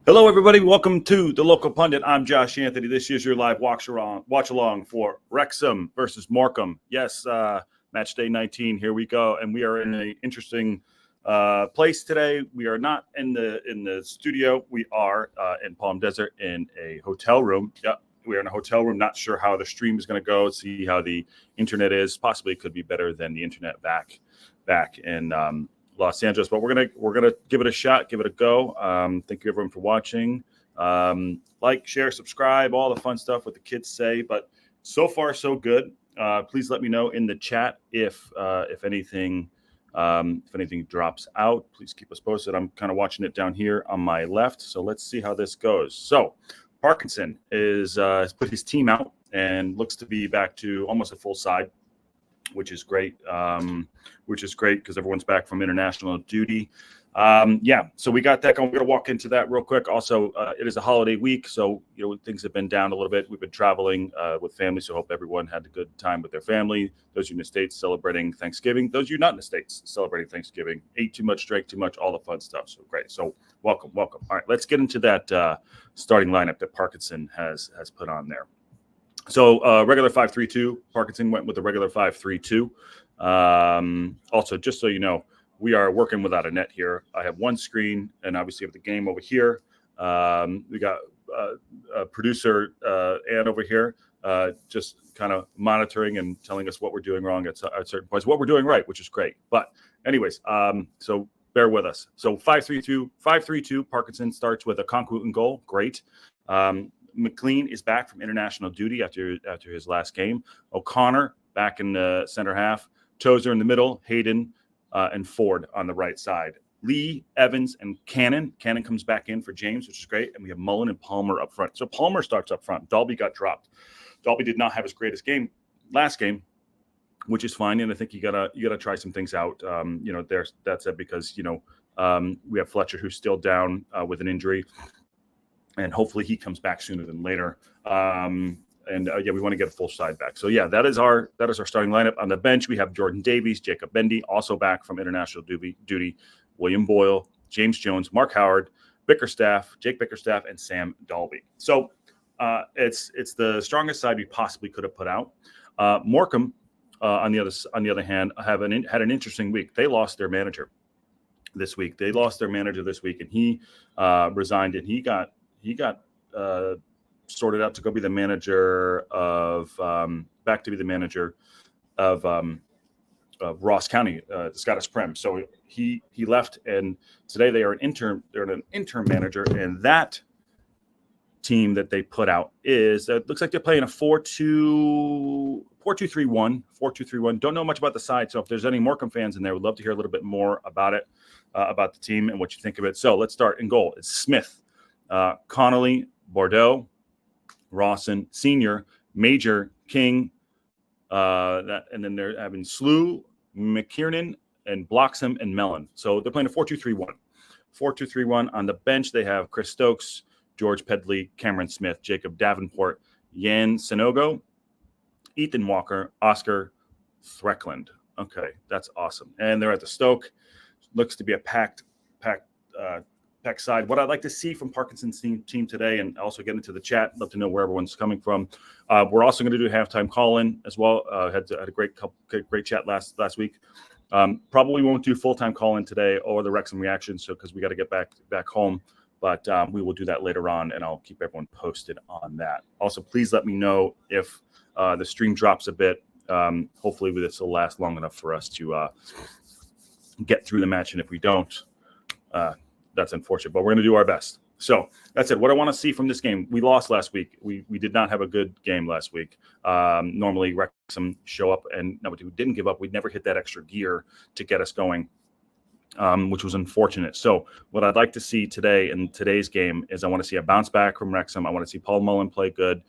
Hello, everybody. Welcome to The Local Pundit. I'm Josh Anthony. This is your live watch along for Wrexham versus Morcombe. Yes, match day 19. Here we go, and we are in an interesting place today. We are not in the studio. We are in Palm Desert in a hotel room. Yep, we are in a hotel room. Not sure how the stream is going to go. See how the internet is. Possibly it could be better than the internet back in Los Angeles, but we're gonna give it a shot, give it a go. Thank you everyone for watching. Like, share, subscribe, all the fun stuff what the kids say. But so far so good. Please let me know in the chat if anything drops out. Please keep us posted. I'm kind of watching it down here on my left, so let's see how this goes. So Parkinson has put his team out and looks to be back to almost a full side, which is great. Because everyone's back from international duty. So we got that going. We're going to walk into that real quick. Also, it is a holiday week, so things have been down a little bit. We've been traveling with family, so hope everyone had a good time with their family. Those of you in the States celebrating Thanksgiving. Those of you not in the States celebrating Thanksgiving. Ate too much, drank too much, all the fun stuff. So great. So welcome. All right, let's get into that starting lineup that Parkinson has put on there. So regular 5-3-2. Parkinson went with the regular 5-3-2. Also, just so you know, we are working without a net here. I have one screen, and obviously have the game over here. We got producer Ann over here, just kind of monitoring and telling us what we're doing wrong at certain points, what we're doing right, which is great. But anyways, so bear with us. So 5-3-2. Parkinson starts with a Okonkwo in goal. Great. McLean is back from international duty after his last game. O'Connor back in the center half. Tozer in the middle. Hayden and Ford on the right side. Lee, Evans, and Cannon. Cannon comes back in for James, which is great. And we have Mullen and Palmer up front. So Palmer starts up front. Dalby got dropped. Dalby did not have his greatest game last game, which is fine. And I think you gotta try some things out. That's it because we have Fletcher who's still down with an injury. And hopefully he comes back sooner than later. We want to get a full side back. So yeah, that is our starting lineup. On the bench, we have Jordan Davies, Jacob Bendy, also back from international duty, William Boyle, James Jones, Mark Howard, Jake Bickerstaff, and Sam Dalby. So it's the strongest side we possibly could have put out. Morcombe, on the other hand, had an interesting week. They lost their manager this week. And he resigned, and he got sorted out to go be the manager of Ross County, the Scottish Prem. So he left, and today they're an interim manager, and that team that they put out looks like they're playing a 4-2-3-1. Don't know much about the side, so if there's any Morcombe fans in there, would love to hear a little bit more about it, about the team and what you think of it. So let's start in goal. It's Smith, Connolly, Bordeaux, Rawson, Senior, Major, King, and then they're having Slew, McKiernan, and Bloxham and Mellon. So they're playing a 4-2-3-1. 4-2-3-1. On the bench, they have Chris Stokes, George Pedley, Cameron Smith, Jacob Davenport, Yan Sinogo, Ethan Walker, Oscar Threckland. Okay, that's awesome. And they're at the STōK. Looks to be a packed side. What I'd like to see from Parkinson's team today, and also get into the chat, love to know where everyone's coming from. We're also going to do halftime call-in as well. Had a great chat last week. Probably won't do full-time call-in today or the Wrexham reaction, because we got to get back home. But we will do that later on, and I'll keep everyone posted on that. Also, please let me know if the stream drops a bit. Hopefully this will last long enough for us to get through the match, and if we don't, that's unfortunate, but we're going to do our best. So that's it. What I want to see from this game, we lost last week. We did not have a good game last week. Normally Wrexham show up, and no, we didn't give up. We'd never hit that extra gear to get us going, which was unfortunate. So what I'd like to see today in today's game is I want to see a bounce back from Wrexham. I want to see Paul Mullen play good.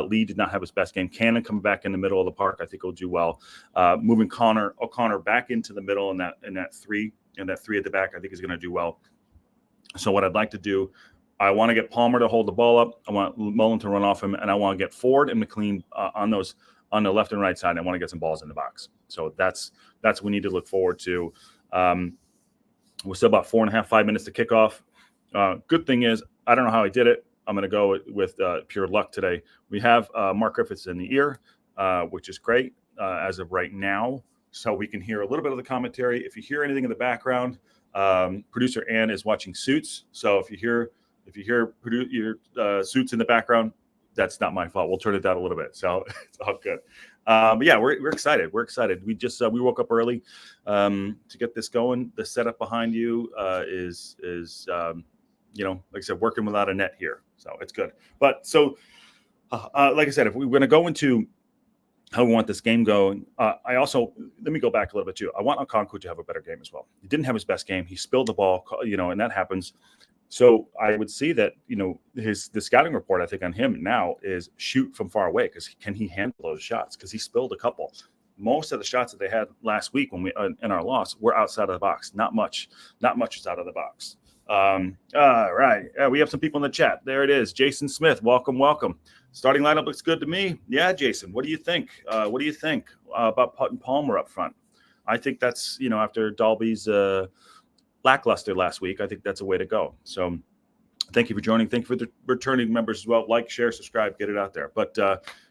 Lee did not have his best game. Cannon come back in the middle of the park. I think he'll do well. Moving O'Connor back into the middle in that three at the back, I think is going to do well. So what I'd like to do, I want to get Palmer to hold the ball up. I want Mullen to run off him, and I want to get Ford and McLean on the left and right side. I want to get some balls in the box. So that's what we need to look forward to. We're still about 4.5, 5 minutes to kick off. Good thing is I don't know how I did it. I'm going to go with pure luck today. We have Mark Griffiths in the ear, which is great as of right now. So we can hear a little bit of the commentary. If you hear anything in the background, producer Ann is watching Suits. So if you hear Suits in the background, that's not my fault. We'll turn it down a little bit. So it's all good. But yeah, we're excited. We're excited. We just we woke up early to get this going. The setup behind you is like I said, working without a net here. So it's good. But so like I said, if we're going to go into how we want this game going, I also, let me go back a little bit too. I want Okonkwo to have a better game as well. He didn't have his best game. He spilled the ball, and that happens. So I would see that, the scouting report, I think, on him now is shoot from far away, because can he handle those shots? Because he spilled a couple. Most of the shots that they had last week when we in our loss were outside of the box. Not much is out of the box. All right. We have some people in the chat. There it is. Jason Smith. Welcome. Starting lineup looks good to me. Yeah, Jason. What do you think? About putting Palmer up front? I think that's, after Dalby's lackluster last week, I think that's a way to go. So thank you for joining. Thank you for the returning members as well. Like, share, subscribe, get it out there. But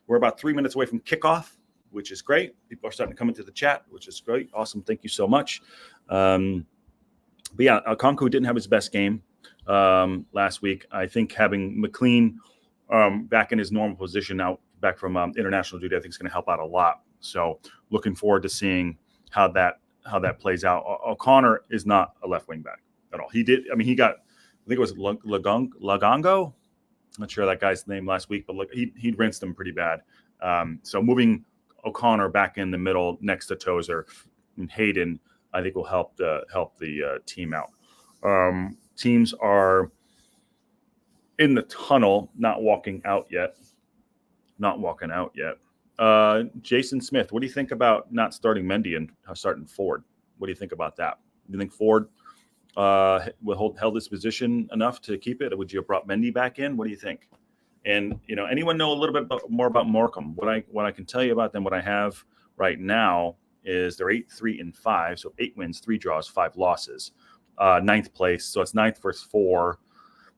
we're about 3 minutes away from kickoff, which is great. People are starting to come into the chat, which is great. Awesome. Thank you so much. But yeah, Okonkwo didn't have his best game last week. I think having McLean back in his normal position now, back from international duty, I think is going to help out a lot. So looking forward to seeing how that plays out. O'Connor is not a left wing back at all. He got, I think it was Lagongo. I'm not sure that guy's name last week, but look, he rinsed him pretty bad. So moving O'Connor back in the middle next to Tozer and Hayden, I think will help the team out. Teams are in the tunnel, not walking out yet. Jason Smith, what do you think about not starting Mendy and starting Ford? What do you think about that? Do you think Ford will held his position enough to keep it, or would you have brought Mendy back in? What do you think? And anyone know a little bit more about Morcombe? What I can tell you about them, what I have right now, is they're 8-3-5, so 8 wins, 3 draws, 5 losses, 9th place. So it's 9th versus 4.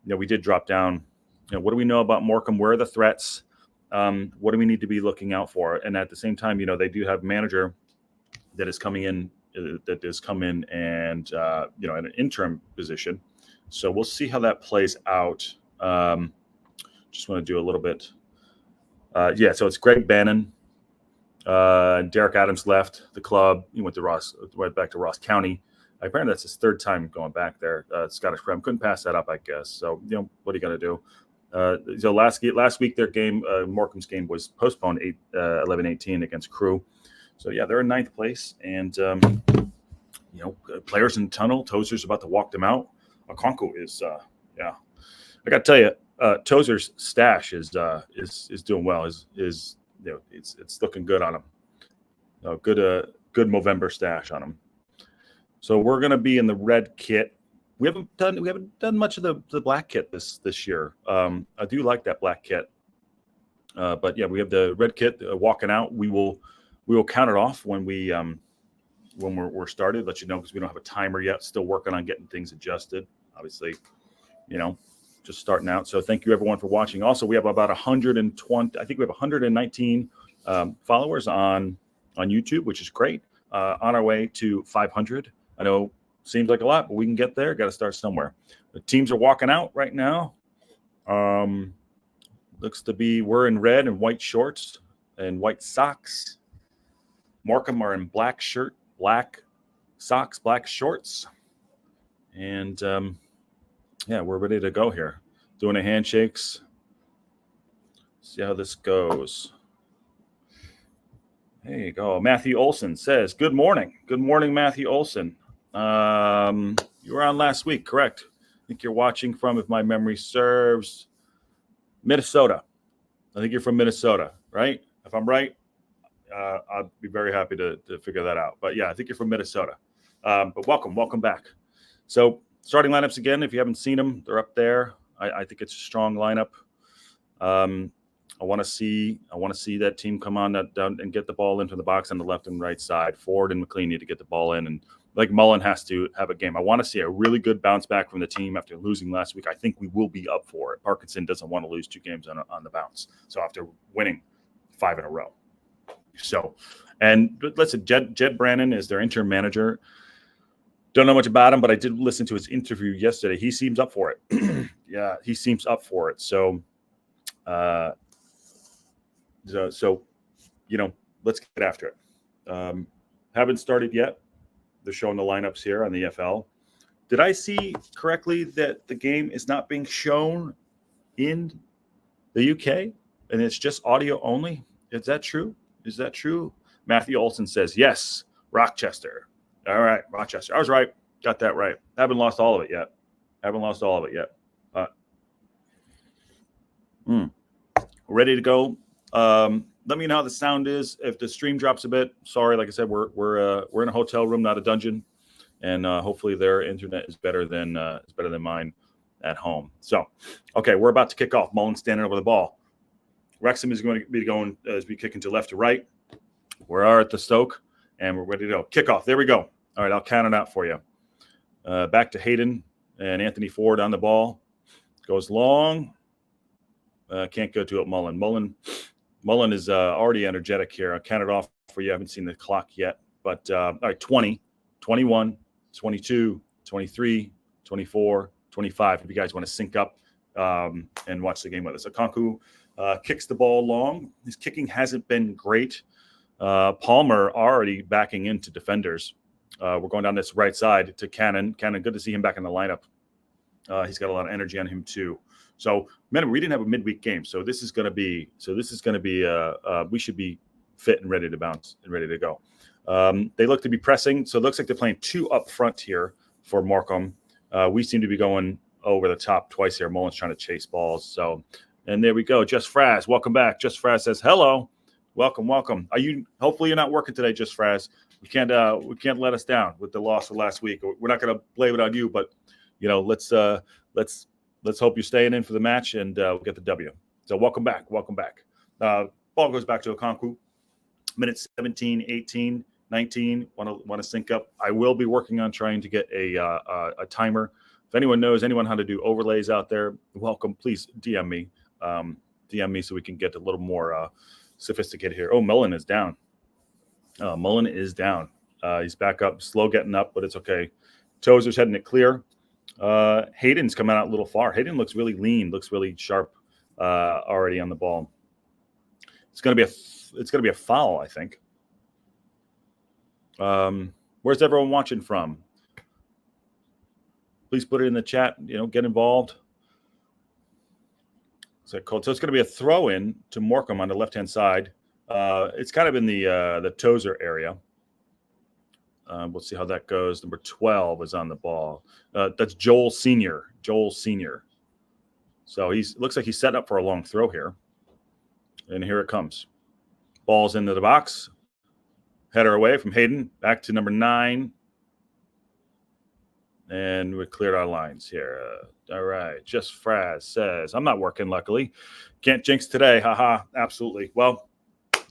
We did drop down. What do we know about Morcombe? Where are the threats? What do we need to be looking out for? And at the same time, they do have a manager that is coming in, and in an interim position. So we'll see how that plays out. Just want to do a little bit. So it's Greg Bannon. Derek Adams left the club. He went back to Ross County. Apparently that's his 3rd time going back there. Scottish Prem couldn't pass that up, I guess. So what are you going to do? So last week their game, Morcombe's game, was postponed 11-18 against Crew. So yeah, they're in 9th place, and players in the tunnel. Tozer's about to walk them out. Okonkwo is I got to tell you, Tozer's stash is doing well. It's looking good on him. Good Movember stash on him. So we're going to be in the red kit. We haven't done much of the black kit this year. I do like that black kit. But yeah, we have the red kit walking out. We will count it off when we're started. Let you know, because we don't have a timer yet. Still working on getting things adjusted. Obviously, just starting out. So thank you everyone for watching. Also, we have about 120. I think we have 119 followers on YouTube, which is great. On our way to 500. I know seems like a lot, but we can get there. Got to start somewhere. The teams are walking out right now. Looks to be we're in red and white shorts and white socks. Morcambe are in black shirt, black socks, black shorts, and we're ready to go here. Doing the handshakes. See how this goes. There you go. Matthew Olson says, "Good morning." Good morning, Matthew Olson. You were on last week, correct? I think you're watching from, if my memory serves, Minnesota. I think you're from Minnesota, right? If I'm right, I'd be very happy to figure that out. But yeah, I think you're from Minnesota. But welcome back. So starting lineups again, if you haven't seen them, they're up there. I think it's a strong lineup. I want to see that team come on down and get the ball into the box on the left and right side. Ford and McLean need to get the ball in, and like Mullen has to have a game. I want to see a really good bounce back from the team after losing last week. I think we will be up for it. Parkinson doesn't want to lose 2 games on the bounce. So after winning 5 in a row. So, and listen, Jed Brannon is their interim manager. Don't know much about him, but I did listen to his interview yesterday. He seems up for it. Yeah, he seems up for it. So, let's get after it. Haven't started yet. They're showing the lineups here on the EFL. Did I see correctly that the game is not being shown in the UK and it's just audio only? Is that true? Is that true? Matthew Olson says, yes, Rochester. All right, Rochester. I was right. Got that right. Haven't lost all of it yet. Ready to go. Let me know how the sound is. If the stream drops a bit, sorry. Like I said, we're in a hotel room, not a dungeon, and hopefully their internet is better than mine at home. So, okay, we're about to kick off. Mullen standing over the ball. Wrexham is going to be going as we kick into left to right. We are at the STōK, and we're ready to go. Kickoff. There we go. All right, I'll count it out for you. Back to Hayden and Anthony Ford on the ball. Goes long. Can't go to it, Mullen. Mullen is already energetic here. I'll count it off for you. I haven't seen the clock yet. But, all right, 20, 21, 22, 23, 24, 25. If you guys want to sync up and watch the game with us. Okonkwo kicks the ball long. His kicking hasn't been great. Palmer already backing into defenders. We're going down this right side to Cannon. Cannon, good to see him back in the lineup. He's got a lot of energy on him too. So, remember, we didn't have a midweek game, so this is going to be. We should be fit and ready to bounce and ready to go. They look to be pressing, so it looks like they're playing 2 up front here for Morcombe. We seem to be going over the top twice here. Mullen's trying to chase balls. So, and there we go. Just Fraz, welcome back. Just Fraz says hello. Welcome. Hopefully you're not working today, Just Fraz. We can't let us down with the loss of last week. We're not going to blame it on you, but let's hope you're staying in for the match and we'll get the W. So welcome back. Ball goes back to Okonkwo. Minutes 17, 18, 19. Want to sync up. I will be working on trying to get a timer. If anyone knows how to do overlays out there, welcome. Please DM me. So we can get a little more sophisticated here. Oh, Mullen is down. He's back up, slow getting up, but it's okay. Tozer's heading it clear. Hayden's coming out a little far. Hayden looks really lean, looks really sharp already on the ball. It's gonna be a foul, I think. Where's everyone watching from? Please put it in the chat. Get involved. So it's going to be a throw in to Morcombe on the left hand side. It's kind of in the Tozer area. We'll see how that goes. Number 12 is on the ball. That's Joel Senior. So looks like he's set up for a long throw here. And here it comes. Ball's into the box. Header away from Hayden. Back to number 9. And we cleared our lines here. All right. Just Fraz says, I'm not working, luckily. Can't jinx today. Haha. Absolutely. Well,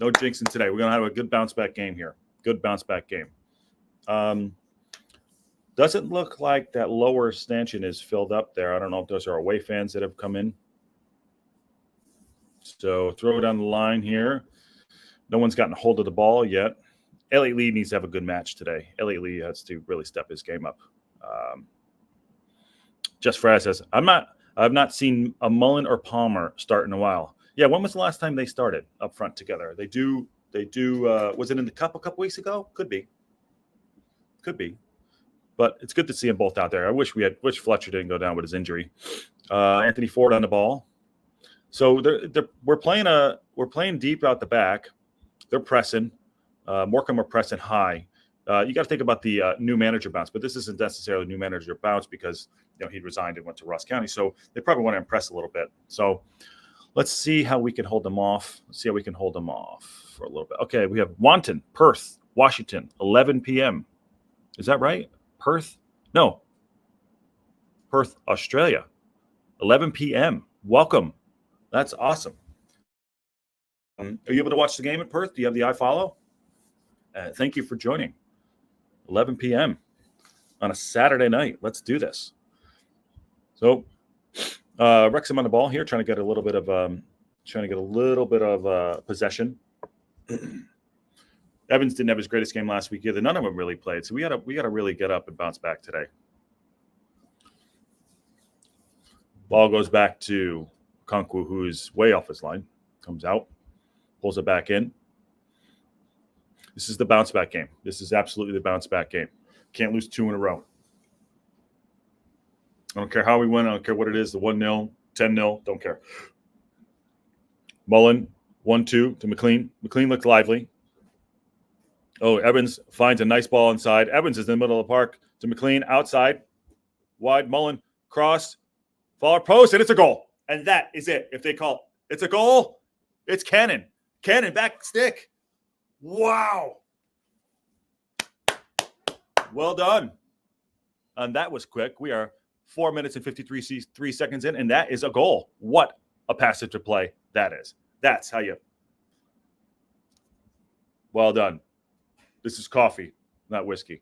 no jinxing today. We're going to have a good bounce back game here. Doesn't look like that lower stanchion is filled up there. I don't know if those are away fans that have come in. So throw it down the line here. No one's gotten a hold of the ball yet. Elliot Lee needs to have a good match today. Elliot Lee has to really step his game up. Just Fraz says, I've not seen a Mullen or Palmer start in a while. Yeah, when was the last time they started up front together? They do. Was it in the cup a couple weeks ago? Could be. But it's good to see them both out there. I wish Fletcher didn't go down with his injury. Anthony Ford on the ball. So we're playing deep out the back. They're pressing. Morcombe are pressing high. You got to think about the new manager bounce, but this isn't necessarily new manager bounce because he resigned and went to Ross County. So they probably want to impress a little bit. So let's see how we can hold them off. For a little bit. Okay, we have Wanton, Perth, Washington, 11 p.m. Is that right? Perth? No. Perth, Australia, 11 p.m. Welcome. That's awesome. Are you able to watch the game at Perth? Do you have the iFollow? Thank you for joining. 11 p.m. on a Saturday night. Let's do this. So Wrexham on the ball here, trying to get a little bit of possession. Evans didn't have his greatest game last week either. None of them really played, so we got to really get up and bounce back today. Ball goes back to Konkwu, who's way off his line. Comes out, pulls it back in. This is the bounce back game. This is absolutely the bounce back game. Can't lose 2 in a row. I don't care how we win. I don't care what it is. The 1-0, 10-0. Don't care. Mullen, 1-2 to McLean. McLean looked lively. Oh, Evans finds a nice ball inside. Evans is in the middle of the park to McLean. Outside. Wide. Mullen. Cross. Far post. And it's a goal. And that is it. If they call it, it's a goal. It's Cannon. Cannon back stick. Wow. Well done. And that was quick. We are 4 minutes and 53 seconds in, and that is a goal. What a passage to play that is. That's how you. Well done. This is coffee, not whiskey.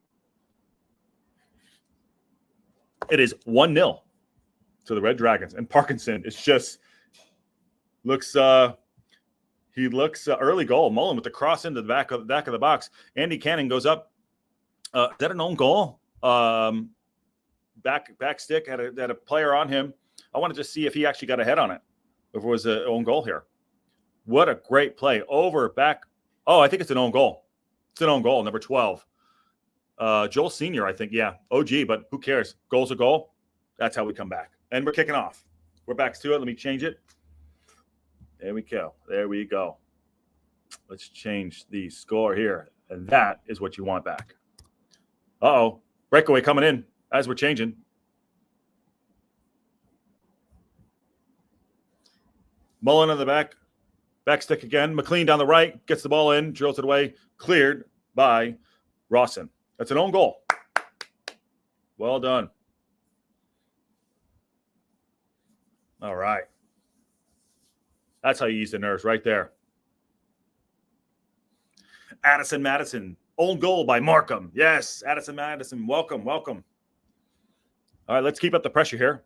It is 1-0 to the Red Dragons, and Parkinson is just looks. He looks early goal. Mullen with the cross into the back of the box. Andy Cannon goes up. Is that an own goal? Back stick had a player on him. I wanted to see if he actually got a head on it, if it was an own goal here. What a great play. Over, back. Oh, I think it's an own goal. It's an own goal, number 12. Joel Sr., I think, yeah. OG, but who cares? Goal's a goal. That's how we come back. And we're kicking off. We're back to it. Let me change it. There we go. There we go. Let's change the score here. And that is what you want back. Uh-oh. Breakaway coming in as we're changing. Mullen on the back. Back stick again. McLean down the right. Gets the ball in. Drills it away. Cleared by Rawson. That's an own goal. Well done. All right. That's how you use the nerves right there. Addison Madison. Own goal by Morcombe. Yes, Addison Madison. Welcome. All right, let's keep up the pressure here.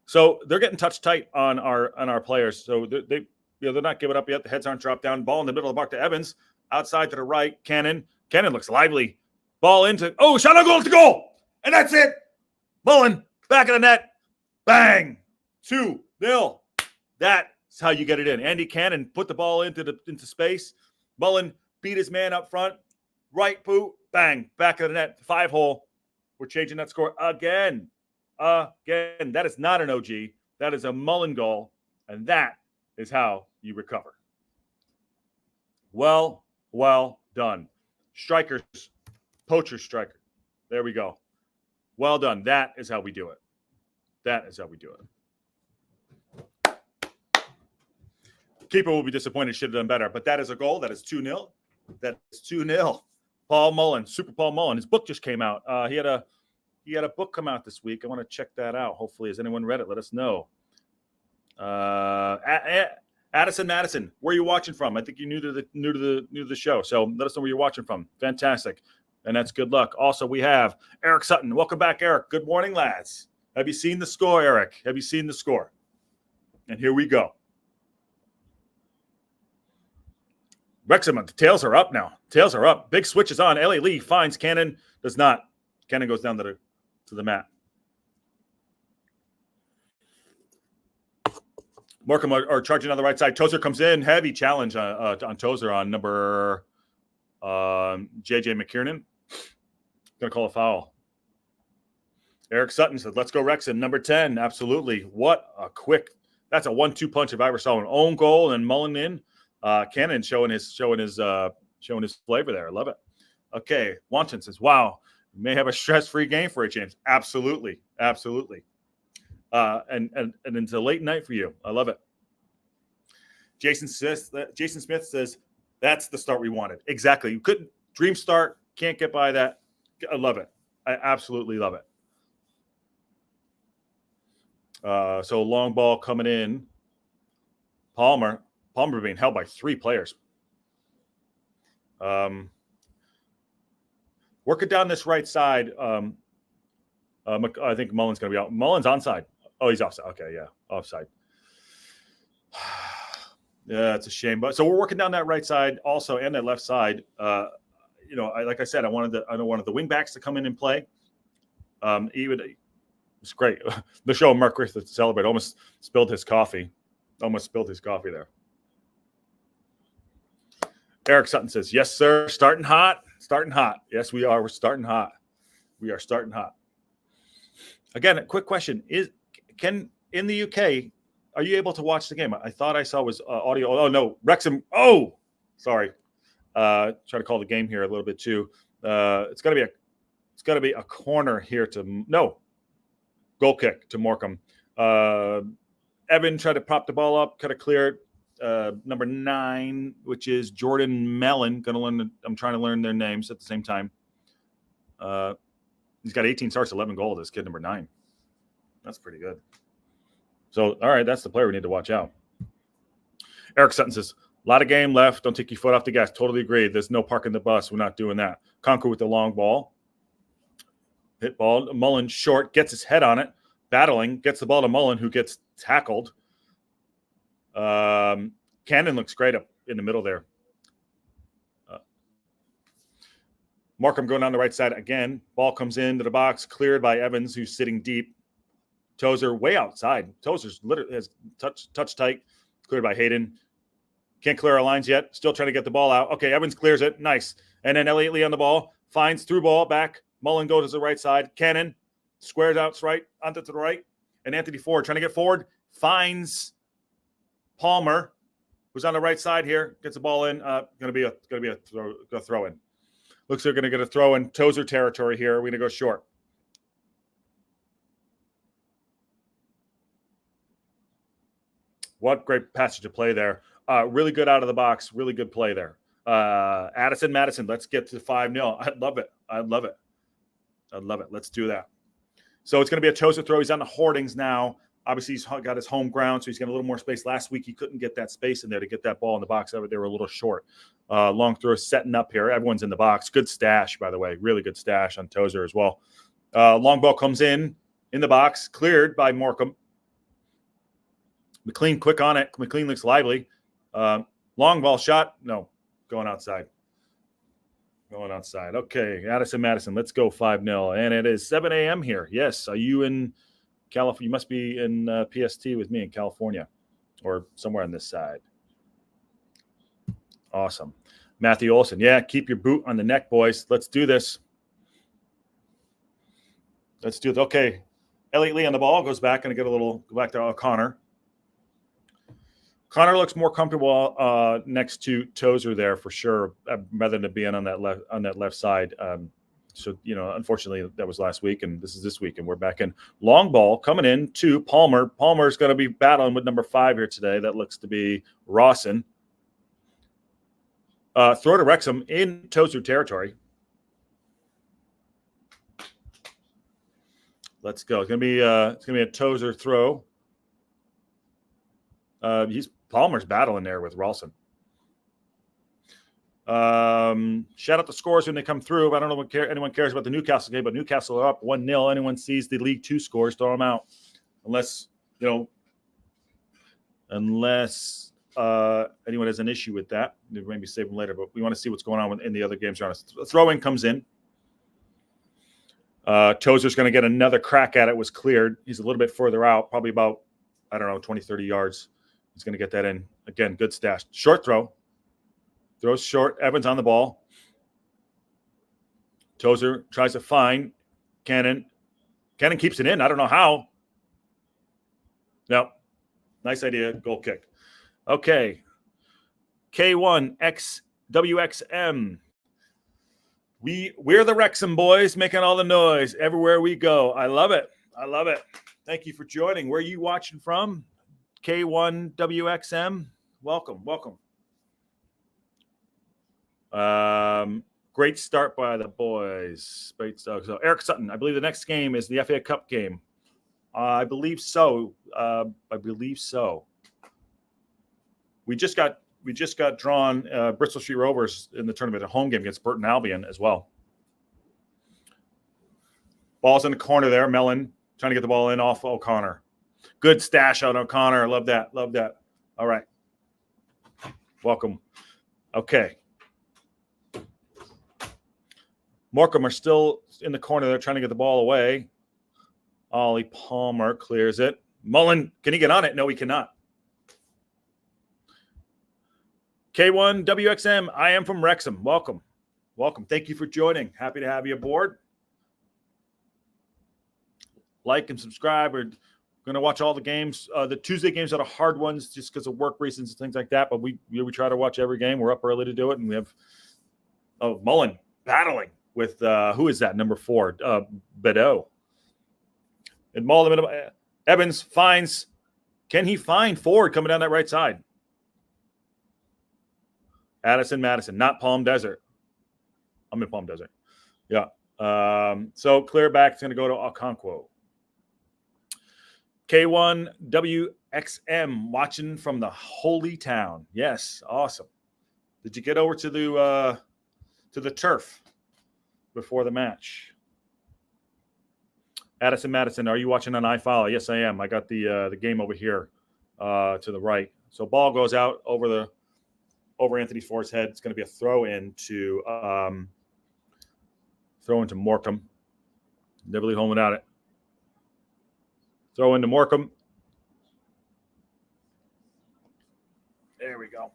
So they're getting touch tight on our players. So they're not giving up yet. The heads aren't dropped down. Ball in the middle of the park to Evans. Outside to the right. Cannon looks lively. Ball into shot on goal to goal. And that's it. Mullen back of the net. Bang. 2-0. That's how you get it in. Andy Cannon put the ball into space. Mullen beat his man up front. Right boot. Bang. Back of the net. 5-hole. We're changing that score again. That is not an OG. That is a Mullen goal. And that is how you recover. Well done. Strikers. Poacher striker. There we go. Well done. That is how we do it. Keeper will be disappointed. Should have done better. But that is a goal. That is 2-0. That is 2-0. Paul Mullen. Super Paul Mullen. His book just came out. He had a book come out this week. I want to check that out. Hopefully, has anyone read it? Let us know. Addison Madison, where are you watching from? I think you're new to the show, so let us know where you're watching from. Fantastic, and that's good luck. Also, we have Eric Sutton. Welcome back, Eric. Good morning, lads. Have you seen the score, Eric? Have you seen the score? And here we go. Wrexham, the tails are up now. Tails are up. Big switch is on. Ellie Lee finds Cannon. Does not. Cannon goes down to the mat. Morcombe are charging on the right side. Tozer comes in. Heavy challenge on Tozer on number J.J. McKiernan. Going to call a foul. Eric Sutton said, let's go Wrexham. Number 10, absolutely. What a quick. That's a 1-2 punch if I ever saw an own goal and Mullen in. Cannon showing his flavor there. I love it. Okay, Wanton says, wow, we may have a stress-free game for a change. Absolutely. And it's a late night for you. I love it. Jason Smith says, that's the start we wanted. Exactly. You couldn't dream start. Can't get by that. I love it. I absolutely love it. So long ball coming in. Palmer being held by 3 players. Working down this right side. I think Mullen's going to be out. Mullen's onside. Oh, he's offside. Okay, yeah, offside. Yeah, it's a shame. But so we're working down that right side also and that left side. Like I said, I wanted the wing backs to come in and play. It's great. The show Mark Griffith to celebrate almost spilled his coffee. There. Eric Sutton says, "Yes, sir. Starting hot. Yes, we are. We're starting hot. We are starting hot." Again, a quick question: in the UK, are you able to watch the game? I thought I saw was audio. Oh no, Wrexham. Oh, sorry. Try to call the game here a little bit too. It's got to be a corner here goal kick to Morcombe. Evan tried to prop the ball up, could have cleared. Number 9, which is Jordan Mellon. I'm trying to learn their names at the same time. He's got 18 starts, 11 goals. This kid, number 9. That's pretty good. So, all right, that's the player we need to watch out. Eric Sutton says, a lot of game left. Don't take your foot off the gas. Totally agree. There's no parking the bus. We're not doing that. Conquer with the long ball. Hit ball. Mullen short, gets his head on it. Battling, gets the ball to Mullen, who gets tackled. Cannon looks great up in the middle there. Morcombe going down the right side again. Ball comes into the box, cleared by Evans, who's sitting deep. Tozer way outside. Tozer's literally has touch tight. Cleared by Hayden. Can't clear our lines yet. Still trying to get the ball out. Okay, Evans clears it. Nice. And then Elliott Lee on the ball. Finds through ball back. Mullen goes to the right side. Cannon squares out right onto the right. And Anthony Ford trying to get forward. Finds Palmer, who's on the right side here. Gets the ball in. Going to be a throw in. Looks like they're going to get a throw in Tozer territory here. We're going to go short. What great passage of play there. Really good out of the box. Really good play there. Addison Madison, let's get to 5-0. I love it. Let's do that. So it's going to be a Tozer throw. He's on the hoardings now. Obviously, he's got his home ground, so he's got a little more space. Last week, he couldn't get that space in there to get that ball in the box. They were a little short. Long throw setting up here. Everyone's in the box. Good stash, by the way. Really good stash on Tozer as well. Long ball comes in the box. Cleared by Morcombe. McLean quick on it. McLean looks lively. Long ball shot. No, going outside. Okay, Addison Madison, let's go 5-0. And it is 7 a.m. here. Yes, are you in California? You must be in PST with me in California or somewhere on this side. Awesome. Matthew Olson, yeah, keep your boot on the neck, boys. Let's do this. Okay, Elliott Lee on the ball. Goes back and go back to O'Connor. Connor looks more comfortable next to Tozer there for sure, rather than being on that left side. Unfortunately, that was last week, and this is this week, and we're back in. Long ball coming in to Palmer. Palmer's going to be battling with number 5 here today. That looks to be Rawson. Throw to Wrexham in Tozer territory. Let's go. It's going to be a Tozer throw. Palmer's battling there with Rawson. Shout out the scores when they come through. I don't know if anyone cares about the Newcastle game, but Newcastle are up 1-0. Anyone sees the League 2 scores, throw them out. Unless anyone has an issue with that. Maybe save them later, but we want to see what's going on in the other games around us. The throw-in comes in. Tozer's going to get another crack at it. Was cleared. He's a little bit further out, probably about, 20, 30 yards. He's going to get that in. Again, good stash. Short throw. Throws short. Evans on the ball. Tozer tries to find Cannon. Cannon keeps it in. I don't know how. No. Nice idea. Goal kick. Okay. K1XWXM. We're the Wrexham boys making all the noise everywhere we go. I love it. Thank you for joining. Where are you watching from? K1WXM. Welcome. Great start by the boys. Great start. So Eric Sutton, I believe the next game is the FA Cup game. I believe so. We just got drawn Bristol Street Rovers in the tournament, a home game against Burton Albion as well. Ball's in the corner there. Mellon trying to get the ball in off O'Connor. Good stash out O'Connor. Love that. Love that. All right. Welcome. Okay. Morcombe are still in the corner. They're trying to get the ball away. Ollie Palmer clears it. Mullen, can he get on it? No, he cannot. K1 WXM, I am from Wrexham. Welcome. Welcome. Thank you for joining. Happy to have you aboard. Like and subscribe. We're going to watch all the games. The Tuesday games are the hard ones just because of work reasons and things like that. But we try to watch every game. We're up early to do it. And we have Mullen battling with, who is that? Number 4, Bedeau. And Mullen, Evans finds, can he find Ford coming down that right side? Addison Madison, not Palm Desert. I'm in Palm Desert. Yeah. So clear back. It's going to go to Okonkwo. K1 WXM watching from the holy town. Yes, awesome. Did you get over to the turf before the match? Addison Madison, are you watching on iFollow? Yes, I am. I got the game over here to the right. So ball goes out over Anthony Ford's head. It's going to be a throw into Morcombe. Never leave home without it. Throw into Morcombe. There we go.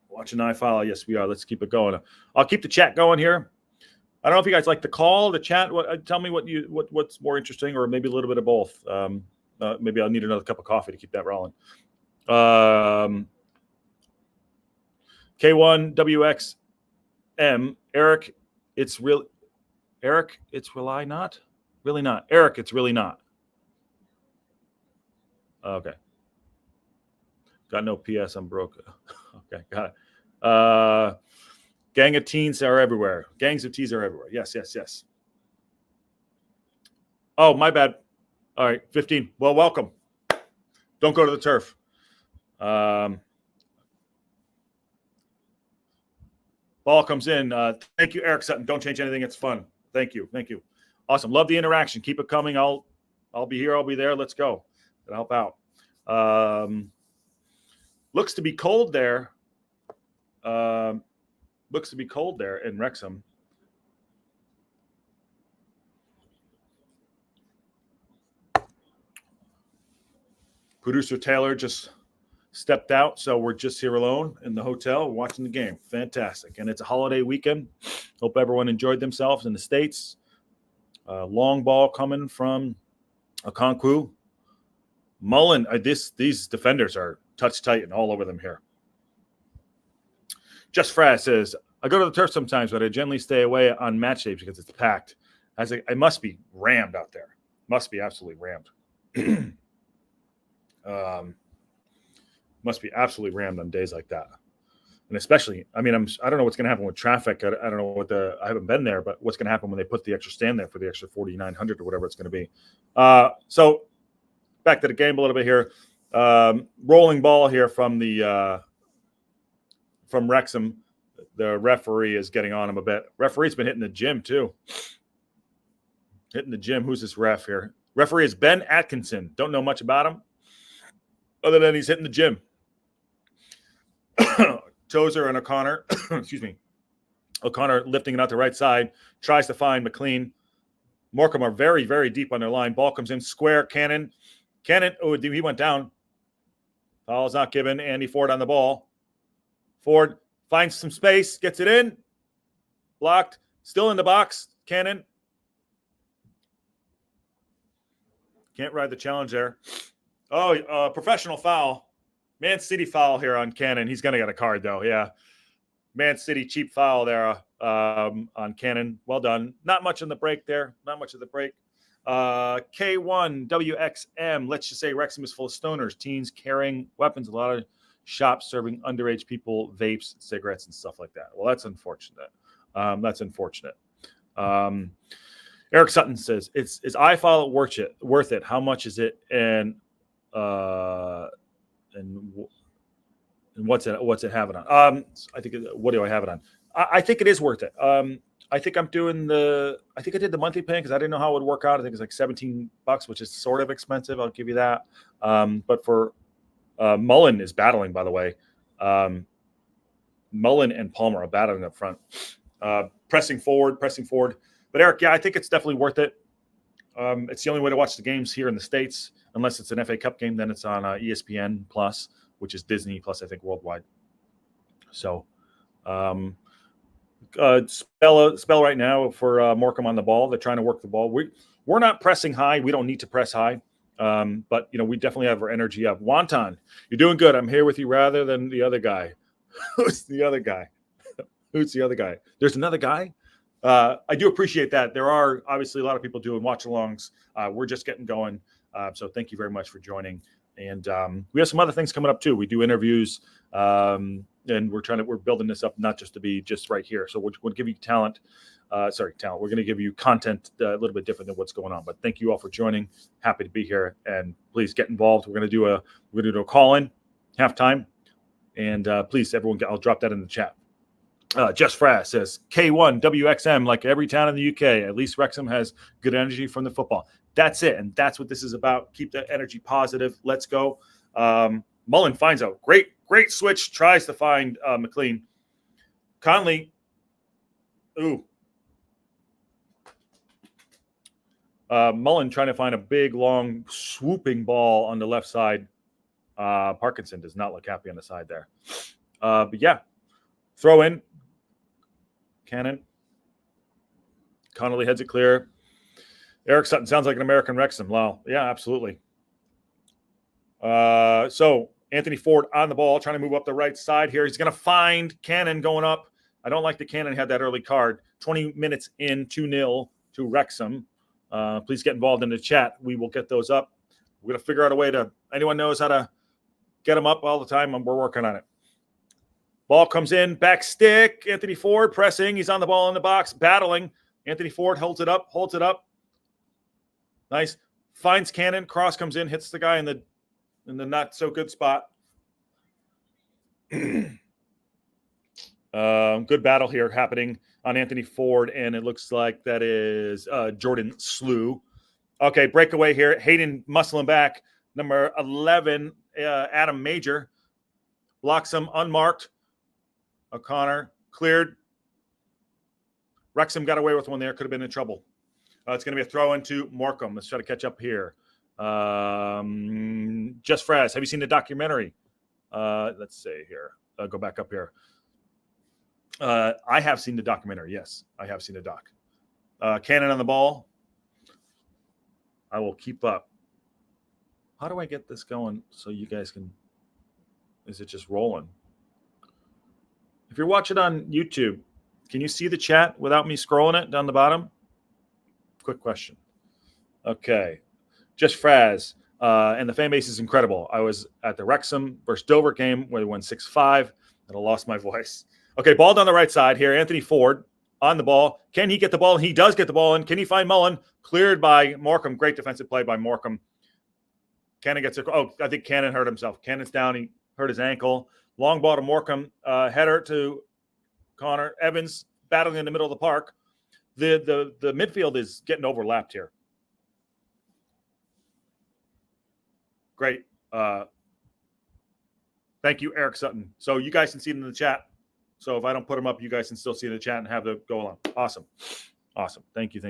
Watching iFollow. Yes, we are. Let's keep it going. I'll keep the chat going here. I don't know if you guys like the call, the chat. Tell me what's more interesting, or maybe a little bit of both. Maybe I'll need another cup of coffee to keep that rolling. K1 WXM Eric, it's really Eric. It's really not. Really not. Eric, it's really not. Okay. Got no PS. I'm broke. Okay, got it. Gang of teens are everywhere. Gangs of teens are everywhere. Yes, yes, yes. Oh, my bad. All right, 15. Well, welcome. Don't go to the turf. Ball comes in. Thank you, Eric Sutton. Don't change anything. It's fun. Thank you. Thank you. Awesome. Love the interaction. Keep it coming. I'll be here. I'll be there. Let's go. Gonna help out. Looks to be cold there. Looks to be cold there in Wrexham. Producer Taylor just stepped out, so we're just here alone in the hotel watching the game. Fantastic. And it's a holiday weekend. Hope everyone enjoyed themselves in the States. Long ball coming from Okonkwo. Mullen, these defenders are touch tight and all over them here. Just Fraz says, I go to the turf sometimes, but I generally stay away on match days because it's packed. I must be rammed out there. Must be absolutely rammed. Must be absolutely rammed on days like that. And especially, I mean, I don't know what's going to happen with traffic. I don't know I haven't been there, but what's going to happen when they put the extra stand there for the extra 4,900 or whatever it's going to be. So back to the game a little bit here. Rolling ball here from Wrexham. The referee is getting on him a bit. Referee's been hitting the gym too. Hitting the gym. Who's this ref here? Referee is Ben Atkinson. Don't know much about him, other than he's hitting the gym. Tozer and O'Connor, excuse me. O'Connor lifting it out the right side, tries to find McLean. Morcombe are very, very deep on their line. Ball comes in, square, Cannon. Oh, he went down. Foul's not given. Andy Ford on the ball. Ford finds some space, gets it in. Blocked. Still in the box. Cannon. Can't ride the challenge there. Oh, professional foul. Man City foul here on Cannon. He's going to get a card, though. Yeah. Man City cheap foul there on Cannon. Well done. Not much in the break there. Not much of the break. K1 WXM. Let's just say Wrexham is full of stoners, teens carrying weapons. A lot of shops serving underage people vapes, cigarettes, and stuff like that. Well, that's unfortunate. Eric Sutton says, "Is iFollow worth it? How much is it? And what's it have it on? I think what do I have it on? I think it is worth it. I think I did the monthly plan because I didn't know how it would work out. I think it's like $17, which is sort of expensive. I'll give you that. But for Mullen is battling, by the way. Mullen and Palmer are battling up front. Pressing forward. But Eric, yeah, I think it's definitely worth it. It's the only way to watch the games here in the States, unless it's an FA Cup game. Then it's on ESPN Plus, which is Disney Plus, I think, worldwide. So, spell right now for Morcombe on the ball. They're trying to work the ball. We're not pressing high. We don't need to press high. But we definitely have our energy up. Wonton, you're doing good. I'm here with you rather than the other guy. Who's the other guy? Who's the other guy? There's another guy. I do appreciate that. There are obviously a lot of people doing watch-alongs. We're just getting going. So thank you very much for joining. And we have some other things coming up too. We do interviews, and we're building this up not just to be just right here. So we'll give you talent. We're going to give you content a little bit different than what's going on. But thank you all for joining. Happy to be here, and please get involved. We're going to do a call-in halftime, and please everyone, I'll drop that in the chat. Just Frass says K1 WXM, like every town in the UK. At least Wrexham has good energy from the football. That's it, and that's what this is about. Keep the energy positive. Let's go. Mullen finds out. Great switch. Tries to find McLean. Conley. Ooh. Mullen trying to find a big, long, swooping ball on the left side. Parkinson does not look happy on the side there. But yeah, throw in. Cannon. Connolly heads it clear. Eric Sutton sounds like an American Wrexham. Wow. Yeah, absolutely. So Anthony Ford on the ball, trying to move up the right side here. He's going to find Cannon going up. I don't like the Cannon had that early card. 20 minutes in, 2-0 to Wrexham. Please get involved in the chat. We will get those up. We're going to figure out a way to, anyone knows how to get them up all the time, and we're working on it. Ball comes in, back stick. Anthony Ford pressing. He's on the ball in the box, battling. Anthony Ford holds it up. Nice. Finds Cannon. Cross comes in, hits the guy in the not so good spot. Good battle here happening on Anthony Ford, and it looks like that is Jordan Slew. Okay, breakaway here. Hayden muscling back. Number 11, Adam Major. Blocks him unmarked. O'Connor cleared. Wrexham got away with one there. Could have been in trouble. It's going to be a throw into Morcombe. Let's try to catch up here. Just Fraz, have you seen the documentary? Let's see here. I'll go back up here. I have seen the documentary. Yes, I have seen the doc. Cannon on the ball. I will keep up. How do I get this going so you guys can? Is it just rolling? If you're watching on YouTube, can you see the chat without me scrolling it down the bottom? Quick question. Okay. Just Fraz. And the fan base is incredible. I was at the Wrexham versus Dover game where they won 6-5, and I lost my voice. Okay, ball down the right side here. Anthony Ford on the ball. Can he get the ball? He does get the ball in. Can he find Mullen? Cleared by Morcombe. Great defensive play by Morcombe. Cannon gets it. Oh, I think Cannon hurt himself. Cannon's down. He hurt his ankle. Long ball to Morcombe. Header to Connor. Evans battling in the middle of the park. The midfield is getting overlapped here. Great. Thank you, Eric Sutton. So you guys can see them in the chat. So if I don't put them up, you guys can still see in the chat and have them go along. Awesome. Thank you.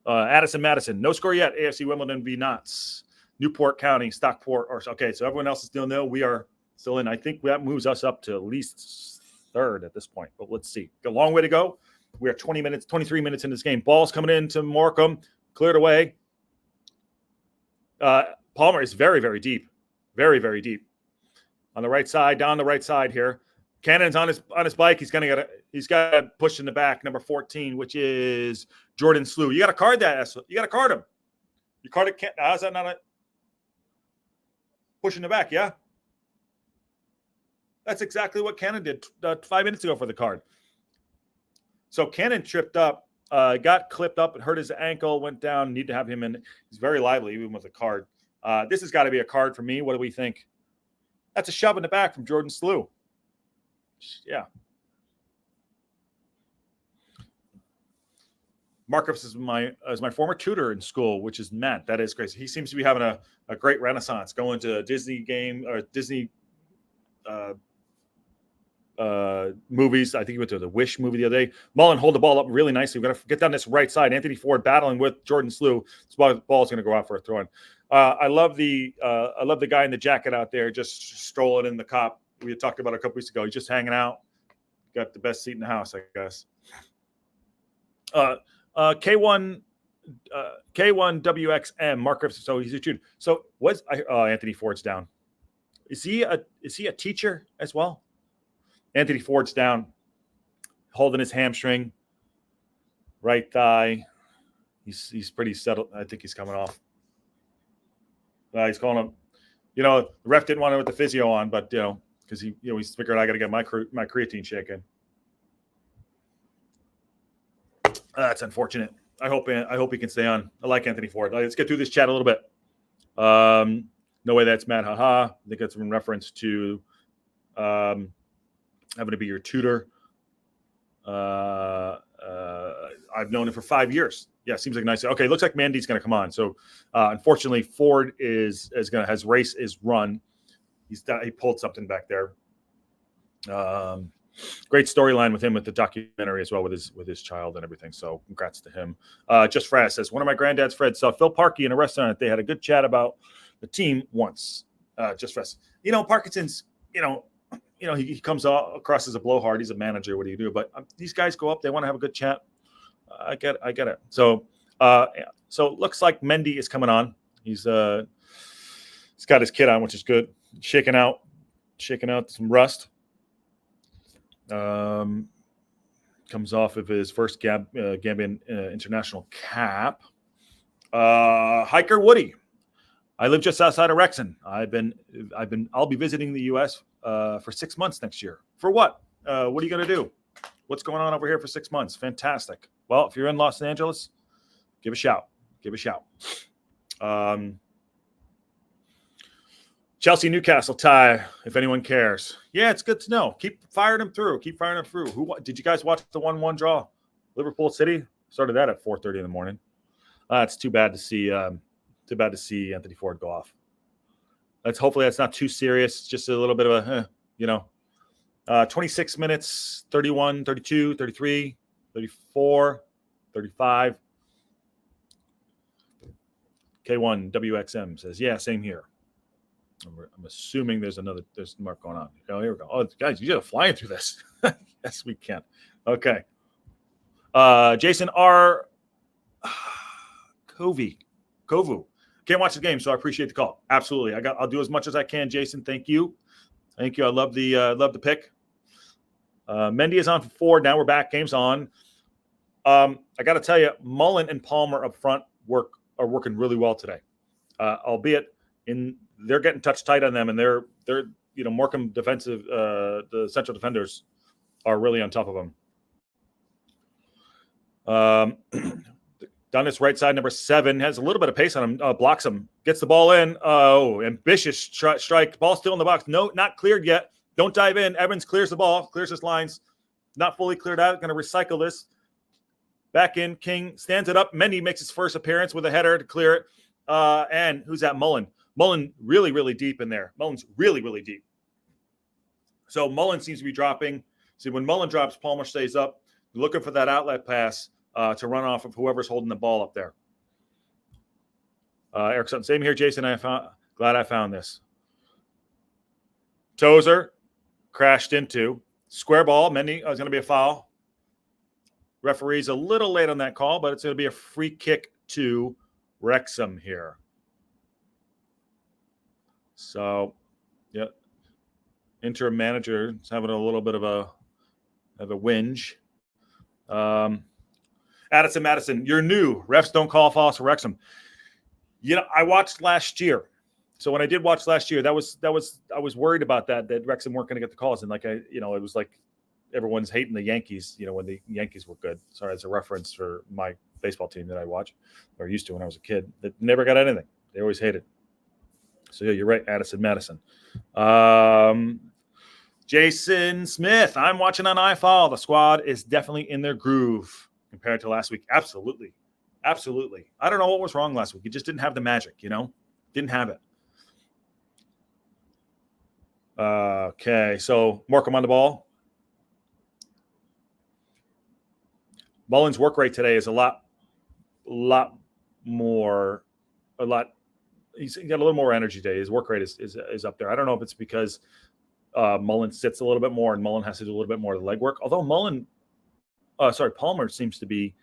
Addison Madison. No score yet. AFC Wimbledon v. Notts. Newport County, Stockport. Okay, so everyone else is still nil. We are still in. I think that moves us up to at least third at this point. But let's see. A long way to go. We are 23 minutes in this game. Ball's coming into Morcombe. Cleared away. Palmer is very, very deep. Very, very deep. On the right side, down the right side here. Cannon's on his bike. He's got to push in the back, number 14, which is Jordan Slew. You got to card that. You got to card him. You card it. How's that not a push in the back? Yeah. That's exactly what Cannon did 5 minutes ago for the card. So Cannon tripped up, got clipped up and hurt his ankle, went down. Need to have him in. He's very lively, even with a card. This has got to be a card for me. What do we think? That's a shove in the back from Jordan Slew. Yeah. Marcus is my former tutor in school, which is Matt. That is crazy. He seems to be having a great renaissance, going to a Disney game or Disney movies. I think he went to the Wish movie the other day. Mullen hold the ball up really nicely. We're going to get down this right side. Anthony Ford battling with Jordan Slew. This ball is going to go out for a throw-in. I love the guy in the jacket out there just strolling in the cop. We had talked about it a couple weeks ago. He's just hanging out. Got the best seat in the house, I guess. K1 WXM Mark. So he's a tutor. So Anthony Ford's down. Is he a teacher as well? Anthony Ford's down, holding his hamstring, right thigh. He's pretty settled. I think he's coming off. He's calling him. The ref didn't want to put the physio on, but because he figured I got to get my creatine shaken. That's unfortunate. I hope he can stay on. I like Anthony Ford. Let's get through this chat a little bit. No way that's Matt. Haha. I think that's in reference to having to be your tutor. I've known him for 5 years. Yeah, seems like nice. Okay, looks like Mandy's going to come on. So, unfortunately, Ford has race is run. He pulled something back there. Great storyline with him with the documentary as well with his child and everything. So, congrats to him. Just Fred says one of my granddad's friends saw Phil Parkey in a restaurant. They had a good chat about the team once. Just Fred. Parkinson's. He comes across as a blowhard. He's a manager. What do you do? But these guys go up. They want to have a good chat. I get it. So it looks like Mendy is coming on. He's got his kit on, which is good. Shaking out some rust. Comes off of his first Gambian international cap. Hiker Woody. I live just outside of Wrexham. I'll be visiting the U.S. For 6 months next year. For what? What are you going to do? What's going on over here for 6 months? Fantastic. Well, if you're in Los Angeles, give a shout. Chelsea Newcastle tie, if anyone cares. Yeah, it's good to know. Keep firing them through. Did you guys watch the 1-1 draw? Liverpool City started that at 4:30 in the morning. It's too bad to see Anthony Ford go off. Hopefully that's not too serious. Just a little bit of 26 minutes, 31, 32, 33, 34, 35. K1 WXM says, yeah, same here. I'm assuming there's mark going on. Oh, here we go. Oh, guys, you just flying through this. Yes, we can. Okay. Jason R. Kovu. Can't watch the game, so I appreciate the call. Absolutely. I'll do as much as I can, Jason. Thank you. I love the pick. Mendy is on for 4. Now we're back. Game's on. I got to tell you, Mullen and Palmer up front are working really well today. Albeit they're getting touch tight on them, and they're Morcombe defensive. The central defenders are really on top of them. Down this right side, number 7 has a little bit of pace on him. Blocks him, gets the ball in. Oh, ambitious strike. Ball still in the box. No, not cleared yet. Don't dive in. Evans clears the ball, clears his lines. Not fully cleared out. Going to recycle this. Back in. King stands it up. Mendy makes his first appearance with a header to clear it. And who's that? Mullen. Mullen really, really deep in there. Mullen's really, really deep. So Mullen seems to be dropping. See, when Mullen drops, Palmer stays up. Looking for that outlet pass to run off of whoever's holding the ball up there. Erickson, same here, Jason. Glad I found this. Tozer crashed into. Square ball. Mendy is going to be a foul. Referee's a little late on that call, but it's going to be a free kick to Wrexham here. So, yeah. Interim manager is having a little bit of a whinge. Addison Madison, you're new. Refs don't call fouls for Wrexham. I watched last year. So when I did watch last year, I was worried about that Wrexham weren't going to get the calls. And it was like everyone's hating the Yankees, when the Yankees were good. Sorry, it's a reference for my baseball team that I watch or used to when I was a kid. That never got anything. They always hated. So yeah, you're right, Addison Madison. Jason Smith, I'm watching on iFall. The squad is definitely in their groove. compared to last week? Absolutely. Absolutely. I don't know what was wrong last week. He just didn't have the magic, Didn't have it. Okay, so Morcombe on the ball. Mullen's work rate today is he's got a little more energy today. His work rate is up there. I don't know if it's because Mullen sits a little bit more and Mullen has to do a little bit more of the legwork. Although Palmer seems to be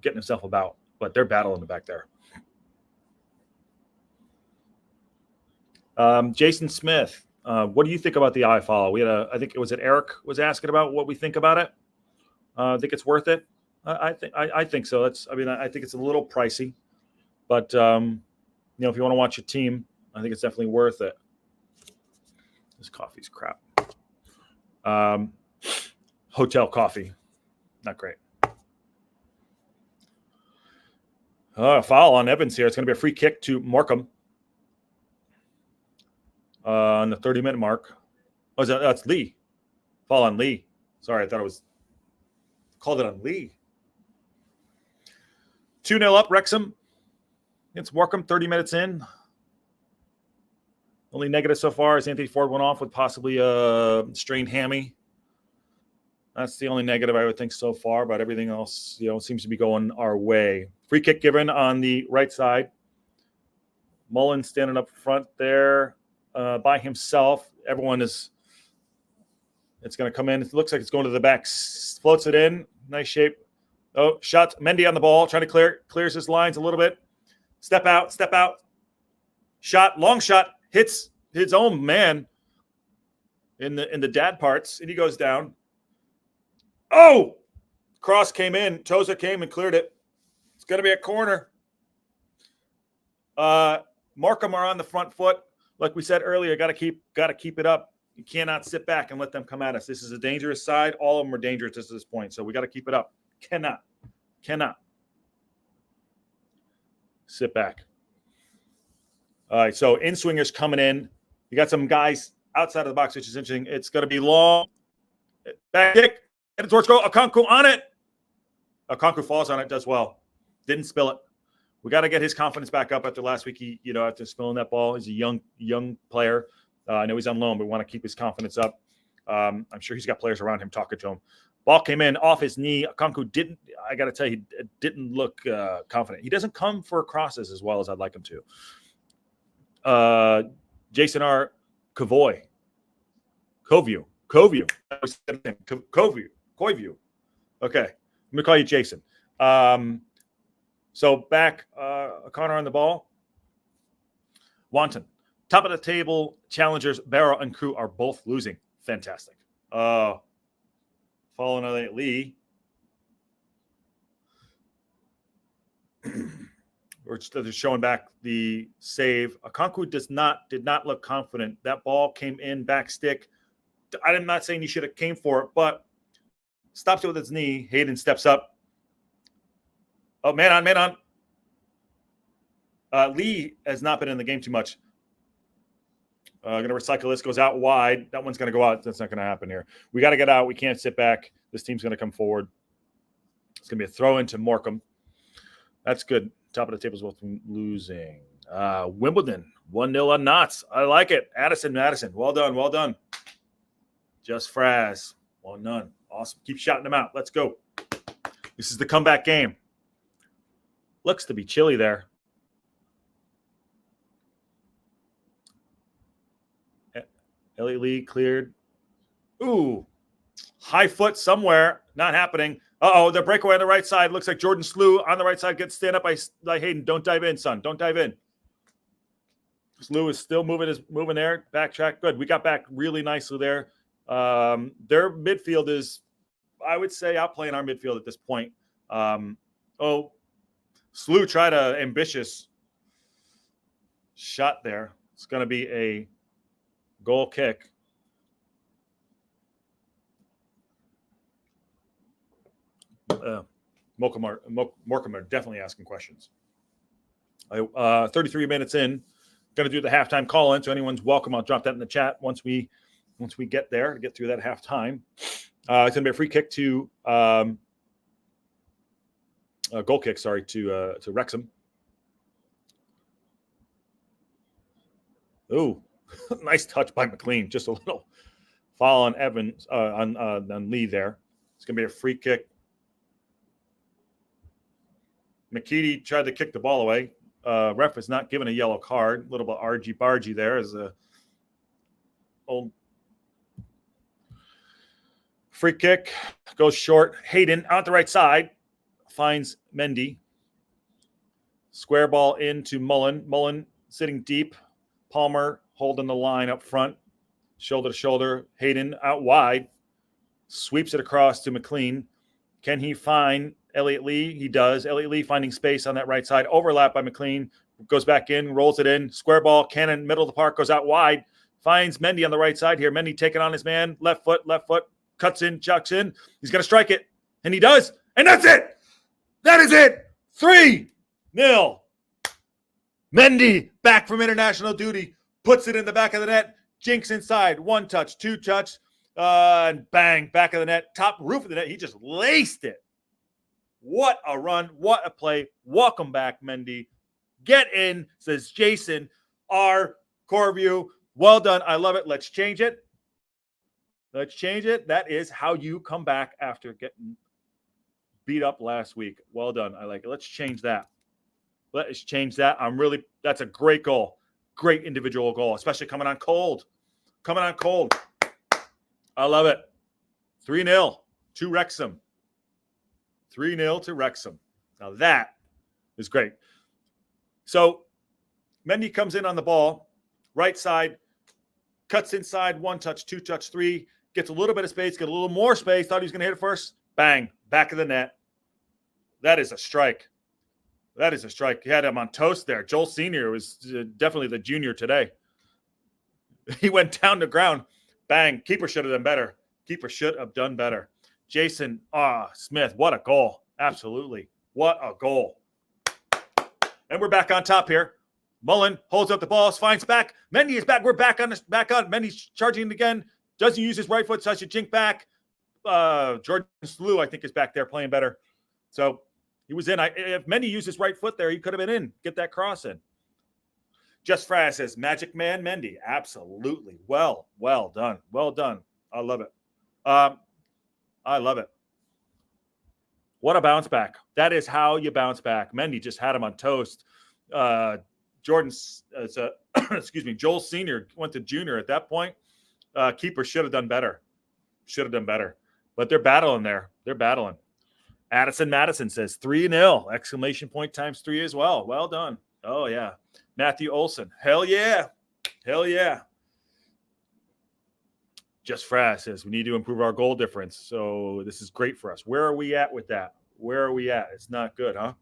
getting himself about, but they're battling the back there. Jason Smith, what do you think about the eye follow? We had I think it was Eric was asking about what we think about it. I think it's worth it. I think so. I think it's a little pricey, but if you want to watch your team, I think it's definitely worth it. This coffee's crap. Hotel coffee, not great. Foul on Evans here. It's going to be a free kick to Morcombe on the 30-minute mark. Oh, that's Lee. Foul on Lee. Sorry, I thought it was called it on Lee. 2-0 up, Wrexham. It's Morcombe, 30 minutes in. Only negative so far is Anthony Ford went off with possibly a strained hammy. That's the only negative I would think so far, but everything else, seems to be going our way. Free kick given on the right side. Mullen standing up front there by himself. It's going to come in. It looks like it's going to the back. Floats it in. Nice shape. Oh, shot. Mendy on the ball, trying to clears his lines a little bit. Step out. Shot, long shot, hits his own man in the dad parts, and he goes down. Oh! Cross came in. Tozer came and cleared it. It's going to be a corner. Morcombe are on the front foot. Like we said earlier, got to keep it up. You cannot sit back and let them come at us. This is a dangerous side. All of them are dangerous at this point, so we got to keep it up. Cannot sit back. All right, so in-swingers coming in. You got some guys outside of the box, which is interesting. It's going to be long. Back kick. Headed towards goal. Okonkwo on it. Okonkwo falls on it, does well. Didn't spill it. We got to get his confidence back up after last week. He, after spilling that ball, he's a young player. I know he's on loan, but we want to keep his confidence up. I'm sure he's got players around him talking to him. Ball came in off his knee. Okonkwo didn't. I got to tell you, he didn't look confident. He doesn't come for crosses as well as I'd like him to. Jason R. Coyview. Okay, I'm gonna call you Jason. So back, Connor on the ball. Wanton, top of the table challengers. Barrow and crew are both losing. Fantastic. Following on that, Lee. We're just showing back the save. Okonkwo did not look confident. That ball came in back stick. I'm not saying he should have came for it, but stops it with his knee. Hayden steps up. Oh, man on. Lee has not been in the game too much. Going to recycle this. Goes out wide. That one's going to go out. That's not going to happen here. We got to get out. We can't sit back. This team's going to come forward. It's going to be a throw into Morcombe. That's good. Top of the table is both losing. Wimbledon, 1-0 on Knots. I like it. Addison Madison. Well done. Just Fraz. Well done. Awesome. Keep shouting them out. Let's go. This is the comeback game. Looks to be chilly there. Elliot Lee cleared. Ooh. High foot somewhere. Not happening. The breakaway on the right side. Looks like Jordan Slew on the right side gets stand up by Hayden. Don't dive in, son. Don't dive in. Slew is still moving there. Backtrack. Good. We got back really nicely there. Their midfield is, I would say, outplaying our midfield at this point. Slew tried a ambitious shot there. It's going to be a goal kick. Morcombe are definitely asking questions. 33 minutes in, going to do the halftime call in. So anyone's welcome. I'll drop that in the chat once we get there to get through that halftime. It's going to be a free kick to goal kick, to Wrexham. Ooh, nice touch by McLean. Just a little foul on Evans on Lee there. It's going to be a free kick. McKeady tried to kick the ball away. Ref is not given a yellow card. A little bit argy-bargy there as a old free kick. Goes short. Hayden out the right side. Finds Mendy. Square ball into Mullen. Mullen sitting deep. Palmer holding the line up front. Shoulder to shoulder. Hayden out wide. Sweeps it across to McLean. Can he find Elliott Lee? He does. Elliott Lee finding space on that right side. Overlap by McLean. Goes back in. Rolls it in. Square ball. Cannon, middle of the park. Goes out wide. Finds Mendy on the right side here. Mendy taking on his man. Left foot. Cuts in. Chucks in. He's going to strike it. And he does. And that's it. That is it. 3-0. Mendy back from international duty. Puts it in the back of the net. Jinks inside. 1 touch. 2 touch. And bang. Back of the net. Top roof of the net. He just laced it. What a run. What a play. Welcome back, Mendy. Get in, says Jason R. Corview. Well done. I love it. Let's change it. Let's change it. That is how you come back after getting beat up last week. Well done. I like it. Let's change that. Let's change that. That's a great goal. Great individual goal, especially coming on cold. I love it. 3-0 to Wrexham. 3-0 to Wrexham. Now that is great. So Mendy comes in on the ball, right side, cuts inside, 1 touch, 2 touch, 3, gets a little bit of space, get a little more space, thought he was going to hit it first. Bang, back of the net. That is a strike. He had him on toast there. Joel Sr. was definitely the junior today. He went down to ground. Bang, keeper should have done better. Jason Smith, what a goal. Absolutely. What a goal. And we're back on top here. Mullen holds up the ball, finds back. Mendy is back. We're back on. Mendy's charging again. Doesn't use his right foot, so I should jink back. Jordan Slew, I think, is back there playing better. So he was in. If Mendy used his right foot there, he could have been in. Get that cross in. Just Fraz says, Magic Man Mendy. Absolutely. Well done. Well done. I love it. I love it. What a bounce back. That is how you bounce back. Mendy just had him on toast. Joel Sr. went to junior at that point. Keeper should have done better. But they're battling there. Addison Madison says 3-0. Exclamation point times 3 as well. Well done. Oh, yeah. Matthew Olson. Hell yeah. Just Fraz says we need to improve our goal difference. So this is great for us. Where are we at with that? It's not good, huh?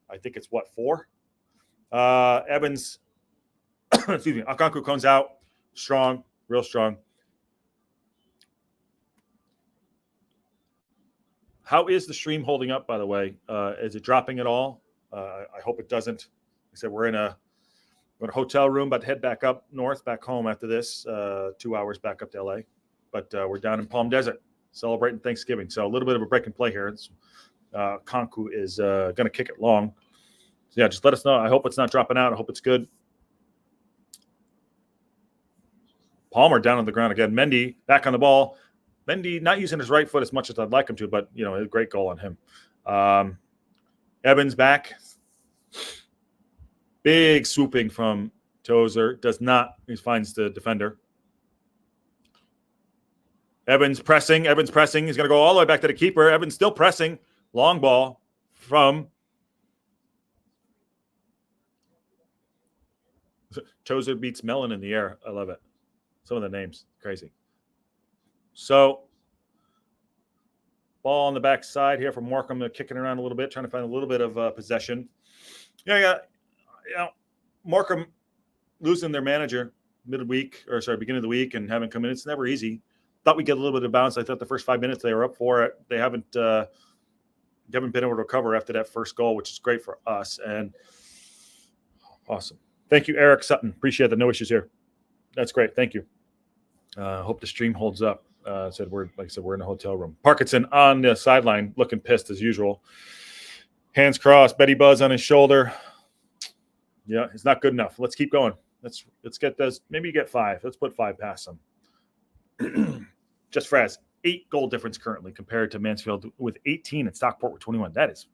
I think it's 4? Evans, Akanku comes out strong, real strong. How is the stream holding up, by the way? Is it dropping at all? I hope it doesn't. I said we're in a hotel room, but head back up north, back home after this. 2 hours back up to LA. But we're down in Palm Desert celebrating Thanksgiving. So a little bit of a break and play here. Kanku is going to kick it long. So, yeah, just let us know. I hope it's not dropping out. I hope it's good. Palmer down on the ground again. Mendy back on the ball. Mendy not using his right foot as much as I'd like him to, but, a great goal on him. Evans back. Big swooping from Tozer. He finds the defender. Evans pressing. He's going to go all the way back to the keeper. Evans still pressing. Long ball from Tozer beats Mellon in the air. I love it. Some of the names. Crazy. So, ball on the back side here from Morcombe, kicking around a little bit, trying to find a little bit of possession. Morcombe losing their manager beginning of the week and having come in. It's never easy. Thought we'd get a little bit of bounce. I thought the first 5 minutes they were up for it. They haven't been able to recover after that first goal, which is great for us. And awesome. Thank you, Eric Sutton. Appreciate the no issues here. That's great. Thank you. Hope the stream holds up. We're in a hotel room. Parkinson on the sideline looking pissed as usual. Hands crossed. Betty Buzz on his shoulder. Yeah, it's not good enough. Let's keep going. Let's get those. Maybe you get 5. Let's put 5 past them. Just Fraz, 8 goal difference currently compared to Mansfield with 18 and Stockport with 21. That's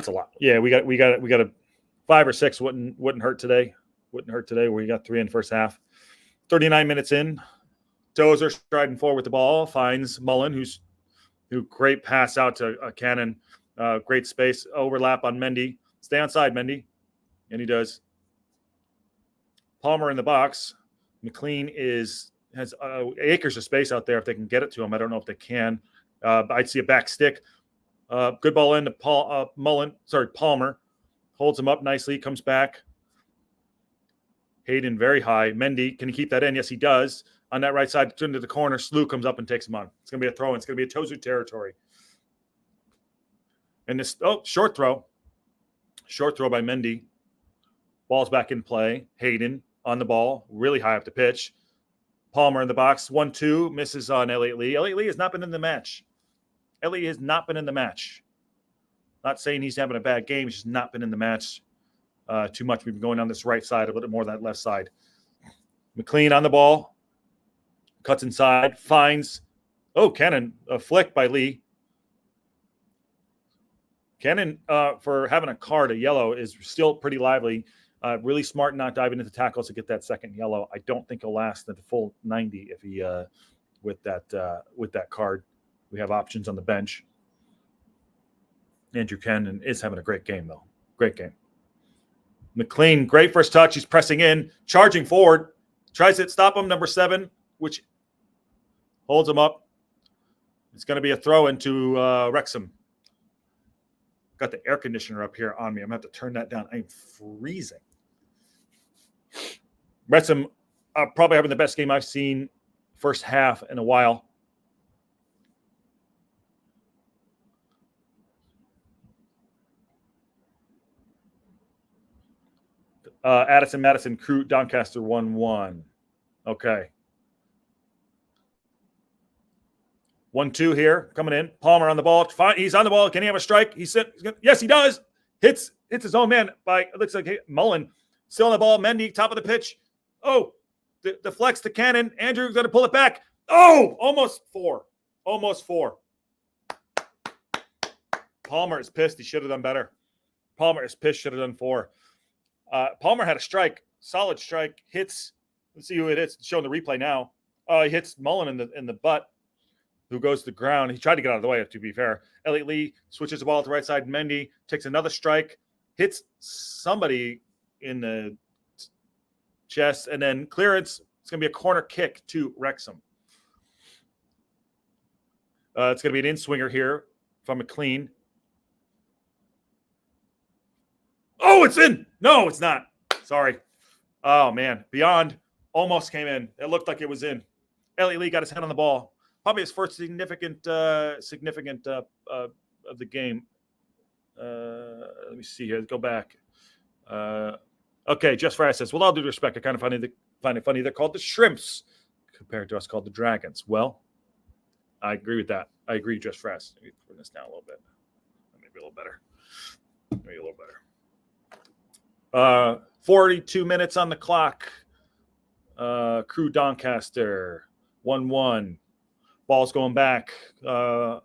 a lot. Yeah, we got a 5 or 6 wouldn't hurt today. Wouldn't hurt today. We got 3 in the first half. 39 minutes in. Dozer striding forward with the ball, finds Mullen, who great pass out to Cannon. Great space, overlap on Mendy. Stay on side, Mendy. And he does. Palmer in the box. McLean has acres of space out there if they can get it to him. I don't know if they can. I'd see a back stick. Good ball in to Palmer. Holds him up nicely, comes back. Hayden very high. Mendy, can he keep that in? Yes, he does. On that right side, into the corner, Slew comes up and takes him on. It's going to be a throw-in. It's going to be a Tozu territory. And this, short throw. Short throw by Mendy. Ball's back in play. Hayden on the ball, really high up the pitch. Palmer in the box. 1-2, misses on Elliot Lee. Elliot Lee has not been in the match. Elliot has not been in the match. Not saying he's having a bad game. He's just not been in the match too much. We've been going on this right side, a little more than that left side. McLean on the ball. Cuts inside. Finds. Cannon. A flick by Lee. Cannon, for having a card, a yellow, is still pretty lively. Really smart not diving into tackles to get that second yellow. I don't think he'll last the full 90 if he with that card. We have options on the bench. Andrew Cannon is having a great game, though. Great game. McLean, great first touch. He's pressing in, charging forward. Tries to stop him, number 7, which holds him up. It's going to be a throw into Wrexham. Got the air conditioner up here on me. I'm going to have to turn that down. I'm freezing. Wrexham probably having the best game I've seen first half in a while. Addison, Madison, Crew, Doncaster 1-1. Okay. 1-2 here, coming in. Palmer on the ball. He's on the ball. Can he have a strike? Yes, he does. Hits his own man by, it looks like Mullen. Still on the ball. Mendy, top of the pitch. Deflects to Cannon. Andrew going to pull it back. Almost 4. Almost 4. Palmer is pissed. He should have done better. Palmer is pissed. Should have done 4. Palmer had a strike. Solid strike. Hits. Let's see who it is. It's showing the replay now. He hits Mullen in the butt, who goes to the ground. He tried to get out of the way, to be fair. Elliot Lee switches the ball to the right side. Mendy takes another strike, hits somebody in the chest, and then clearance. It's going to be a corner kick to Wrexham. It's going to be an in-swinger here from McLean. It's in. No, it's not. Sorry. Oh, man. Beyond almost came in. It looked like it was in. Elliot Lee got his head on the ball. Probably his first significant of the game. Let me see here. Go back. Okay, Just Fry says, well, all due respect, I kind of find it funny. They're called the Shrimps compared to us called the Dragons. Well, I agree with that. I agree, Just Fry. Let me turn this down a little bit. Maybe a little better. Maybe a little better. 42 minutes on the clock. Crew Doncaster 1-1. Ball's going back. Wimbledon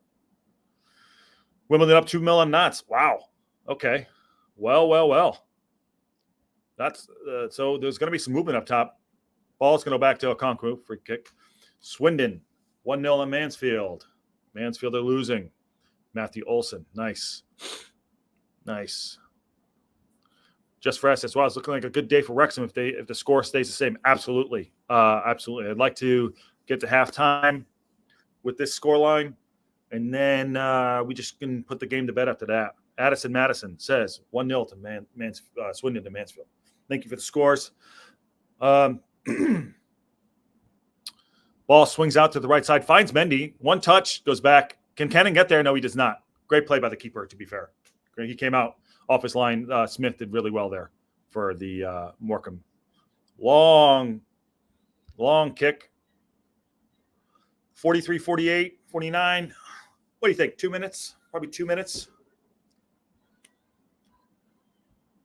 up 2-0 on Knots. Wow. Okay. Well. That's so there's going to be some movement up top. Ball's going to go back to Okonkwo. Free kick. Swindon 1-0 on Mansfield. Mansfield are losing. Matthew Olson. Nice. Just for us as well. It's looking like a good day for Wrexham if the score stays the same. Absolutely. Absolutely. I'd like to get to halftime with this scoreline, and then we just can put the game to bed after that. Addison Madison says 1-0 to Swindon to Mansfield. Thank you for the scores. Ball swings out to the right side, finds Mendy. One touch, goes back. Can Cannon get there? No, he does not. Great play by the keeper, to be fair. He came out off his line. Smith did really well there for the Morcombe. Long kick. 43, 48, 49. What do you think? 2 minutes? Probably 2 minutes.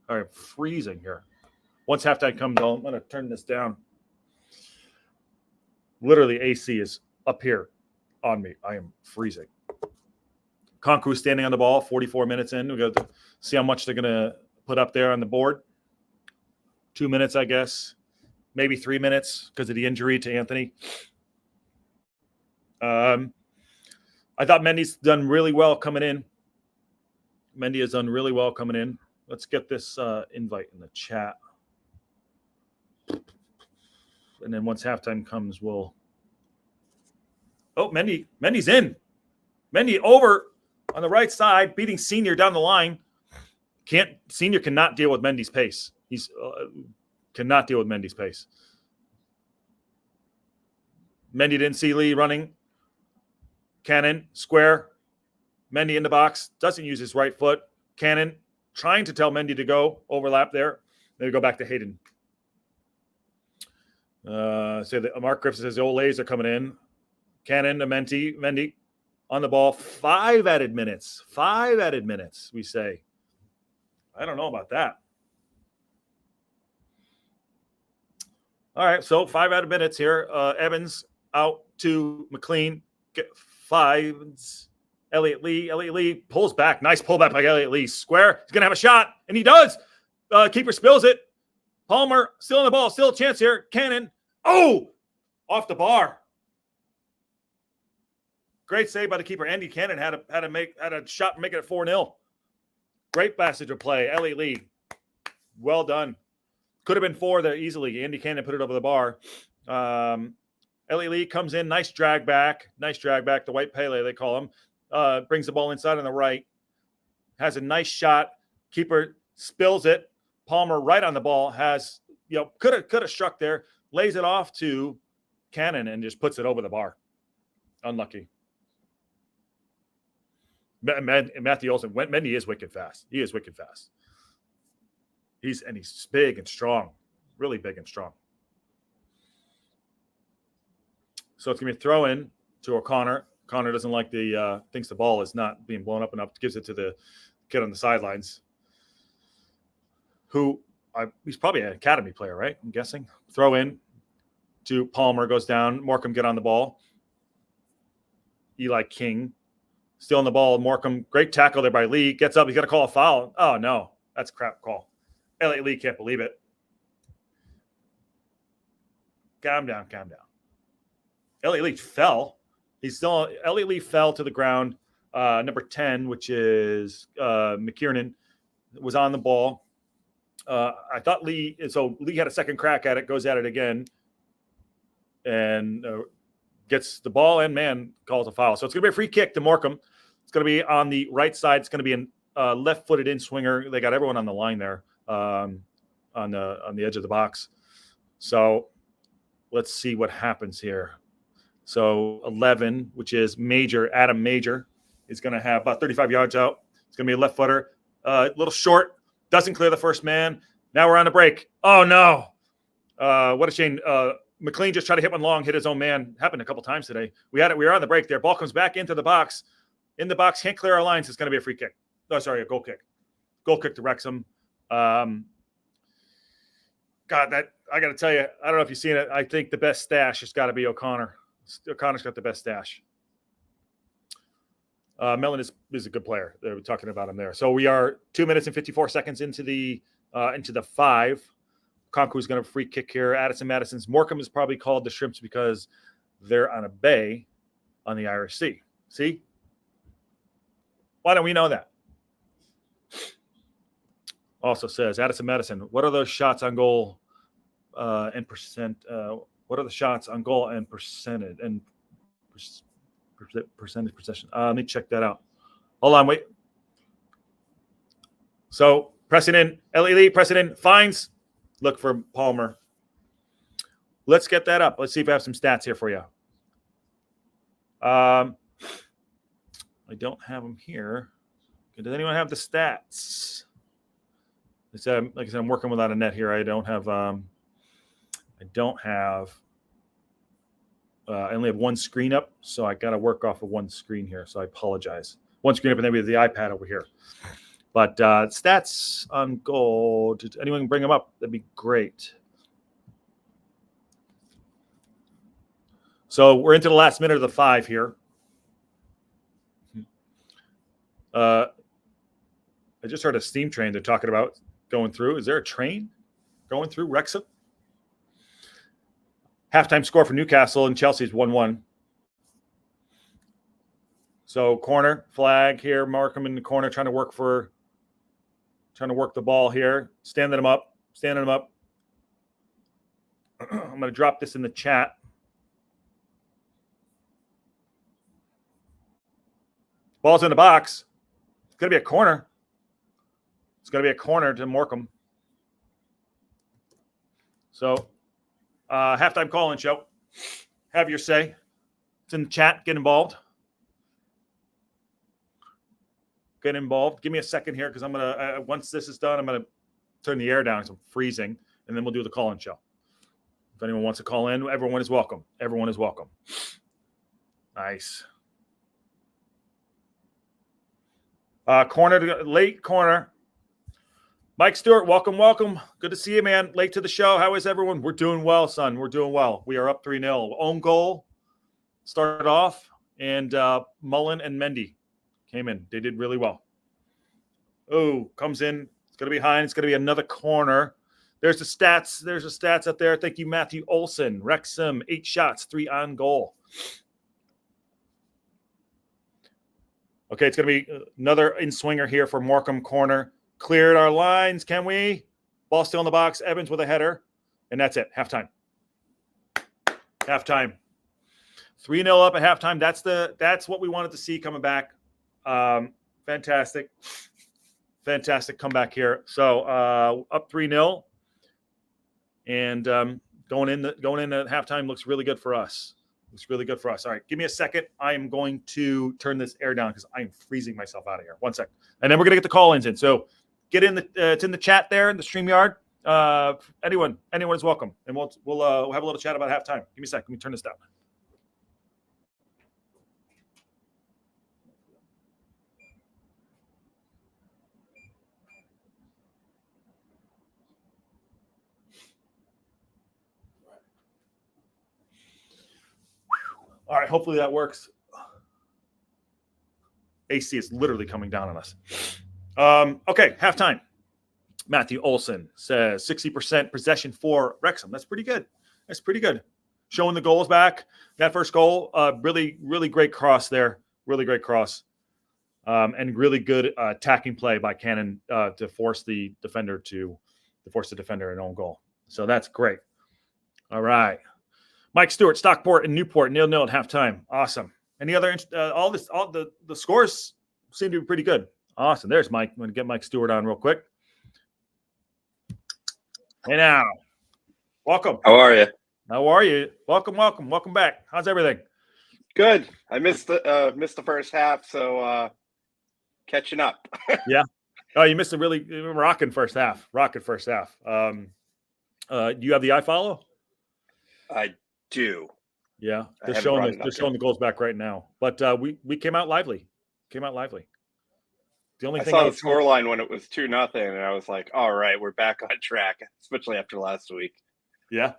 All right, freezing here. Once halftime comes on, I'm going to turn this down. Literally, AC is up here on me. I am freezing. Conqueror standing on the ball, 44 minutes in. We got to see how much they're going to put up there on the board. 2 minutes, I guess. Maybe 3 minutes because of the injury to Anthony. I thought Mendy's done really well coming in. Mendy has done really well coming in. Let's get this invite in the chat. And then once halftime comes, we'll... Oh, Mendy's in. Mendy over on the right side, beating Senior down the line. Senior cannot deal with Mendy's pace. He's cannot deal with Mendy's pace. Mendy didn't see Lee running. Cannon, square. Mendy in the box. Doesn't use his right foot. Cannon trying to tell Mendy to go. Overlap there. Then we go back to Hayden. Mark Griffith says the old ladies are coming in. Cannon to Mendy on the ball. 5 added minutes. 5 added minutes, we say. I don't know about that. All right, so 5 added minutes here. Evans out to McLean. 5s. Elliott Lee pulls back. Nice pullback by Elliott Lee. Square. He's going to have a shot, and he does. Keeper spills it. Palmer still on the ball. Still a chance here. Cannon. Oh! Off the bar. Great save by the keeper. Andy Cannon had a shot making it 4-0. Great passage of play. Elliott Lee. Well done. Could have been 4 there easily. Andy Cannon put it over the bar. Elliott Lee comes in. Nice drag back. The White Pele, they call him. Brings the ball inside on the right. Has a nice shot. Keeper spills it. Palmer right on the ball. Has, could have struck there. Lays it off to Cannon and just puts it over the bar. Unlucky. Matthew Olsen. Mendy is wicked fast. He is wicked fast. He's big and strong. Really big and strong. So it's going to be a throw in to O'Connor. O'Connor doesn't like thinks the ball is not being blown up enough. Gives it to the kid on the sidelines. He's probably an academy player, right? I'm guessing. Throw in to Palmer, goes down. Morcombe get on the ball. Eli King still on the ball. Morcombe, great tackle there by Lee. Gets up. He's got to call a foul. Oh, no. That's a crap call. Elliott Lee can't believe it. Calm down. Elliott Lee fell. Elliott Lee fell to the ground. Number 10, which is McKiernan, was on the ball. I thought Lee had a second crack at it, goes at it again, and gets the ball and calls a foul. So it's going to be a free kick to Morcombe. It's going to be on the right side. It's going to be a left-footed in-swinger. They got everyone on the line there on the edge of the box. So let's see what happens here. So 11, which is Adam Major, is going to have about 35 yards out. It's going to be a left footer, a little short, doesn't clear the first man. Now we're on a break. Oh, no. What a shame. McLean just tried to hit one long, hit his own man. Happened a couple times today. We were on the break there. Ball comes back into the box. In the box, can't clear our lines. It's going to be a free kick. Oh, sorry, a goal kick. Goal kick to Wrexham. God, that I got to tell you, I don't know if you've seen it. I think the best stash has got to be O'Connor. O'Connor's got the best stash. Mellon is a good player. They're talking about him there. So we are 2 minutes and 54 seconds into the 5. Conqueror's going to free kick here. Madison's. Morcombe is probably called the Shrimps because they're on a bay on the Irish Sea. See? Why don't we know that? Also says Addison Madison. What are those shots on goal and percent? What are the shots on goal and percentage and percentage possession? Let me check that out. Hold on, wait. So pressing in, Lee pressing in, finds. Look for Palmer. Let's get that up. Let's see if I have some stats here for you. I don't have them here. Does anyone have the stats? Like I said, I'm working without a net here. I don't have. I only have one screen up, so I got to work off of one screen here. So I apologize. One screen up, and then we have the iPad over here. But stats on goal. Did anyone bring them up? That'd be great. So we're into the last minute of the 5 here. I just heard a steam train they're talking about going through. Is there a train going through Wrexham? Halftime score for Newcastle and Chelsea is 1-1. So corner flag here. Morcombe in the corner trying to work the ball here. Standing them up. I'm going to drop this in the chat. Ball's in the box. It's going to be a corner. It's going to be a corner to Morcombe. So, halftime call-in show. Have your say. It's in the chat. Get involved. Get involved. Give me a second here because I'm going to, once this is done, I'm going to turn the air down because I'm freezing, and then we'll do the call-in show. If anyone wants to call in, everyone is welcome. Everyone is welcome. Nice. Late corner. Mike Stewart, welcome. Good to see you, man. Late to the show. How is everyone? We're doing well, son. We're doing well. We are up 3-0. Own goal started off, and Mullen and Mendy came in. They did really well. Oh, comes in. It's going to be behind. It's going to be another corner. There's the stats. There's the stats up there. Thank you, Matthew Olson. Wrexham, 8 shots, 3 on goal. Okay, it's going to be another in-swinger here for Morcombe corner. Cleared our lines, can we? Ball still in the box. Evans with a header. And that's it. Halftime. 3-0 up at halftime. That's what we wanted to see coming back. Fantastic comeback here. So up 3-0. And going in at halftime looks really good for us. All right, give me a second. I am going to turn this air down because I am freezing myself out of here. 1 second. And then we're going to get the call-ins in. So get in it's in the chat there in the StreamYard. Anyone is welcome. And we'll have a little chat about halftime. Give me a second. Let me turn this down. All right, hopefully that works. AC is literally coming down on us. Okay, halftime. Matthew Olson says 60% possession for Wrexham. That's pretty good. Showing the goals back. That first goal, really, really great cross there. Really great cross. And really good attacking play by Cannon to force the defender an own goal. So that's great. All right. Mike Stewart, Stockport, and Newport 0-0 at halftime. Awesome. Any other all the scores seem to be pretty good. Awesome. There's Mike. I'm going to get Mike Stewart on real quick. Hey now. Welcome. How are you? Welcome back. How's everything? Good. I missed the first half, so catching up. Yeah. Oh, you missed a really rocking first half. Do you have the iFollow? I do. Yeah, they're showing the goals back right now. But we came out lively. The only thing I saw the scoreline when it was 2-0, and I was like, "All right, we're back on track." Especially after last week. Yeah,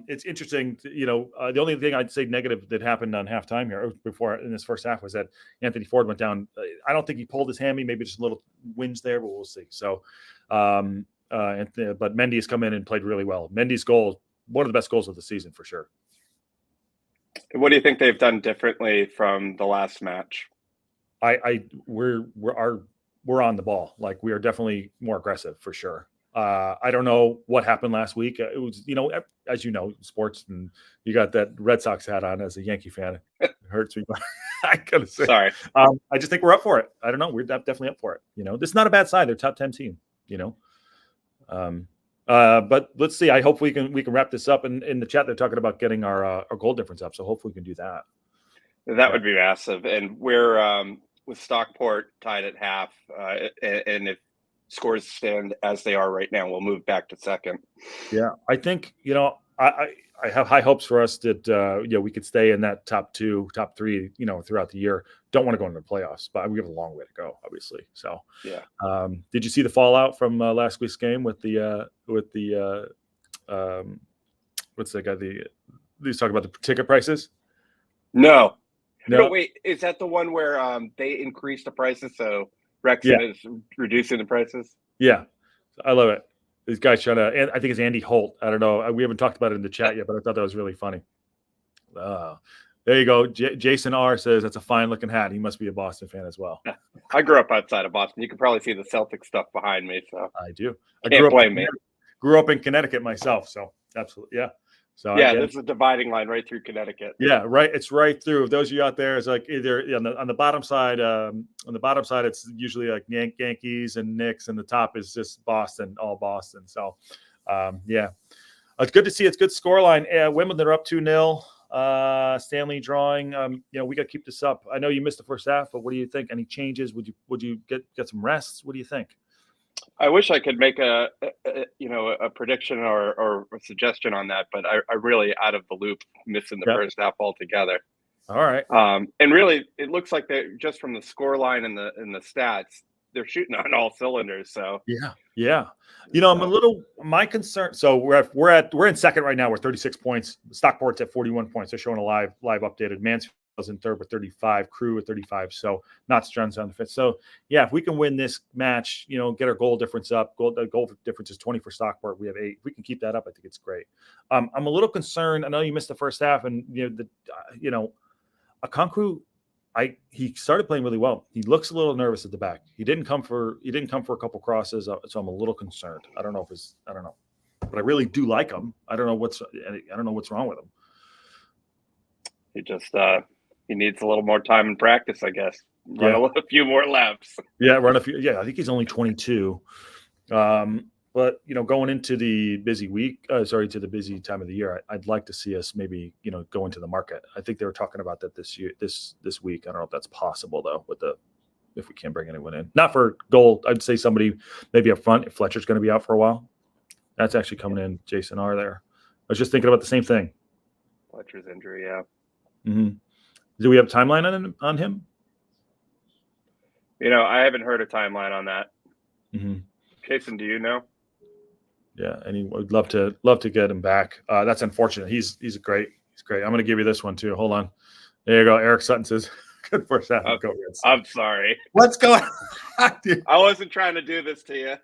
it's interesting. The only thing I'd say negative that happened on halftime here before in this first half was that Anthony Ford went down. I don't think he pulled his hammy. Maybe just a little whinge there, but we'll see. So, but Mendy has come in and played really well. Mendy's goal, one of the best goals of the season for sure. What do you think they've done differently from the last match? We're on the ball. Like, we are definitely more aggressive for sure. I don't know what happened last week. It was, as you know, sports, and you got that Red Sox hat on as a Yankee fan. It hurts me. I gotta say, sorry. I just think we're up for it. I don't know. We're definitely up for it. This is not a bad side. They're top 10 team. But let's see. I hope we can wrap this up. In the chat, they're talking about getting our goal difference up. So hopefully we can do that. That would be massive. And we're with Stockport tied at half, and if scores stand as they are right now, we'll move back to second. Yeah, I think I I have high hopes for us that we could stay in that top 2, top 3, throughout the year. Don't want to go into the playoffs, but we have a long way to go, obviously. So, yeah. Did you see the fallout from last week's game with the what's that guy? He's talking about the ticket prices. No. No, Wait, is that the one where they increased the prices, so Wrexham is reducing the prices? Yeah, I love it. This guy's trying to, and I think it's Andy Holt. I don't know. We haven't talked about it in the chat yet, but I thought that was really funny. There you go. Jason R says that's a fine looking hat. He must be a Boston fan as well. I grew up outside of Boston. You can probably see the Celtic stuff behind me. So I do. Can't blame me. Grew up in Connecticut myself, so absolutely, yeah. So yeah, there's a dividing line right through Connecticut. Yeah, right. It's right through. Those of you out there, is like either on the bottom side. On the bottom side, it's usually like Yankees and Knicks, and the top is just Boston, all Boston. So, yeah, it's good to see. It's good scoreline. Wimbledon are up 2-0. Stanley drawing. We got to keep this up. I know you missed the first half, but what do you think? Any changes? Would you get some rests? What do you think? I wish I could make a prediction or a suggestion on that, but I really out of the loop, missing the first half altogether. All right. And really, it looks like they just from the score line and the stats, they're shooting on all cylinders. So yeah. My concern. So we're in second right now. We're 36 points. Stockport's at 41 points. They're showing a live updated. Mansfield's in third with 35. Crew with 35. So not Struns on the fifth. So yeah, if we can win this match, get our goal difference up. The goal difference is 20 for Stockport. We have 8. If we can keep that up, I think it's great. I'm a little concerned. I know you missed the first half, and Okonkwo, he started playing really well. He looks a little nervous at the back. He didn't come for a couple crosses, so I'm a little concerned. I don't know, but I really do like him. I don't know what's wrong with him. He just he needs a little more time in practice, I guess. Run a few more laps. Yeah, run a few. Yeah, I think he's only 22. But going into the busy week, to the busy time of the year, I'd like to see us maybe go into the market. I think they were talking about that this week. I don't know if that's possible though. If we can't bring anyone in, not for goal, I'd say somebody maybe up front. If Fletcher's going to be out for a while, that's actually coming in. Jason R there. I was just thinking about the same thing. Fletcher's injury, yeah. Mm-hmm. Do we have a timeline on him? I haven't heard a timeline on that. Mm-hmm. Jason, do you know? Yeah, and he would love to get him back. That's unfortunate. He's great. He's great. I'm going to give you this one too. Hold on. There you go. Eric Sutton says, "Good first half." I'm sorry. What's going on? I wasn't trying to do this to you.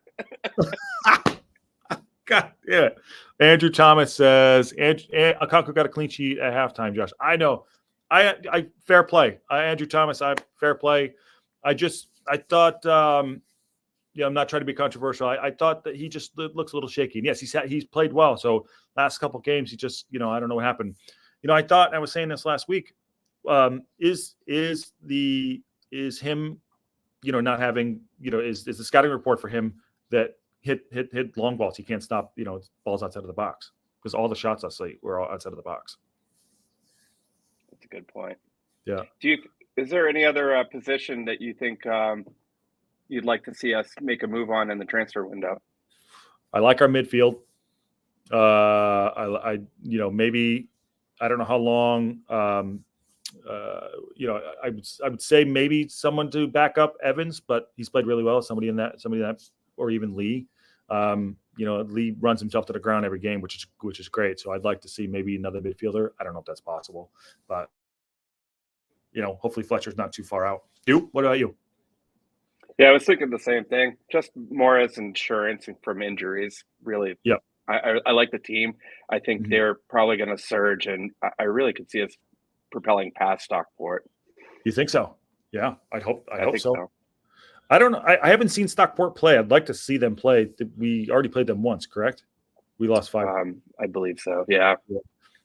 God damn it. Andrew Thomas says, Okonkwo got a clean sheet at halftime, Josh. I know. I fair play. Andrew Thomas, fair play. I thought, I'm not trying to be controversial. I thought that he just looks a little shaky. And yes, he's played well. So last couple games, he just, I don't know what happened. I thought, I was saying this last week, is him, not having, is the scouting report for him that hit long balls. He can't stop, balls outside of the box, because all the shots I see were all outside of the box. That's a good point. Yeah. Is there any other position that you think you'd like to see us make a move on in the transfer window? I like our midfield. Maybe, I don't know how long. I would say maybe someone to back up Evans, but he's played really well. Somebody in that, or even Lee. Lee runs himself to the ground every game, which is great. So I'd like to see maybe another midfielder. I don't know if that's possible, but hopefully Fletcher's not too far out. What about you? Yeah, I was thinking the same thing. Just more as insurance from injuries, really. Yep. I like the team. I think they're probably going to surge, and I really could see us propelling past Stockport. You think so? Yeah, I hope so. I don't know. I haven't seen Stockport play. I'd like to see them play. We already played them once, correct? We lost 5. I believe so. Yeah.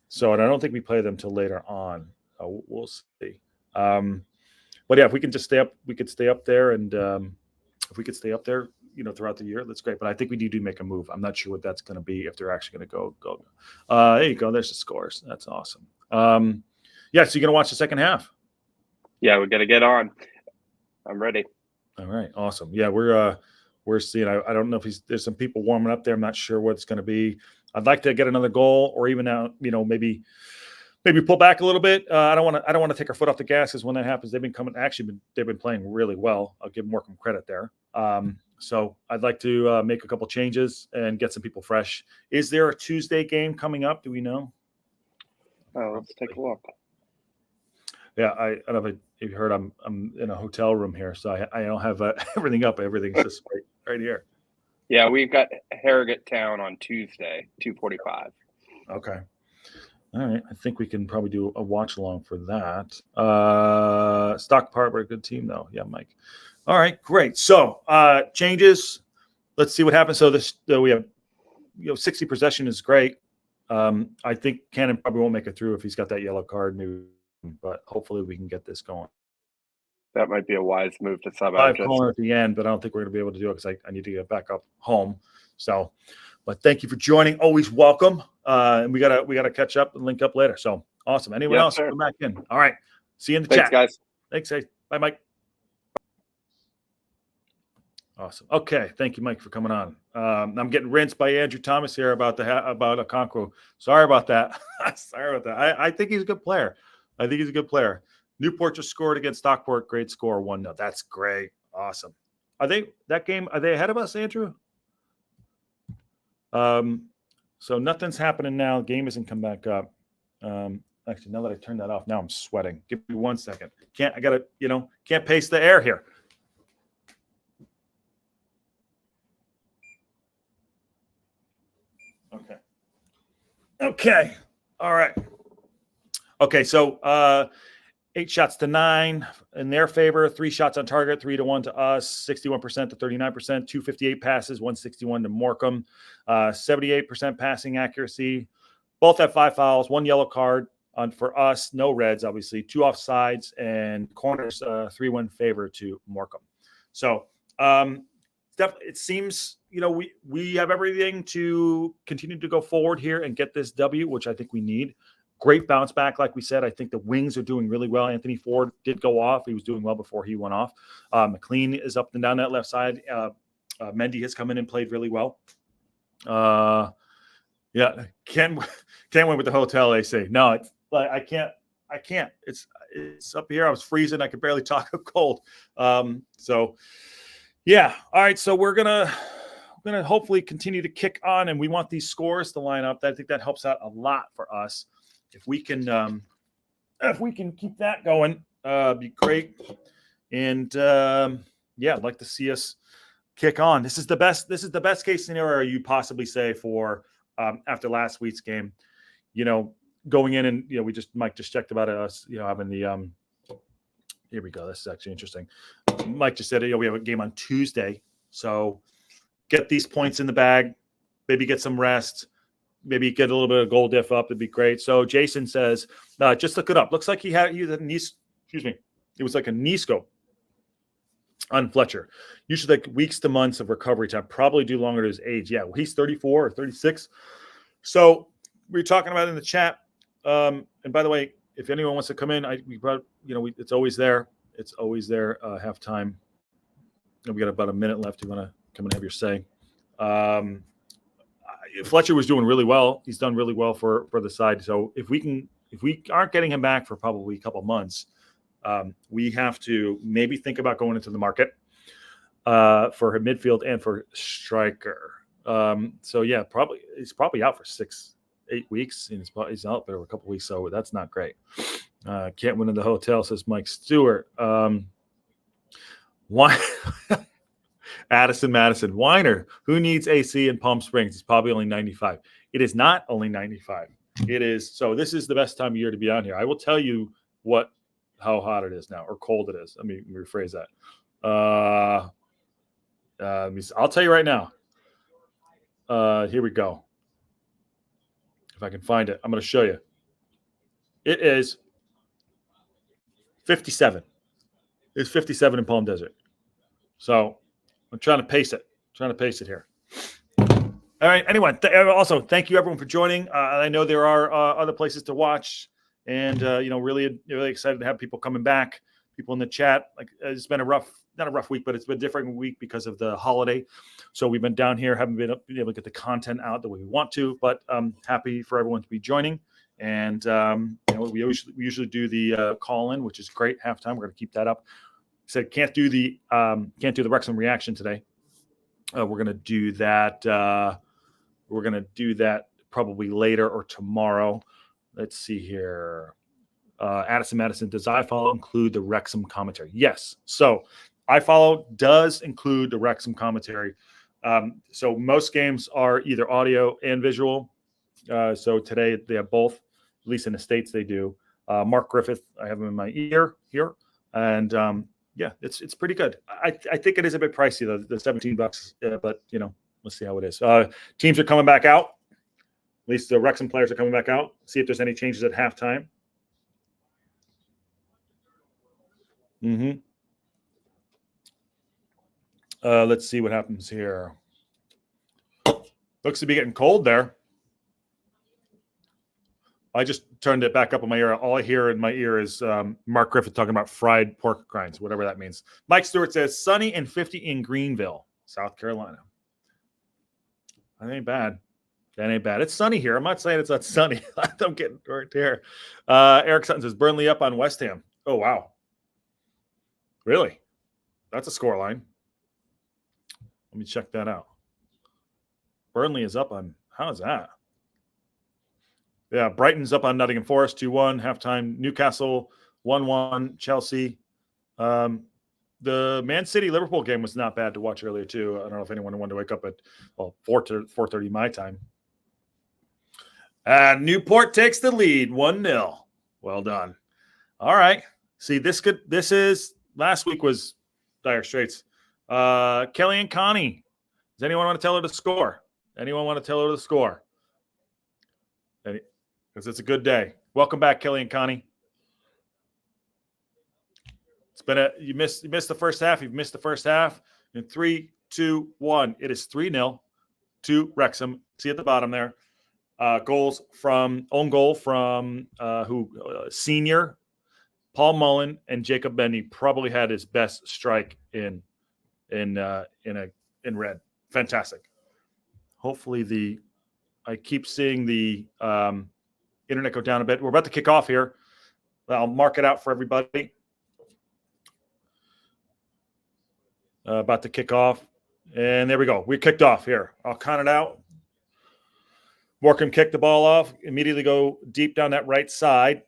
So, and I don't think we play them till later on. We'll see. But yeah, if we can just stay up, we could stay up there, and if we could stay up there, throughout the year, that's great. But I think we do make a move. I'm not sure what that's going to be, if they're actually going to go. There you go. There's the scores. That's awesome. Yeah. So you're going to watch the second half? Yeah, we got to get on. I'm ready. All right. Awesome. Yeah, we're seeing. I don't know if there's some people warming up there. I'm not sure what it's going to be. I'd like to get another goal, or even maybe pull back a little bit. I don't want to take our foot off the gas, because when that happens, they've been playing really well. I'll give Morcombe credit there. So I'd like to make a couple changes and get some people fresh. Is there a Tuesday game coming up? Do we know? Let's take a look. Yeah, I don't know if you heard. I'm in a hotel room here, so I don't have everything up. Everything's just right here. Yeah, we've got Harrogate Town on Tuesday, 2:45. Okay. All right. I think we can probably do a watch along for that. STōK Cae Ras, a good team though. Yeah, Mike. All right, great. So changes. Let's see what happens. So we have 60 possession is great. I think Cannon probably won't make it through if he's got that yellow card, maybe, but hopefully we can get this going. That might be a wise move to sub out. out. Corner at the end, but I don't think we're going to be able to do it because I need to get back up home. So, but thank you for joining. Always welcome. And we gotta catch up and link up later. So awesome. Anyone else? Come back in. All right. See you in the chat, guys. Thanks, guys. Bye, Mike. Awesome. Okay. Thank you, Mike, for coming on. I'm getting rinsed by Andrew Thomas here about Okonkwo. Sorry about that. Sorry about that. I think he's a good player. Newport just scored against Stockport. Great score, 1-0. That's great. Awesome. Are they ahead of us, Andrew? So nothing's happening now. Game hasn't come back up. Actually, now that I turned that off, now I'm sweating. Give me 1 second. Can't pace the air here. Okay. All right. Okay. So, 8 shots to 9 in their favor, 3 shots on target, 3-1 to us, 61% to 39%, 258 passes, 161 to Morcombe, 78% passing accuracy. Both have 5 fouls, 1 yellow card for us, no reds, obviously, 2 offsides, and corners 3-1 favor to Morcombe. So it seems we have everything to continue to go forward here and get this W, which I think we need. Great bounce back, like we said. I think the wings are doing really well. Anthony Ford did go off. He was doing well before he went off. McLean is up and down that left side. Mendy has come in and played really well. Yeah, can't win with the hotel, they say. No, it's like I can't. It's up here. I was freezing. I could barely talk. I'm cold. So yeah. All right. So we're gonna hopefully continue to kick on, and we want these scores to line up. I think that helps out a lot for us. If we can keep that going, be great. And yeah, I'd like to see us kick on. This is the best case scenario you possibly say for after last week's game. Going in and Mike just checked about us. Having the here we go. This is actually interesting. Mike just said we have a game on Tuesday, so get these points in the bag. Maybe get some rest. Maybe get a little bit of goal diff up. It'd be great. So Jason says, just look it up. Looks like he had a knee. Excuse me. It was like a knee scope on Fletcher. Usually like weeks to months of recovery time. Probably due longer to his age. Yeah, well, he's 34 or 36. So we were talking about it in the chat. And by the way, if anyone wants to come in, it's always there. It's always there. Halftime. And we got about a minute left. You want to come and have your say? Fletcher was doing really well. He's done really well for the side. So if we aren't getting him back for probably a couple months, we have to maybe think about going into the market for midfield and for striker. So yeah, he's probably out for 6-8 weeks, and he's out there for a couple weeks. So that's not great. Can't win in the hotel, says Mike Stewart. Why? Addison Madison. Weiner, who needs AC in Palm Springs? It's probably only 95. It is not only 95. It is. So this is the best time of year to be on here. I will tell you how hot it is now, or cold it is. Let me rephrase that. I'll tell you right now. Here we go. If I can find it, I'm going to show you. It is 57. It's 57 in Palm Desert. So I'm trying to pace it. Here. All right. Anyway, also thank you everyone for joining. I know there are other places to watch, and really excited to have people coming back. People in the chat. Like it's been a rough not a rough week, but it's been a different week because of the holiday. So we've been down here, haven't been able to get the content out the way we want to, but happy for everyone to be joining. And we usually do the call-in, which is great. Halftime, we're going to keep that up. Said can't do the Wrexham reaction today. We're going to do that. Probably later or tomorrow. Let's see here. Addison Madison, does iFollow include the Wrexham commentary? Yes. So iFollow does include the Wrexham commentary. So most games are either audio and visual. So today they have both, at least in the States they do. Mark Griffith, I have him in my ear here. And it's pretty good. I think it is a bit pricey, though, the $17, but let's see how it is. Teams are coming back out. At least the Wrexham players are coming back out. See if there's any changes at halftime. Let's see what happens here. Looks to be getting cold there. I just turned it back up in my ear. All I hear in my ear is Mark Griffith talking about fried pork rinds, whatever that means. Mike Stewart says, sunny and 50 in Greenville, South Carolina. That ain't bad. It's sunny here. I'm not saying it's not sunny. I'm getting right there. Eric Sutton says, Burnley up on West Ham. Oh, wow. Really? That's a score line. Let me check that out. Burnley is up on, how is that? Yeah, Brighton's up on Nottingham Forest 2-1, halftime. Newcastle 1-1, Chelsea. The Man City Liverpool game was not bad to watch earlier too. I don't know if anyone wanted to wake up at 4:30 my time. Newport takes the lead, 1-0. Well done. All right. See, last week was dire straits. Kelly and Connie. Does anyone want to tell her to score? Because it's a good day. Welcome back, Kelly and Connie. It's been you missed the first half. You've missed the first half. In 3, 2, 1. It is 3-0 to Wrexham. See at the bottom there. Own goal from senior Paul Mullen and Jacob Mendy probably had his best strike in red. Fantastic. Hopefully I keep seeing the internet go down a bit. We're about to kick off here. I'll mark it out for everybody. About to kick off. And there we go. We kicked off here. I'll count it out. Morcombe kicked the ball off. Immediately go deep down that right side.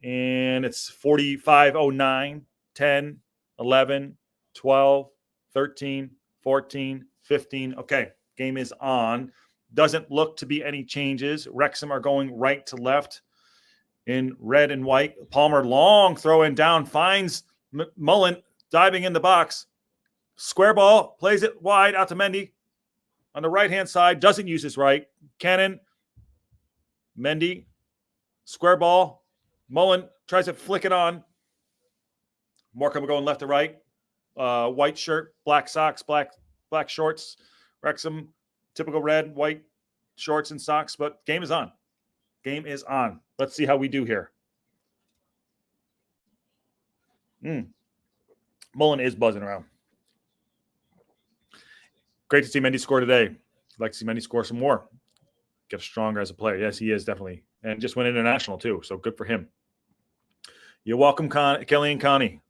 And it's 45-09, 10, 11, 12, 13, 14, 15. Okay, game is on. Doesn't look to be any changes. Wrexham are going right to left in red and white. Palmer, long throw in down, finds Mullen diving in the box. Square ball, plays it wide out to Mendy on the right-hand side. Doesn't use his right. Cannon, Mendy, square ball. Mullen tries to flick it on. Morcombe going left to right. White shirt, black socks, black shorts. Wrexham, typical red, white shorts and socks, but game is on. Let's see how we do here. Mullen is buzzing around. Great to see Mendy score today. I'd like to see Mendy score some more. Get stronger as a player. Yes, he is definitely. And just went international too, so good for him. You're welcome, Kelly and Connie.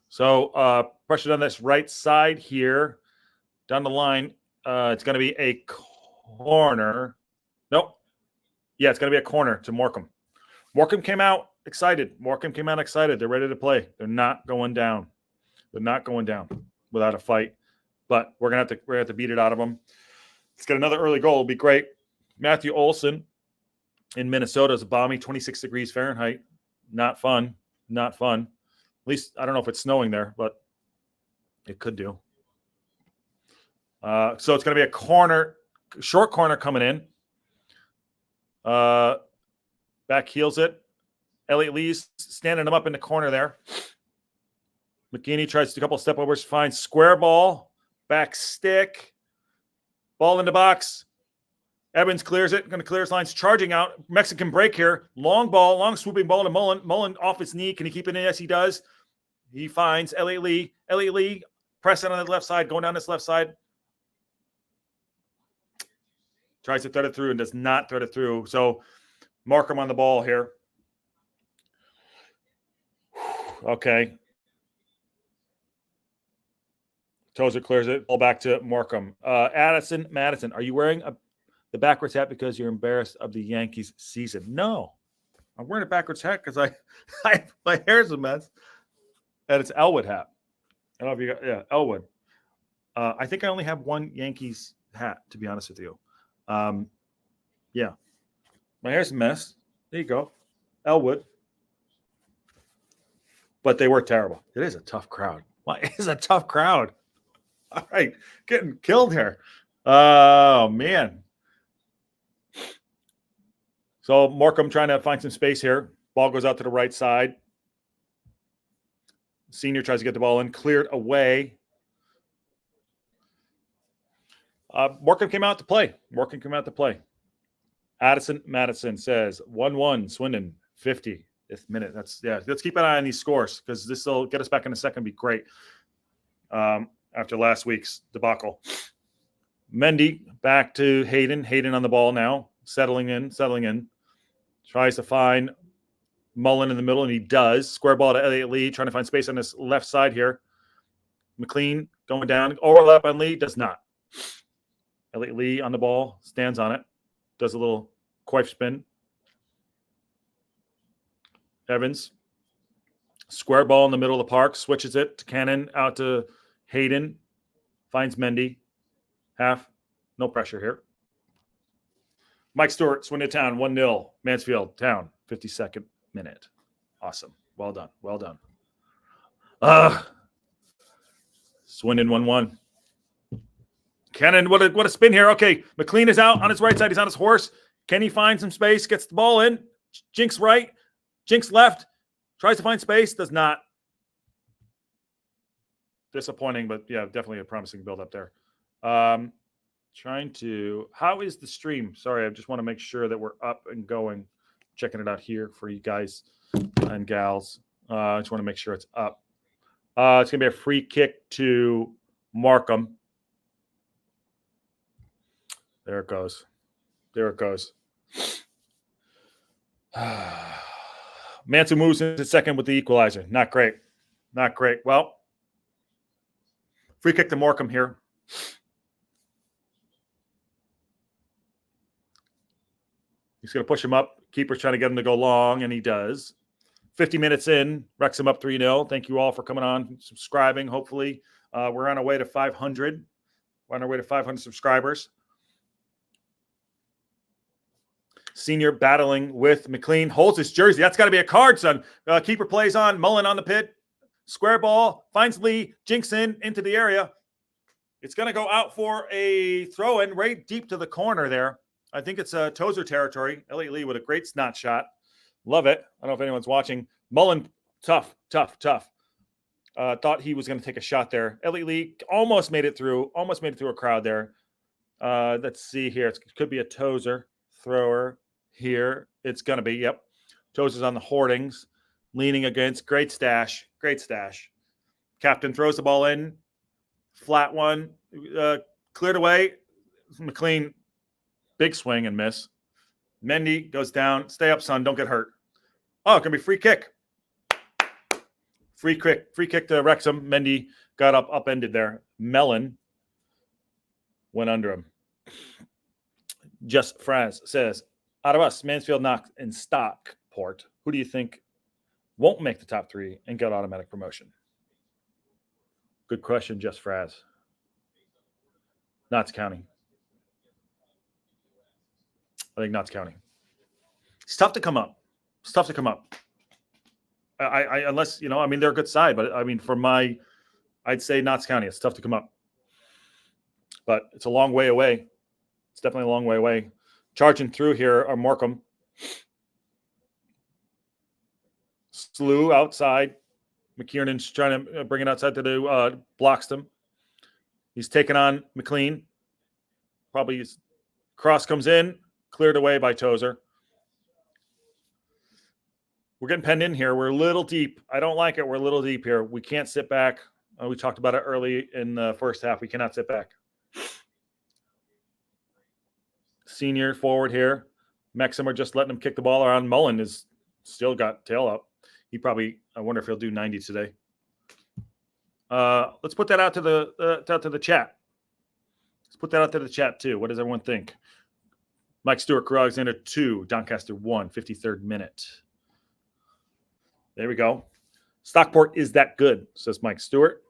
So pressure on this right side here. Down the line, it's going to be a corner. Nope. Yeah, it's going to be a corner to Morcombe. Morcombe came out excited. They're ready to play. They're not going down. Without a fight. But we're gonna have to beat it out of them. Let's get another early goal. It'll be great. Matthew Olson in Minnesota is a balmy 26 degrees Fahrenheit. Not fun. At least I don't know if it's snowing there, but it could do. So it's going to be a corner, short corner coming in. Back heels it. Elliot Lee's standing him up in the corner there. McGeaney tries a couple step overs, finds square ball, back stick, ball in the box. Evans clears it, going to clear his lines, charging out. Mexican break here. Long ball, long swooping ball to Mullen. Mullen off his knee. Can he keep it in? Yes, he does. He finds Elliot Lee. Elliot Lee pressing on the left side, going down this left side. Tries to thread it through and does not thread it through. So Morcombe on the ball here. Okay. Tozer clears it. Ball back to Morcombe. Addison Madison, are you wearing the backwards hat because you're embarrassed of the Yankees season? No. I'm wearing a backwards hat because my hair's a mess. And it's Elwood hat. I don't know if you got, Elwood. I think I only have one Yankees hat, to be honest with you. Yeah. My hair's a mess. There you go. Elwood. But they were terrible. It is a tough crowd. Why? It is a tough crowd. All right. Getting killed here. Oh, man. So Morcombe trying to find some space here. Ball goes out to the right side. Senior tries to get the ball in. Cleared away. Morcombe came out to play. Addison Madison says 1-1 Swindon 50th minute. Let's keep an eye on these scores because this will get us back in a second. Be great. After last week's debacle. Mendy back to Hayden. Hayden on the ball now. Settling in. Tries to find Mullen in the middle, and he does. Square ball to Elliot Lee, trying to find space on this left side here. McLean going down. Overlap on Lee. Does not. Elliot Lee on the ball. Stands on it. Does a little coif spin. Evans. Square ball in the middle of the park. Switches it to Cannon. Out to Hayden. Finds Mendy. Half. No pressure here. Mike Stewart. Swindon Town. 1-0. Mansfield Town. 52nd minute. Awesome. Well done. Swindon 1-1. Cannon, what a spin here. Okay, McLean is out on his right side. He's on his horse. Can he find some space? Gets the ball in. Jinx right. Jinx left. Tries to find space. Does not. Disappointing, but yeah, definitely a promising build up there. How is the stream? Sorry, I just want to make sure that we're up and going. Checking it out here for you guys and gals. I just want to make sure it's up. It's going to be a free kick to Morcombe. There it goes. Mansu moves into second with the equalizer. Not great. Well, free kick to Morcombe here. He's going to push him up. Keeper's trying to get him to go long, and he does. 50 minutes in, Wrexham up 3-0. Thank you all for coming on, subscribing. Hopefully, we're on our way to 500. We're on our way to 500 subscribers. Senior battling with McLean. Holds his jersey. That's got to be a card, son. Keeper plays on. Mullen on the pit. Square ball. Finds Lee. Jinx into the area. It's going to go out for a throw-in right deep to the corner there. I think it's Tozer territory. Elliot Lee with a great snot shot. Love it. I don't know if anyone's watching. Mullen, tough. Thought he was going to take a shot there. Elliot Lee almost made it through a crowd there. Let's see here. It could be a Tozer thrower here. It's going to be, yep. Tozer's on the hoardings, leaning against. Great stash. Captain throws the ball in. Flat one. Cleared away. McLean, big swing and miss. Mendy goes down. Stay up, son. Don't get hurt. Oh, it can be free kick. Free kick to Wrexham. Mendy got upended there. Mellon went under him. Just Franz says, out of us, Mansfield knocked in Stockport. Who do you think won't make the top three and get automatic promotion? Good question, Just Fraz. Notts County. I think Notts County. It's tough to come up. I unless, they're a good side, but I'd say Notts County. It's tough to come up. But it's a long way away. It's definitely a long way away. Charging through here are Morcombe. Slew outside. McKiernan's trying to bring it outside to do blocks them. He's taking on McLean. Probably his cross comes in. Cleared away by Tozer. We're getting penned in here. We're a little deep. I don't like it. We're a little deep here. We can't sit back. We talked about it early in the first half. We cannot sit back. Senior forward here. Maxim are just letting him kick the ball around. Mullen is still got tail up. He probably, I wonder if he'll do 90 today. Let's put that out to the chat. Let's put that out to the chat too. What does everyone think? Mike Stewart, Crew Alexander 2, Doncaster 1, 53rd minute. There we go. Stockport is that good, says Mike Stewart.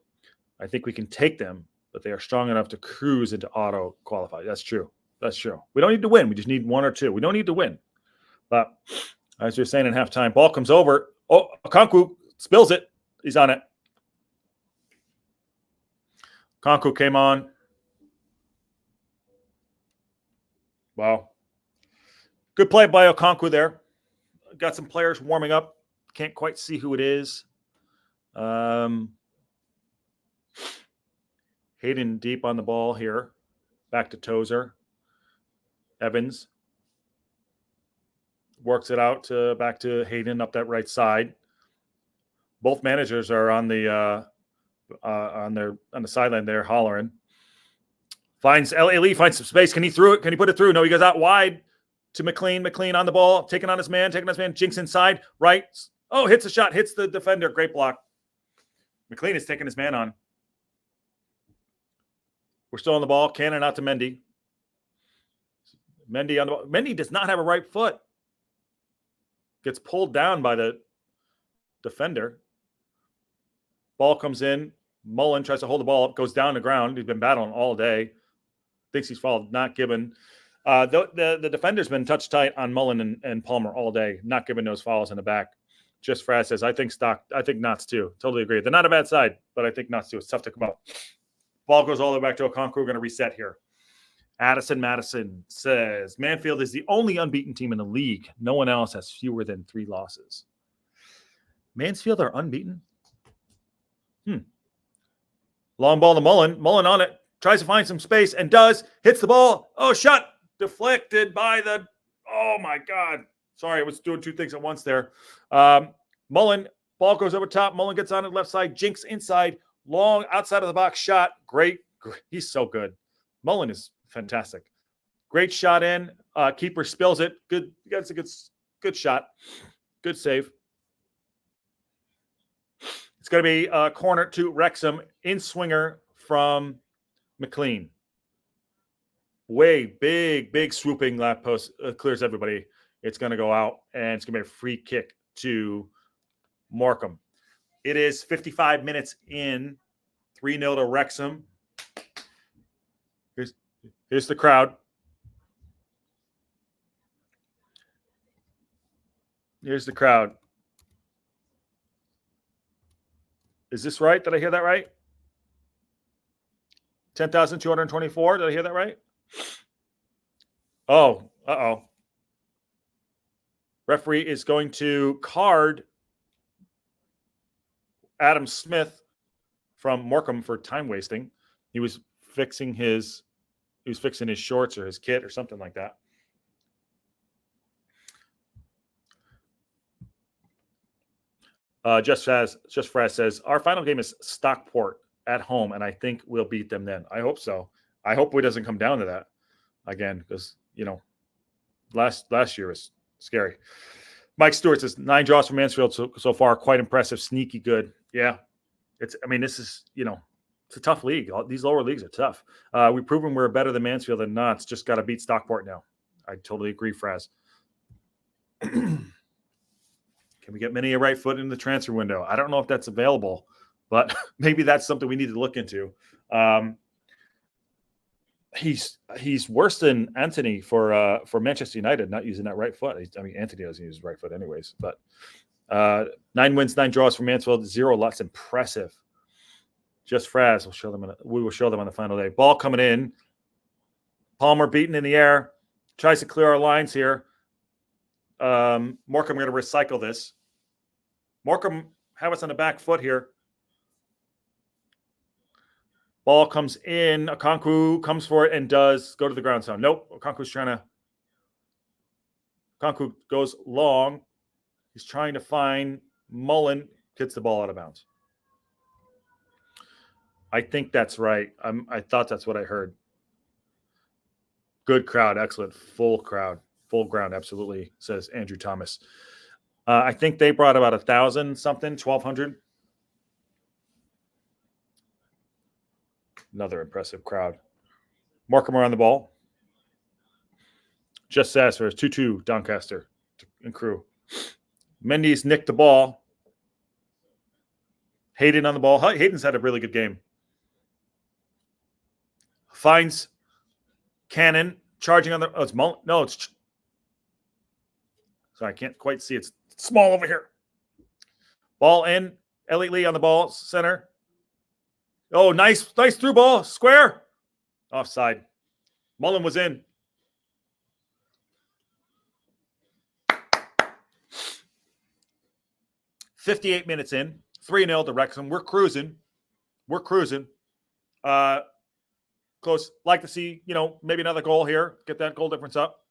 I think we can take them, but they are strong enough to cruise into auto qualify. That's true. That's true. We don't need to win. We just need 1 or 2. We don't need to win. But as you're saying in halftime, ball comes over. Oh, Okonkwo spills it. He's on it. Okonkwo came on. Wow. Good play by Okonkwo there. Got some players warming up. Can't quite see who it is. Hayden deep on the ball here. Back to Tozer. Evans works it out back to Hayden up that right side. Both managers are on the sideline there hollering. Finds L.A. Lee, finds some space. Can he throw it? Can he put it through? No, he goes out wide to McLean. McLean on the ball, taking on his man. Jinks inside, right. Oh, hits a shot, hits the defender. Great block. McLean is taking his man on. We're still on the ball. Cannon out to Mendy. Mendy on the ball. Mendy does not have a right foot. Gets pulled down by the defender. Ball comes in. Mullen tries to hold the ball up, goes down the ground. He's been battling all day. Thinks he's fouled, not given. The defender's been touch tight on Mullen and Palmer all day, not giving those fouls in the back. Just Fraz says, I think Knott's too. Totally agree. They're not a bad side, but I think Knott's too. It's tough to come out. Ball goes all the way back to Okonkwo. We're going to reset here. Addison Madison says, Manfield is the only unbeaten team in the league. No one else has fewer than 3 losses. Mansfield are unbeaten? Long ball to Mullen. Mullen on it. Tries to find some space and does. Hits the ball. Oh, shot. Deflected by the... Oh, my God. Sorry, I was doing 2 things at once there. Mullen, ball goes over top. Mullen gets on the left side. Jinks inside. Long outside of the box shot. Great. He's so good. Mullen is fantastic. Great shot in. Keeper spills it. Good. That's a good shot. Good save. It's going to be a corner to Wrexham. In swinger from McLean. Way big swooping lap post. Clears everybody. It's going to go out, and it's going to be a free kick to Morcombe. It is 55 minutes in. 3-0 to Wrexham. Here's the crowd. Here's the crowd. Is this right? Did I hear that right? 10,224. Did I hear that right? Oh, uh-oh. Referee is going to card Adam Smith from Morcombe for time wasting. He was fixing his shorts or his kit or something like that. Just Fraz says, our final game is Stockport at home, and I think we'll beat them then. I hope so. I hope it doesn't come down to that again, because, last year was scary. Mike Stewart says, 9 draws from Mansfield so far. Quite impressive. Sneaky good. Yeah. This is, it's a tough league. These lower leagues are tough. We've proven we're better than Mansfield and Knott's. Just got to beat Stockport now. I totally agree, Fraz. Can we get Minnie a right foot in the transfer window? I don't know if that's available, but maybe that's something we need to look into. He's worse than Anthony for Manchester United, not using that right foot. Anthony doesn't use his right foot anyways. But 9 wins, 9 draws for Mansfield, 0 lots. Impressive. Just Fraz. We will show them on the final day. Ball coming in. Palmer beaten in the air. Tries to clear our lines here. Morcombe going to recycle this. Morcombe have us on the back foot here. Ball comes in. Okonkwo comes for it and does go to the ground zone. Nope. Okonkwo goes long. He's trying to find Mullen. Gets the ball out of bounds. I think that's right. I thought that's what I heard. Good crowd. Excellent. Full crowd. Full ground. Absolutely, says Andrew Thomas. I think they brought about 1,000 something, 1,200. Another impressive crowd. Morcombe on the ball. Just says for 2-2 Doncaster and crew. Mendy's nicked the ball. Hayden on the ball. Hayden's had a really good game. Finds Cannon charging on the. Oh, it's Mullen. No, it's. Sorry, I can't quite see. It's small over here. Ball in. Elliot Lee on the ball. Center. Oh, nice through ball. Square. Offside. Mullen was in. "58 minutes in. 3-0 to Wrexham. We're cruising. Close. Like to see, maybe another goal here. Get that goal difference up.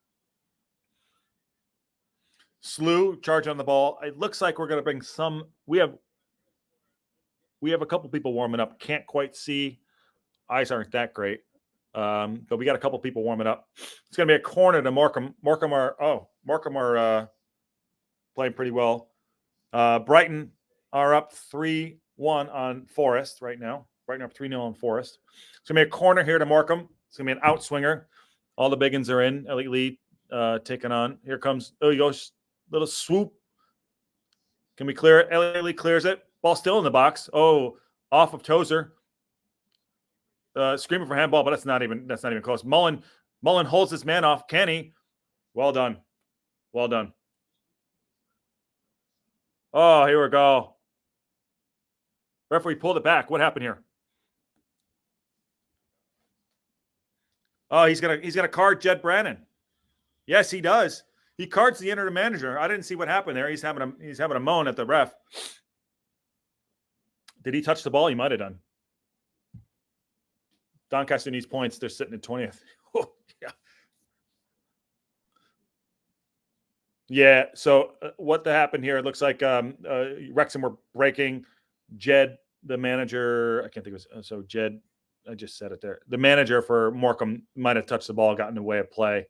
Slew charge on the ball. It looks like we're going to bring some. We have a couple people warming up. Can't quite see. Eyes aren't that great. But we got a couple people warming up. It's going to be a corner to Morcombe. Morcombe are playing pretty well. Brighton are up 3-1 on Forest right now. Brighton up 3-0 on Forest. It's going to be a corner here to Morcombe. It's going to be an outswinger. All the big uns are in. Elliot Lee taking on. Here comes, he goes, little swoop. Can we clear it? Elliot Lee clears it. Ball still in the box. Oh, off of Tozer. Screaming for handball, but that's not even close. Mullen holds his man off. Kenny. Well done. Oh, here we go. Referee pulled it back. What happened here? Oh, he's gonna card Jed Brannon. Yes, he does. He cards the interim manager. I didn't see what happened there. He's having a moan at the ref. Did he touch the ball? He might have done. Doncaster needs points. They're sitting at 20th. Oh, yeah. Yeah. So what happened here? It looks like Wrexham were breaking. Jed, the manager, I can't think of it. So Jed, I just said it there. The manager for Morcombe might have touched the ball, got in the way of play.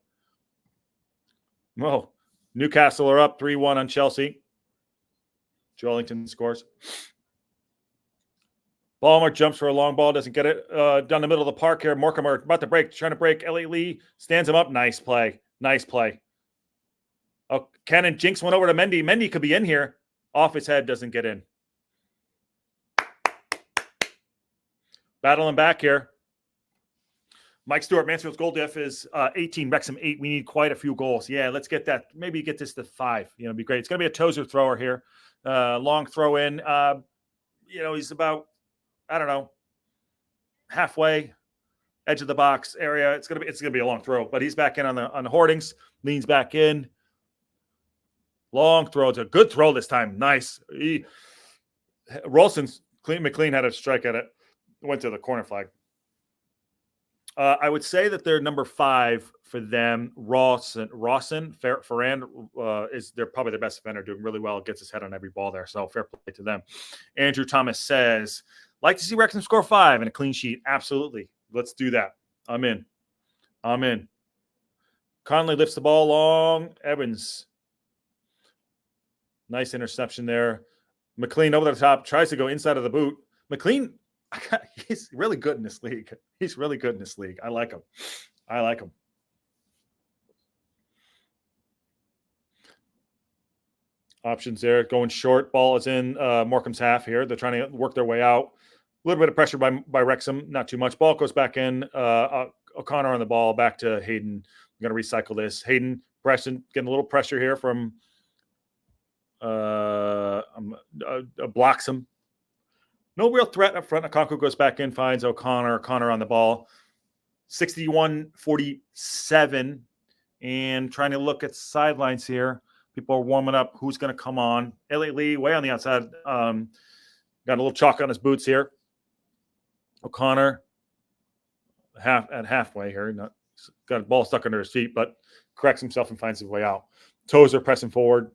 Whoa. Newcastle are up 3-1 on Chelsea. Joelinton scores. Ballmer jumps for a long ball, doesn't get it. Down the middle of the park here. Morcombe are about to break, trying to break. Elliot Lee stands him up. Nice play. Oh, Cannon jinks one over to Mendy. Mendy could be in here. Off his head, doesn't get in. Battling back here. Mike Stewart, Mansfield's goal diff is 18, Wrexham 8. We need quite a few goals. Yeah, let's get that. Maybe get this to 5. It'd be great. It's going to be a Tozer thrower here. Long throw in. He's about, I don't know, halfway, edge of the box area. It's gonna be a long throw, but he's back in on the hoardings. Leans back in. Long throw. It's a good throw this time. Nice. McLean had a strike at it. Went to the corner flag. I would say that they're number 5 for them. Rawson Ferrand is they're probably their best defender, doing really well. Gets his head on every ball there. So fair play to them. Andrew Thomas says, like to see Wrexham score 5 and a clean sheet. Absolutely. Let's do that. I'm in. Conley lifts the ball long. Evans. Nice interception there. McLean over the top. Tries to go inside of the boot. McLean, he's really good in this league. I like him. Options there. Going short. Ball is in Morcombe's half here. They're trying to work their way out. A little bit of pressure by Wrexham. Not too much. Ball goes back in. O'Connor on the ball. Back to Hayden. I'm going to recycle this. Hayden, Preston, getting a little pressure here from blocks him. No real threat up front. Okonkwo goes back in, finds O'Connor. O'Connor on the ball. 61-47. And trying to look at sidelines here. People are warming up. Who's going to come on? Elliot Lee, way on the outside. Got a little chalk on his boots here. O'Connor, halfway here. Got a ball stuck under his feet, but corrects himself and finds his way out. Tozer pressing forward.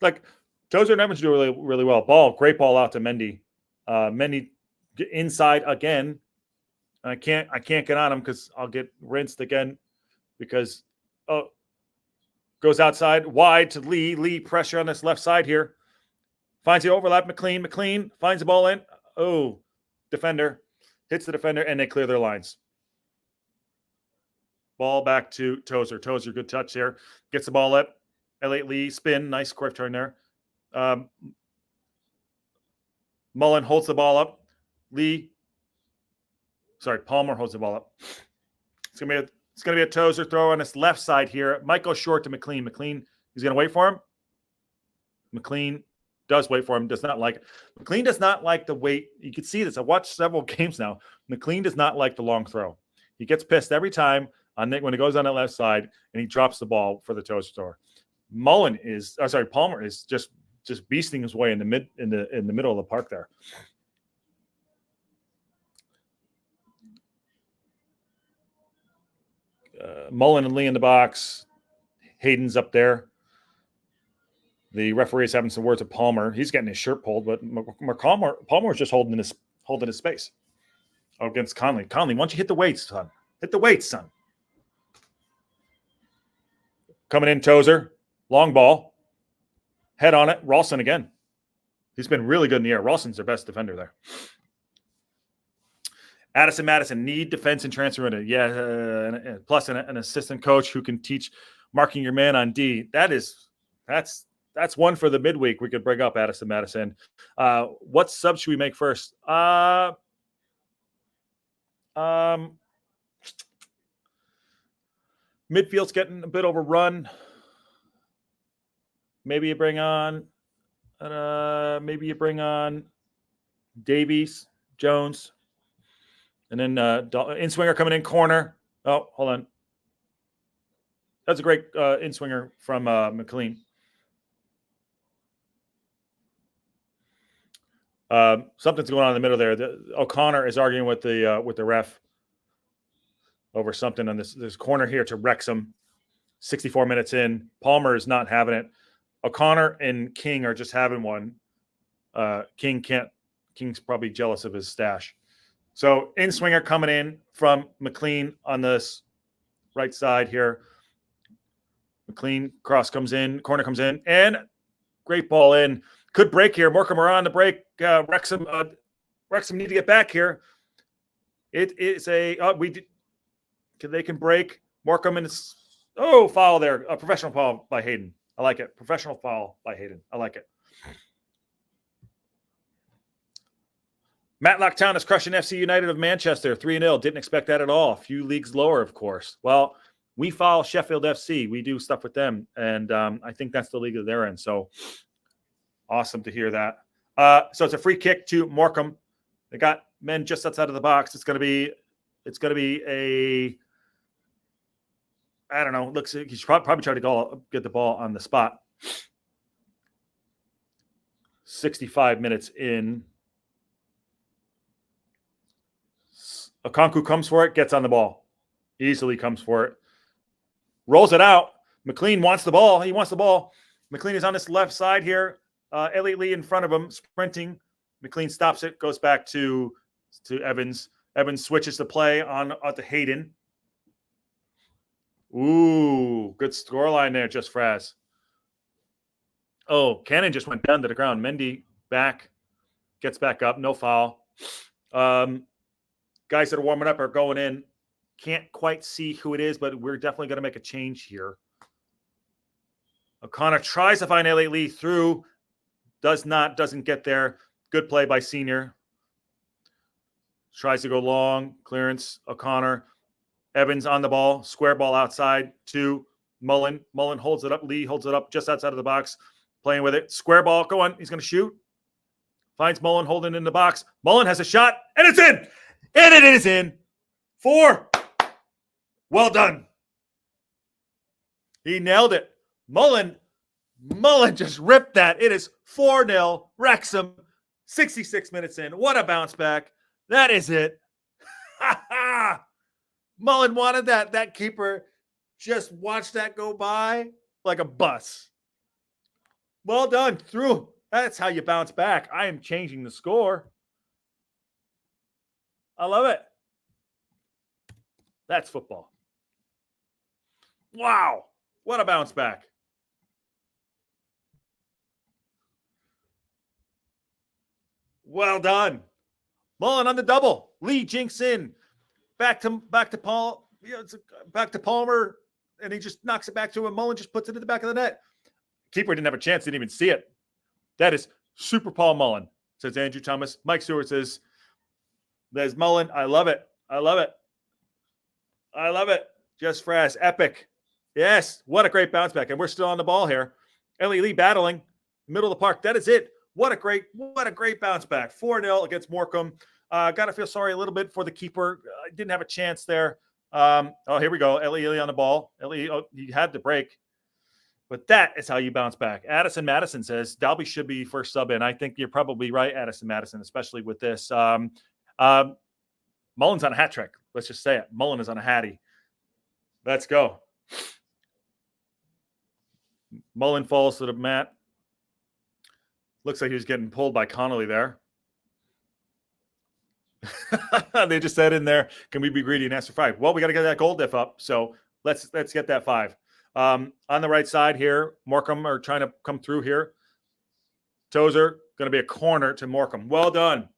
Like, Tozer and Evans do really, really well. Great ball out to Mendy. Mendy inside again. I can't get on him because I'll get rinsed again because goes outside wide to Lee. Lee pressure on this left side here. Finds the overlap. McLean finds the ball in. Oh, defender. Hits the defender, and they clear their lines. Ball back to Tozer. Tozer, good touch here. Gets the ball up. Elliott Lee, spin. Nice quick turn there. Mullen holds the ball up. Palmer holds the ball up. It's gonna be a Tozer throw on his left side here. Might go short to McLean. McLean, he's gonna wait for him. McLean does wait for him. Does not like it. McLean does not like the wait. You can see this. I watched several games now. McLean does not like the long throw. He gets pissed every time when it goes on that left side and he drops the ball for the Tozer throw. Palmer is just beasting his way in the middle of the park there. Mullen and Lee in the box. Hayden's up there. The referee is having some words with Palmer. He's getting his shirt pulled, but Palmer is just holding his space against Conley. Conley, why don't you hit the weights, son? Hit the weights, son. Coming in, Tozer. Long ball. Head on it. Ralston again. He's been really good in the air. Ralston's their best defender there. Addison Madison, need defense and transfer in it. Yeah, plus an assistant coach who can teach marking your man on D. That's one for the midweek we could bring up, Addison Madison. What sub should we make first? Midfield's getting a bit overrun. Maybe you bring on Davies, Jones. And then in-swinger coming in corner. Oh, hold on. That's a great in-swinger from McLean. Something's going on in the middle there. O'Connor is arguing with the ref over something on this corner here to Wrexham. 64 minutes in. Palmer is not having it. O'Connor and King are just having one. King's probably jealous of his stash. So in-swinger coming in from McLean on this right side here. McLean cross comes in, corner comes in, and great ball in. Could break here. Morcombe are on the break. Wrexham need to get back here. It is they can break. Morcombe and foul there. A professional foul by Hayden. I like it. Professional foul by Hayden. I like it. Matlock Town is crushing FC United of Manchester 3-0. Didn't expect that at all. A few leagues lower, of course. Well, we follow Sheffield FC. We do stuff with them, and I think that's the league that they're in. So awesome to hear that. So it's a free kick to Morcombe. They got men just outside of the box. It's gonna be a I don't know. Looks like he's probably trying to get the ball on the spot. 65 minutes in. Okonkwo comes for it, gets on the ball. Easily comes for it. Rolls it out. McLean wants the ball. He wants the ball. McLean is on this left side here. Elliott Lee in front of him, sprinting. McLean stops it, goes back to Evans. Evans switches the play on to Hayden. Ooh, good scoreline there, just Fraz. Oh, Cannon just went down to the ground. Mendy back, gets back up, no foul. Guys that are warming up are going in. Can't quite see who it is, but we're definitely going to make a change here. O'Connor tries to find Elliott Lee through. Doesn't get there. Good play by Senior. Tries to go long. Clearance. O'Connor. Evans on the ball. Square ball outside to Mullen. Mullen holds it up. Lee holds it up just outside of the box. Playing with it. Square ball. Go on. He's going to shoot. Finds Mullen holding in the box. Mullen has a shot. And it's in. And it is in. 4. Well done. He nailed it. Mullen just ripped that. It is 4-0. Wrexham. 66 minutes in. What a bounce back. That is it. Mullen wanted that. That keeper just watched that go by like a bus. Well done. Through. That's how you bounce back. I am changing the score. I love it. That's football. Wow. What a bounce back. Well done. Mullen on the double. Lee jinks in. Back to Paul. Back to Palmer. And he just knocks it back to him. Mullen just puts it in the back of the net. Keeper didn't have a chance. Didn't even see it. That is super Paul Mullen, says Andrew Thomas. Mike Stewart says, there's Mullen. I love it. I love it. I love it. Just Frass. Epic. Yes. What a great bounce back. And we're still on the ball here. Ellie Lee battling. Middle of the park. That is it. What a great bounce back. 4-0 against Morcombe. Got to feel sorry a little bit for the keeper. Didn't have a chance there. Here we go. Ellie on the ball. He had the break. But that is how you bounce back. Addison Madison says, Dalby should be first sub in. I think you're probably right, Addison Madison, especially with this. Mullen's on a hat trick. Let's just say it. Mullen is on a hattie. Let's go. Mullen falls to the mat. Looks like he was getting pulled by Connolly there. They just said in there, can we be greedy and ask for 5? Well, we got to get that goal diff up. So let's get that 5. On the right side here, Morcombe are trying to come through here. Tozer, going to be a corner to Morcombe. Well done.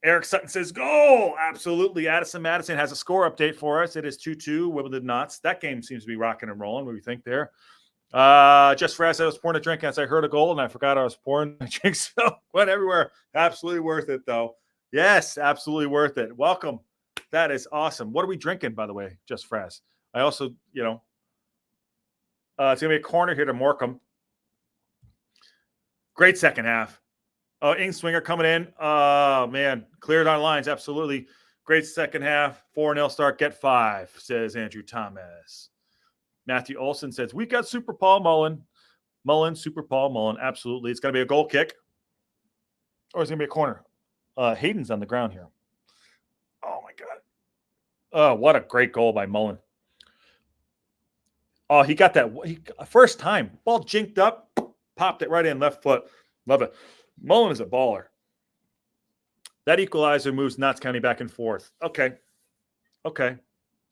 Eric Sutton says, goal! Absolutely. Addison Madison has a score update for us. It is 2-2, Wimbledon Knots. That game seems to be rocking and rolling. What do we think there? Just for us, I was pouring a drink as I heard a goal, and I forgot I was pouring a drink. So went everywhere. Absolutely worth it, though. Yes, absolutely worth it. Welcome. That is awesome. What are we drinking, by the way, just for us? I also, it's going to be a corner here to Morcombe. Great second half. Oh, Swinger coming in. Oh, man. Cleared on lines. Absolutely. Great second half. 4-0 start. Get 5, says Andrew Thomas. Matthew Olson says, we got Super Paul Mullen. Super Paul Mullen. Absolutely. It's going to be a goal kick. Or it's going to be a corner. Hayden's on the ground here. Oh, my God. Oh, what a great goal by Mullen. Oh, he got that first time. Ball jinked up, popped it right in, left foot. Love it. Mullen is a baller. That equalizer moves Notts County back and forth. Okay.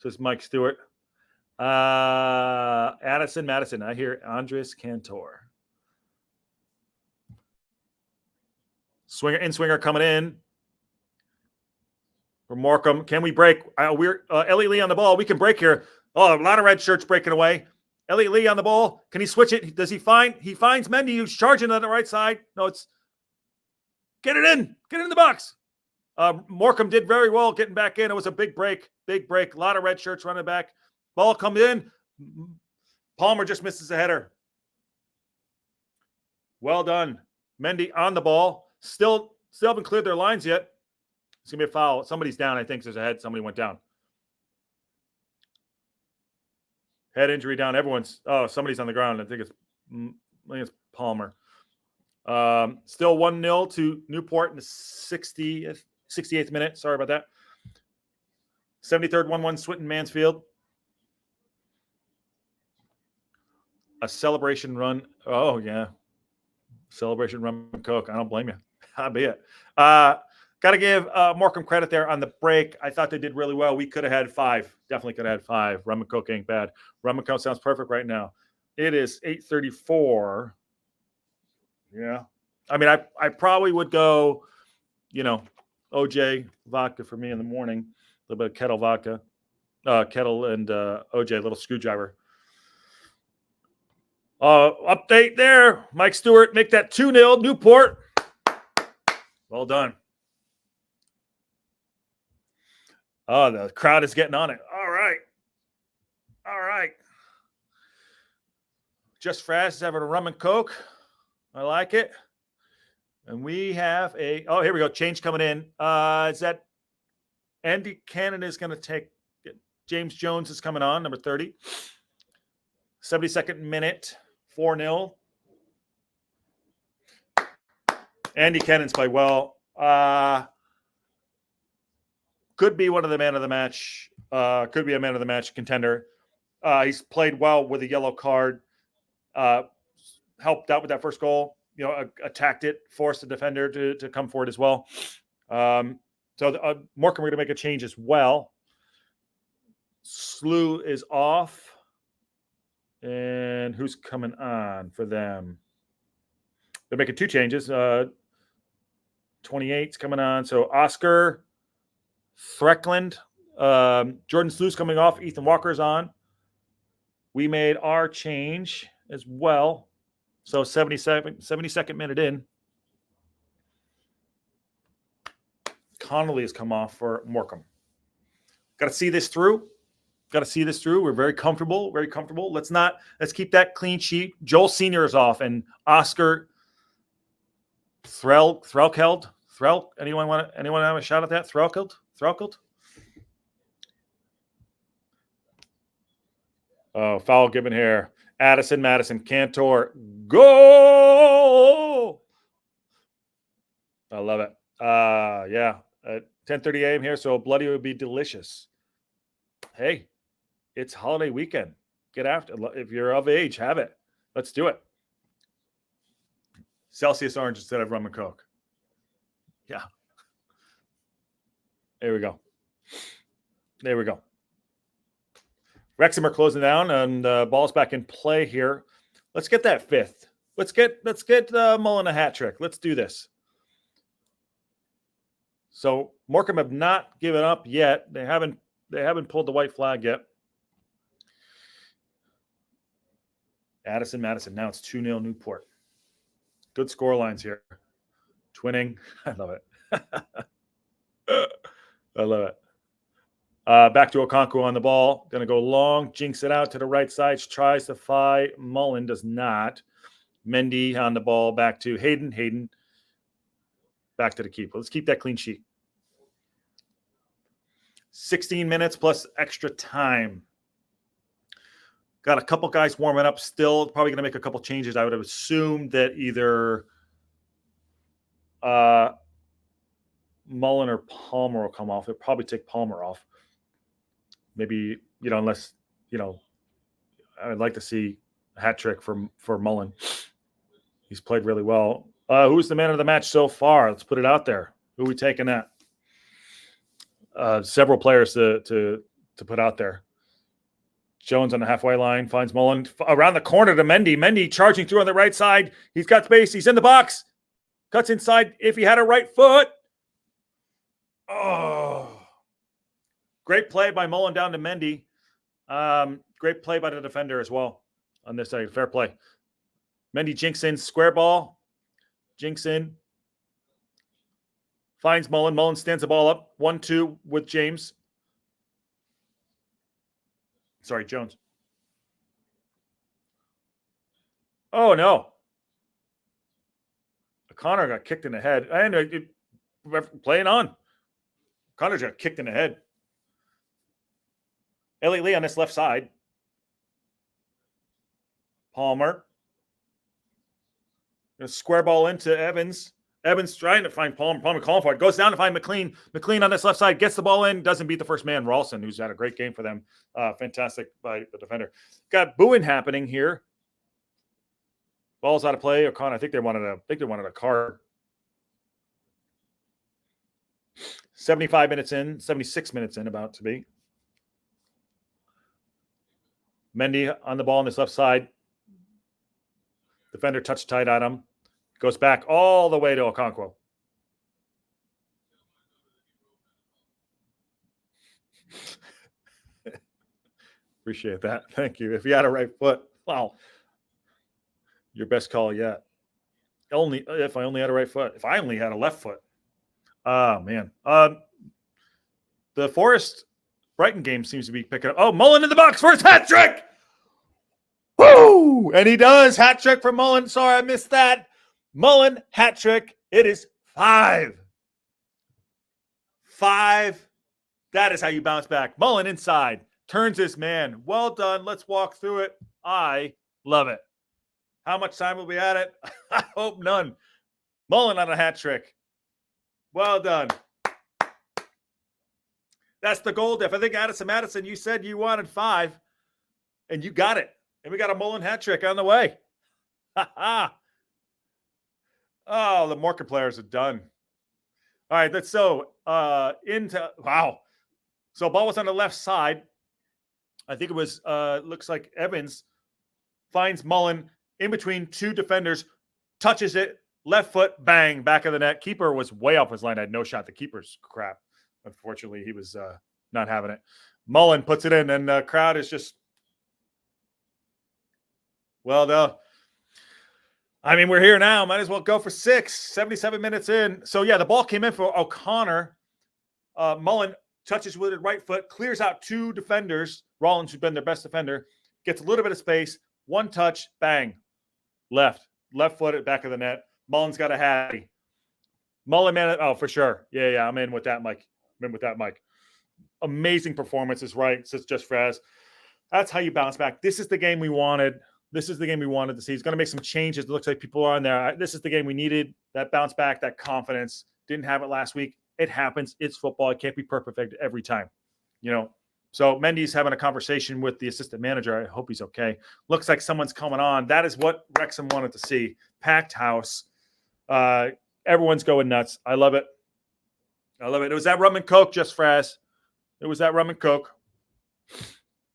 Says Mike Stewart. Addison Madison. I hear Andres Cantor. Swinger coming in. For Morcombe. Can we break? Ellie Lee on the ball. We can break here. Oh, a lot of red shirts breaking away. Elliot Lee on the ball. Can he switch it? Does he find? He finds Mendy, who's charging on the right side. No, it's get it in. Get it in the box. Morcombe did very well getting back in. It was a big break. A lot of red shirts running back. Ball comes in. Palmer just misses a header. Well done. Mendy on the ball. Still haven't cleared their lines yet. It's going to be a foul. Somebody's down. I think there's a head. Somebody went down. Head injury down. Somebody's on the ground. I think it's Palmer. Still 1-0 to Newport in the 68th minute. Sorry about that. 73rd, 1-1 Swinton Mansfield. A celebration run. Oh, yeah. Celebration rum and Coke. I don't blame you. I'll be it. Got to give Morcombe credit there on the break. I thought they did really well. We could have had 5. Definitely could have had 5. Rum and Coke ain't bad. Rum and Coke sounds perfect right now. It is 8:34. Yeah. I mean, I probably would go, OJ vodka for me in the morning. A little bit of kettle vodka. Kettle and OJ, a little screwdriver. Update there. Mike Stewart, make that 2-0. Newport. Well done. Oh, the crowd is getting on it. All right. Just Frass is having a rum and Coke. I like it. And we have here we go. Change coming in. Is that Andy Cannon is going to take it. James Jones is coming on, number 30. 72nd minute, 4-0. Andy Cannon's played well. Could be one of the man of the match. Could be a man of the match contender. He's played well with a yellow card. helped out with that first goal. Attacked it, forced the defender to come forward as well. Morecambe are going to make a change as well. Slew is off. And who's coming on for them? They're making 2 changes. 28's coming on. So Oscar Threckland. Jordan Slew's coming off. Ethan Walker's on. We made our change as well. So 72nd minute in. Connolly has come off for Morcombe. Got to see this through. We're very comfortable. Let's keep that clean sheet. Joel Sr. is off, and Oscar Threlkeld. Anyone have a shot at that? Threlkeld? Oh, foul given here. Addison, Madison, Cantor, go! I love it. Yeah, at 10:30 a.m. here, so bloody would be delicious. Hey, it's holiday weekend. Get after it. If you're of age, have it. Let's do it. Celsius orange instead of rum and Coke. Yeah. There we go. Wrexham are closing down, and ball's back in play here. Let's get that 5th. Let's get Mullen a hat trick. Let's do this. So Morcombe have not given up yet. They haven't pulled the white flag yet. Addison, Madison. Now it's 2-0 Newport. Good score lines here. Twinning. I love it. Back to Okonkwo on the ball. Going to go long. Jinx it out to the right side. Tries to fly. Mullen does not. Mendy on the ball. Back to Hayden. Hayden. Back to the keeper. Let's keep that clean sheet. 16 minutes plus extra time. Got a couple guys warming up still. Probably going to make a couple changes. I would have assumed that either Mullen or Palmer will come off. They'll probably take Palmer off. Maybe, unless, I'd like to see a hat trick for Mullen. He's played really well. Who's the man of the match so far? Let's put it out there. Who are we taking that? Several players to put out there. Jones on the halfway line finds Mullen around the corner to Mendy. Mendy charging through on the right side. He's got space. He's in the box. Cuts inside if he had a right foot. Oh. Great play by Mullen down to Mendy. Great play by the defender as well on this side. Fair play. Mendy jinks in. Square ball. Jinks in. Finds Mullen. Mullen stands the ball up. 1-2 with James. Sorry, Jones. Oh, no. Connor got kicked in the head. And playing on. Connor got kicked in the head. Elliot Lee on this left side. Palmer. A square ball into Evans. Evans trying to find Palmer. Palmer calling for it. Goes down to find McLean. McLean on this left side. Gets the ball in. Doesn't beat the first man, Ralston, who's had a great game for them. Fantastic by the defender. Got booing happening here. Ball's out of play. O'Connor, I think they wanted a card. 75 minutes in. 76 minutes in, about to be. Mendy on the ball on this left side. Defender touch tight at him. Goes back all the way to Okonkwo. Appreciate that. Thank you. If you had a right foot, wow. Your best call yet. Only if I only had a right foot. If I only had a left foot. Oh, man. The Forest Brighton game seems to be picking up. Oh, Mullen in the box for his hat trick. Woo! And he does. Hat trick for Mullen. Sorry, I missed that. Mullen, hat trick. It is 5. 5. That is how you bounce back. Mullen inside. Turns his man. Well done. Let's walk through it. I love it. How much time will we at it? I hope none. Mullen on a hat trick. Well done. That's the goal diff. I think Addison Madison, you said you wanted 5, and you got it. And we got a Mullen hat trick on the way. Oh, the Morcambe players are done. All right, let's into wow. So ball was on the left side. I think it was looks like Evans finds Mullen in between two defenders, touches it, left foot, bang, back of the net. Keeper was way off his line. I had no shot. The keeper's crap. Unfortunately, he was not having it. Mullen puts it in, and the crowd is just we're here now. Might as well go for 77 minutes in. So, yeah, the ball came in for O'Connor. Mullen touches with his right foot, clears out two defenders. Rollins, who's been their best defender, gets a little bit of space. One touch, bang. Left foot at back of the net. Mullen's got a hattie. Mullen, man, oh, for sure. Yeah, I'm in with that, Mike. Amazing performance is right, says Just Fraz. That's how you bounce back. This is the game we wanted. This is the game we wanted to see. He's going to make some changes. It looks like people are on there. This is the game we needed. That bounce back, that confidence. Didn't have it last week. It happens. It's football. It can't be perfect every time. So Mendy's having a conversation with the assistant manager. I hope he's okay. Looks like someone's coming on. That is what Wrexham wanted to see. Packed house. Everyone's going nuts. I love it. It was that rum and Coke, Just Fraz. It was that rum and Coke.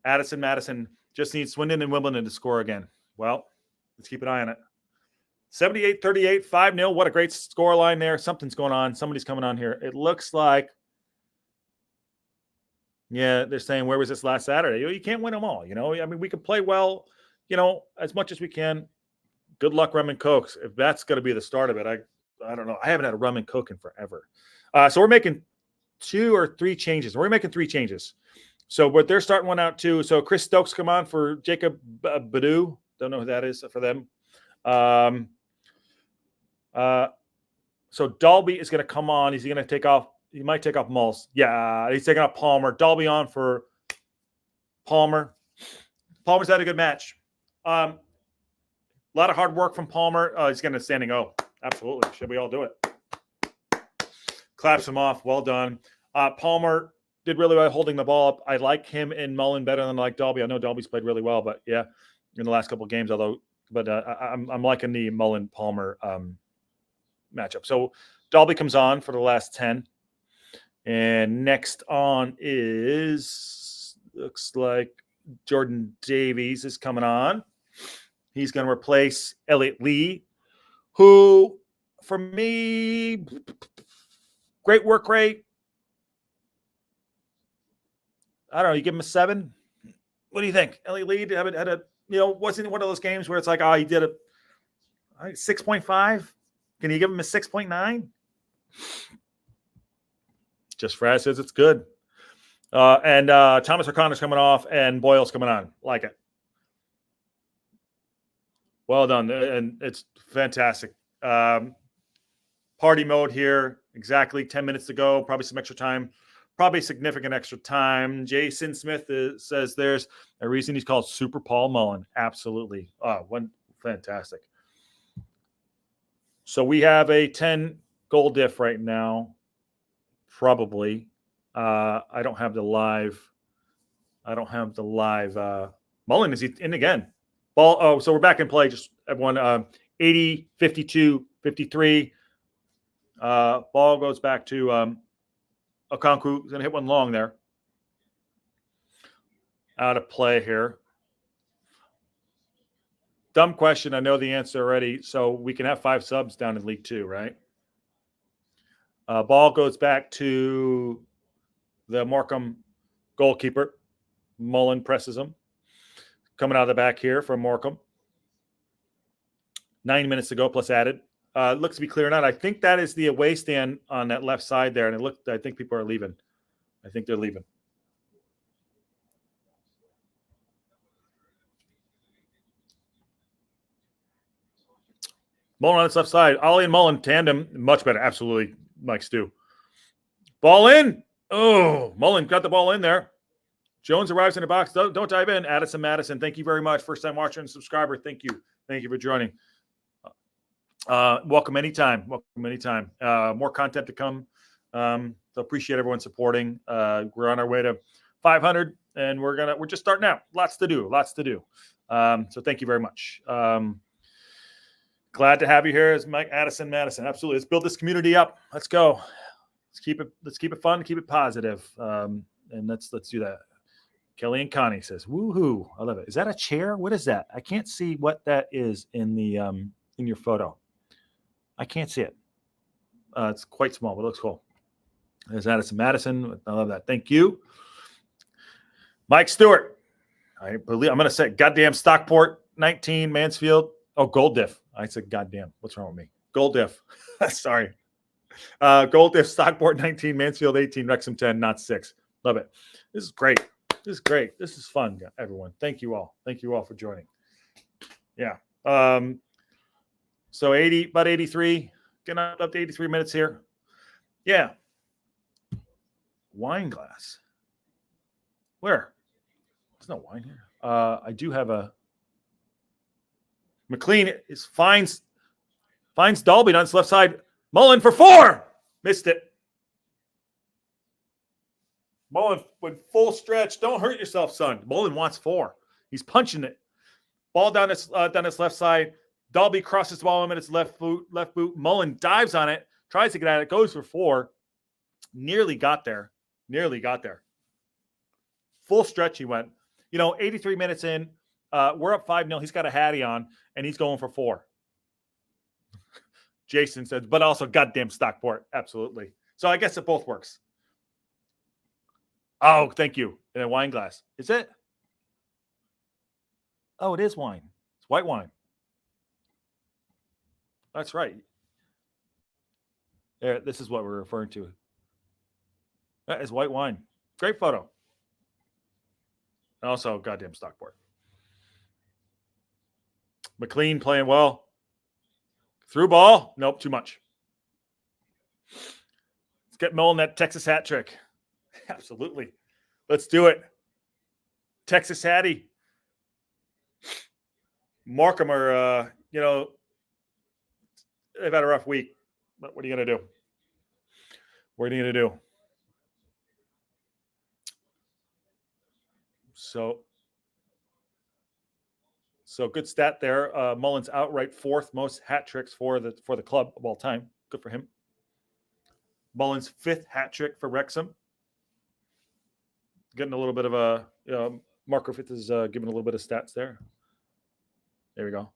Addison Madison just needs Swindon and Wimbledon to score again. Well, let's keep an eye on it. 78-38, 5-0. What a great score line there. Something's going on. Somebody's coming on here. It looks like, yeah, they're saying, where was this last Saturday? You can't win them all, we can play well, as much as we can. Good luck, rum and Cokes. If that's going to be the start of it, I don't know. I haven't had a rum and Coke in forever. So we're making 2 or 3 changes. We're making 3 changes. So but they're starting one out too. So Chris Stokes come on for Jacob Badu. Don't know who that is for them. So Dalby is going to come on. He's going to take off. He might take off Mulls. Yeah, he's taking off Palmer. Dalby on for Palmer. Palmer's had a good match. A lot of hard work from Palmer. He's getting a standing O. Absolutely. Should we all do it? Claps him off. Well done. Palmer did really well holding the ball up. I like him and Mullen better than I like Dalby. I know Dalby's played really well, but yeah, in the last couple of games, I'm liking the Mullen-Palmer matchup. So Dalby comes on for the last 10. And next on looks like Jordan Davies is coming on. He's going to replace Elliot Lee, who, for me, great work rate. I don't know. You give him a 7. What do you think? Elliot Lee wasn't one of those games where it's like, he did a 6.5. Can you give him a 6.9? Just Fraz says it's good. And Thomas O'Connor's coming off and Boyle's coming on. Like it. Well done. And it's fantastic. Party mode here. Exactly 10 minutes to go. Probably some extra time. Probably significant extra time. Jason Smith says there's a reason he's called Super Paul Mullen. Absolutely. Fantastic. So we have a 10 goal diff right now. Probably. I don't have the live. Mullen is in again. Ball. Oh, so we're back in play. Just everyone. 80, 52, 53. Ball goes back to Okonkwo. He's going to hit one long there. Out of play here. Dumb question. I know the answer already. So we can have 5 subs down in League 2, right? Ball goes back to the Morcombe goalkeeper. Mullen presses him. Coming out of the back here from Morcombe. 9 minutes to go plus added. Looks to be clearing out. I think that is the away stand on that left side there. And I think people are leaving. I think they're leaving. Mullen on its left side. Ollie and Mullen tandem. Much better. Absolutely. Mike Stu. Ball in. Oh, Mullen got the ball in there. Jones arrives in the box. Don't dive in. Addison Madison, thank you very much. First time watcher and subscriber. Thank you. Thank you for joining. Welcome anytime. More content to come. So appreciate everyone supporting. We're on our way to 500 and we're just starting out. Lots to do. So thank you very much. Glad to have you here as Mike Addison Madison. Absolutely. Let's build this community up. Let's go. Let's keep it fun, keep it positive. And let's do that. Kelly and Connie says, woohoo. I love it. Is that a chair? What is that? I can't see what that is in the in your photo. I can't see it. It's quite small, but it looks cool. There's Addison Madison. I love that. Thank you. Mike Stewart. I believe I'm going to say goddamn Stockport 19, Mansfield. Oh, Gold Diff. I said goddamn. What's wrong with me? Gold Diff. Sorry. Gold Diff, Stockport 19, Mansfield 18, Wrexham 10, not 6. Love it. This is great. This is great. This is fun, everyone. Thank you all. Thank you all for joining. Yeah. So about 83. Getting up to 83 minutes here. Yeah. Wine glass. Where? There's no wine here. I do have a McLean finds Dalby on his left side. Mullen for 4. Missed it. Mullen went full stretch. Don't hurt yourself, son. Mullen wants 4. He's punching it. Ball down his left side. Dalby crosses the ball in its left boot. Mullen dives on it, tries to get at it, goes for 4. Nearly got there. Full stretch he went. 83 minutes in. We're up 5-0. He's got a hattie on, and he's going for 4. Jason says, but also goddamn Stockport. Absolutely. So I guess it both works. Oh, thank you. In a wine glass. Is it? Oh, it is wine. It's white wine. That's right. There, this is what we're referring to. That is white wine. Great photo. And also, goddamn Stockport. McLean playing well. Through ball. Nope, too much. Let's get Mullen that Texas hat trick. Absolutely. Let's do it. Texas Hattie. Morcombe are, they've had a rough week. But what are you going to do? What are you going to do? So good stat there. Mullen's outright 4th most hat tricks for the club of all time. Good for him. Mullen's 5th hat trick for Wrexham. Getting a little bit of a Marco Fifth is giving a little bit of stats there. There we go.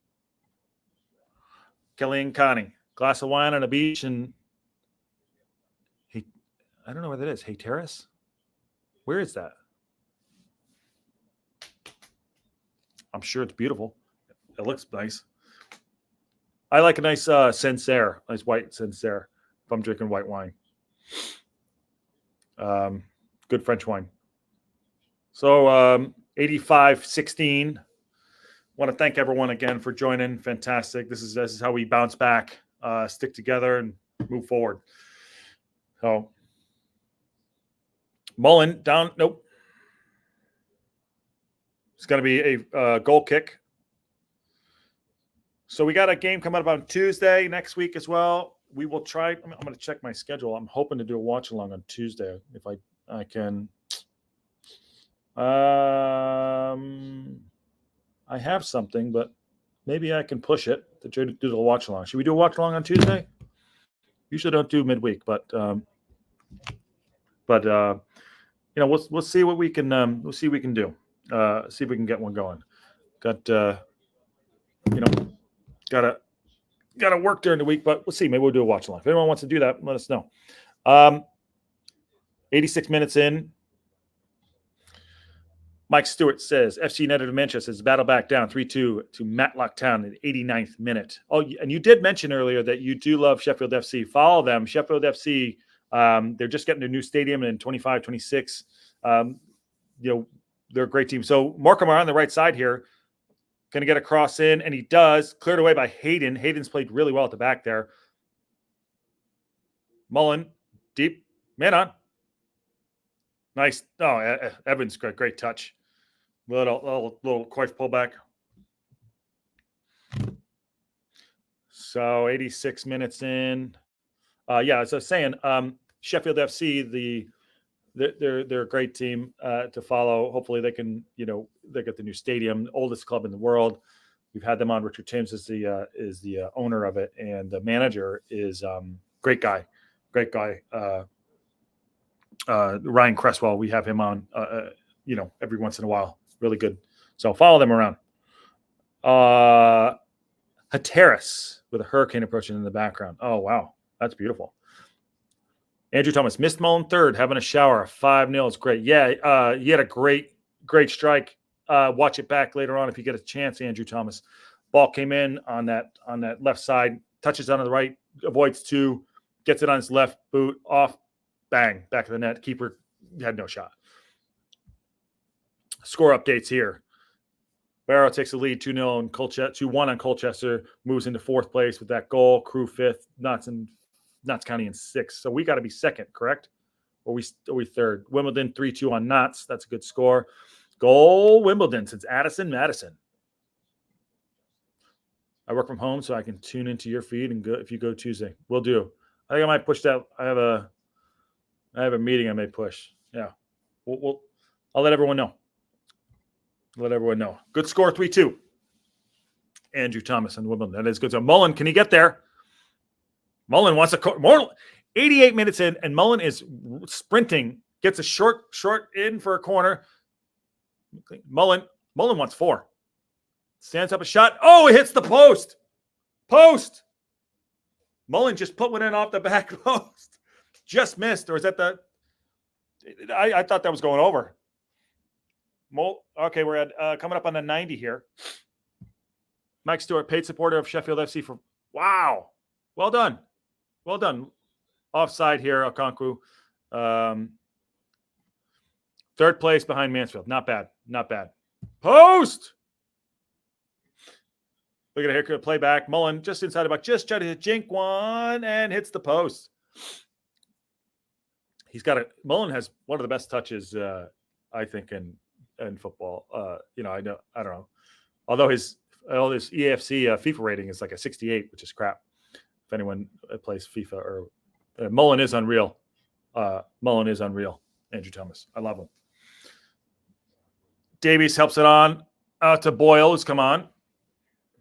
Kelly and Connie, glass of wine on a beach, and I don't know where that is. Hey Terrace, where is that? I'm sure it's beautiful. It looks nice. I like a nice Sancerre, nice white Sancerre if I'm drinking white wine. Good French wine. So 85-16. Want to thank everyone again for joining. Fantastic. This is how we bounce back, stick together, and move forward. So Mullen down. Nope. It's going to be a goal kick. So we got a game coming up on Tuesday next week as well. We will try. I'm going to check my schedule. I'm hoping to do a watch along on Tuesday if I can. I have something, but maybe I can push it to do the watch along. Should we do a watch along on Tuesday? Usually don't do midweek, but we'll see what we can we'll see what we can do. See if we can get one going. Gotta work during the week, but we'll see. Maybe we'll do a watch along. If anyone wants to do that, let us know. 86 minutes in. Mike Stewart says, FC United of Manchester has battled back down 3-2 to Matlock Town in the 89th minute. Oh, and you did mention earlier that you do love Sheffield FC. Follow them. Sheffield FC, they're just getting a new stadium in 25-26. They're a great team. So Morcombe are on the right side here. Going to get a cross in, and he does. Cleared away by Hayden. Hayden's played really well at the back there. Mullen, deep. Man on. Nice. Oh, Evans, great touch. Little Cruyff pullback. So 86 minutes in. As I was saying, Sheffield FC, they're a great team to follow. Hopefully they can, they get the new stadium, oldest club in the world. We've had them on. Richard Timms is the owner of it, and the manager is great guy. Ryan Cresswell. We have him on, every once in a while. Really good. So follow them around. Hatteras with a hurricane approaching in the background. Oh, wow. That's beautiful. Andrew Thomas missed Mullen third, having a shower. 5-0 is great. Yeah, he had a great strike. Watch it back later on if you get a chance, Andrew Thomas. Ball came in on that left side, touches on the right, avoids 2, gets it on his left boot, off, bang, back of the net. Keeper had no shot. Score updates here. Barrow takes the lead 2-0 on 2-1 on Colchester, moves into 4th place with that goal. Crew 5th, Notts County in 6th. So we got to be 2nd, correct? Or we 3rd. Wimbledon 3-2 on Notts. That's a good score. Goal Wimbledon since Addison Madison. I work from home, so I can tune into your feed and go if you go Tuesday. Will do. I think I might push that. I have a meeting I may push. Yeah. I'll let everyone know. Good score, 3-2. Andrew Thomas and Wimbledon. That is good. So Mullen, can he get there? Mullen wants more. 88 minutes in, and Mullen is sprinting. Gets a short in for a corner. Mullen wants 4. Stands up a shot. Oh, it hits the post. Mullen just put one in off the back post. Just missed. Or is that the... I thought that was going over. Okay, we're at coming up on the 90 here. Mike Stewart, paid supporter of Sheffield FC for... Wow. Well done. Offside here, Okonkwo. 3rd place behind Mansfield. Not bad. Post! Look at it here. Play back. Mullen just inside the box. Just trying to jink one and hits the post. Mullen has one of the best touches, I think, in football. I don't know. Although his EFC FIFA rating is like a 68, which is crap. If anyone plays FIFA or Mullen is unreal. Andrew Thomas. I love him. Davies helps it on out to Boyle, who's come on.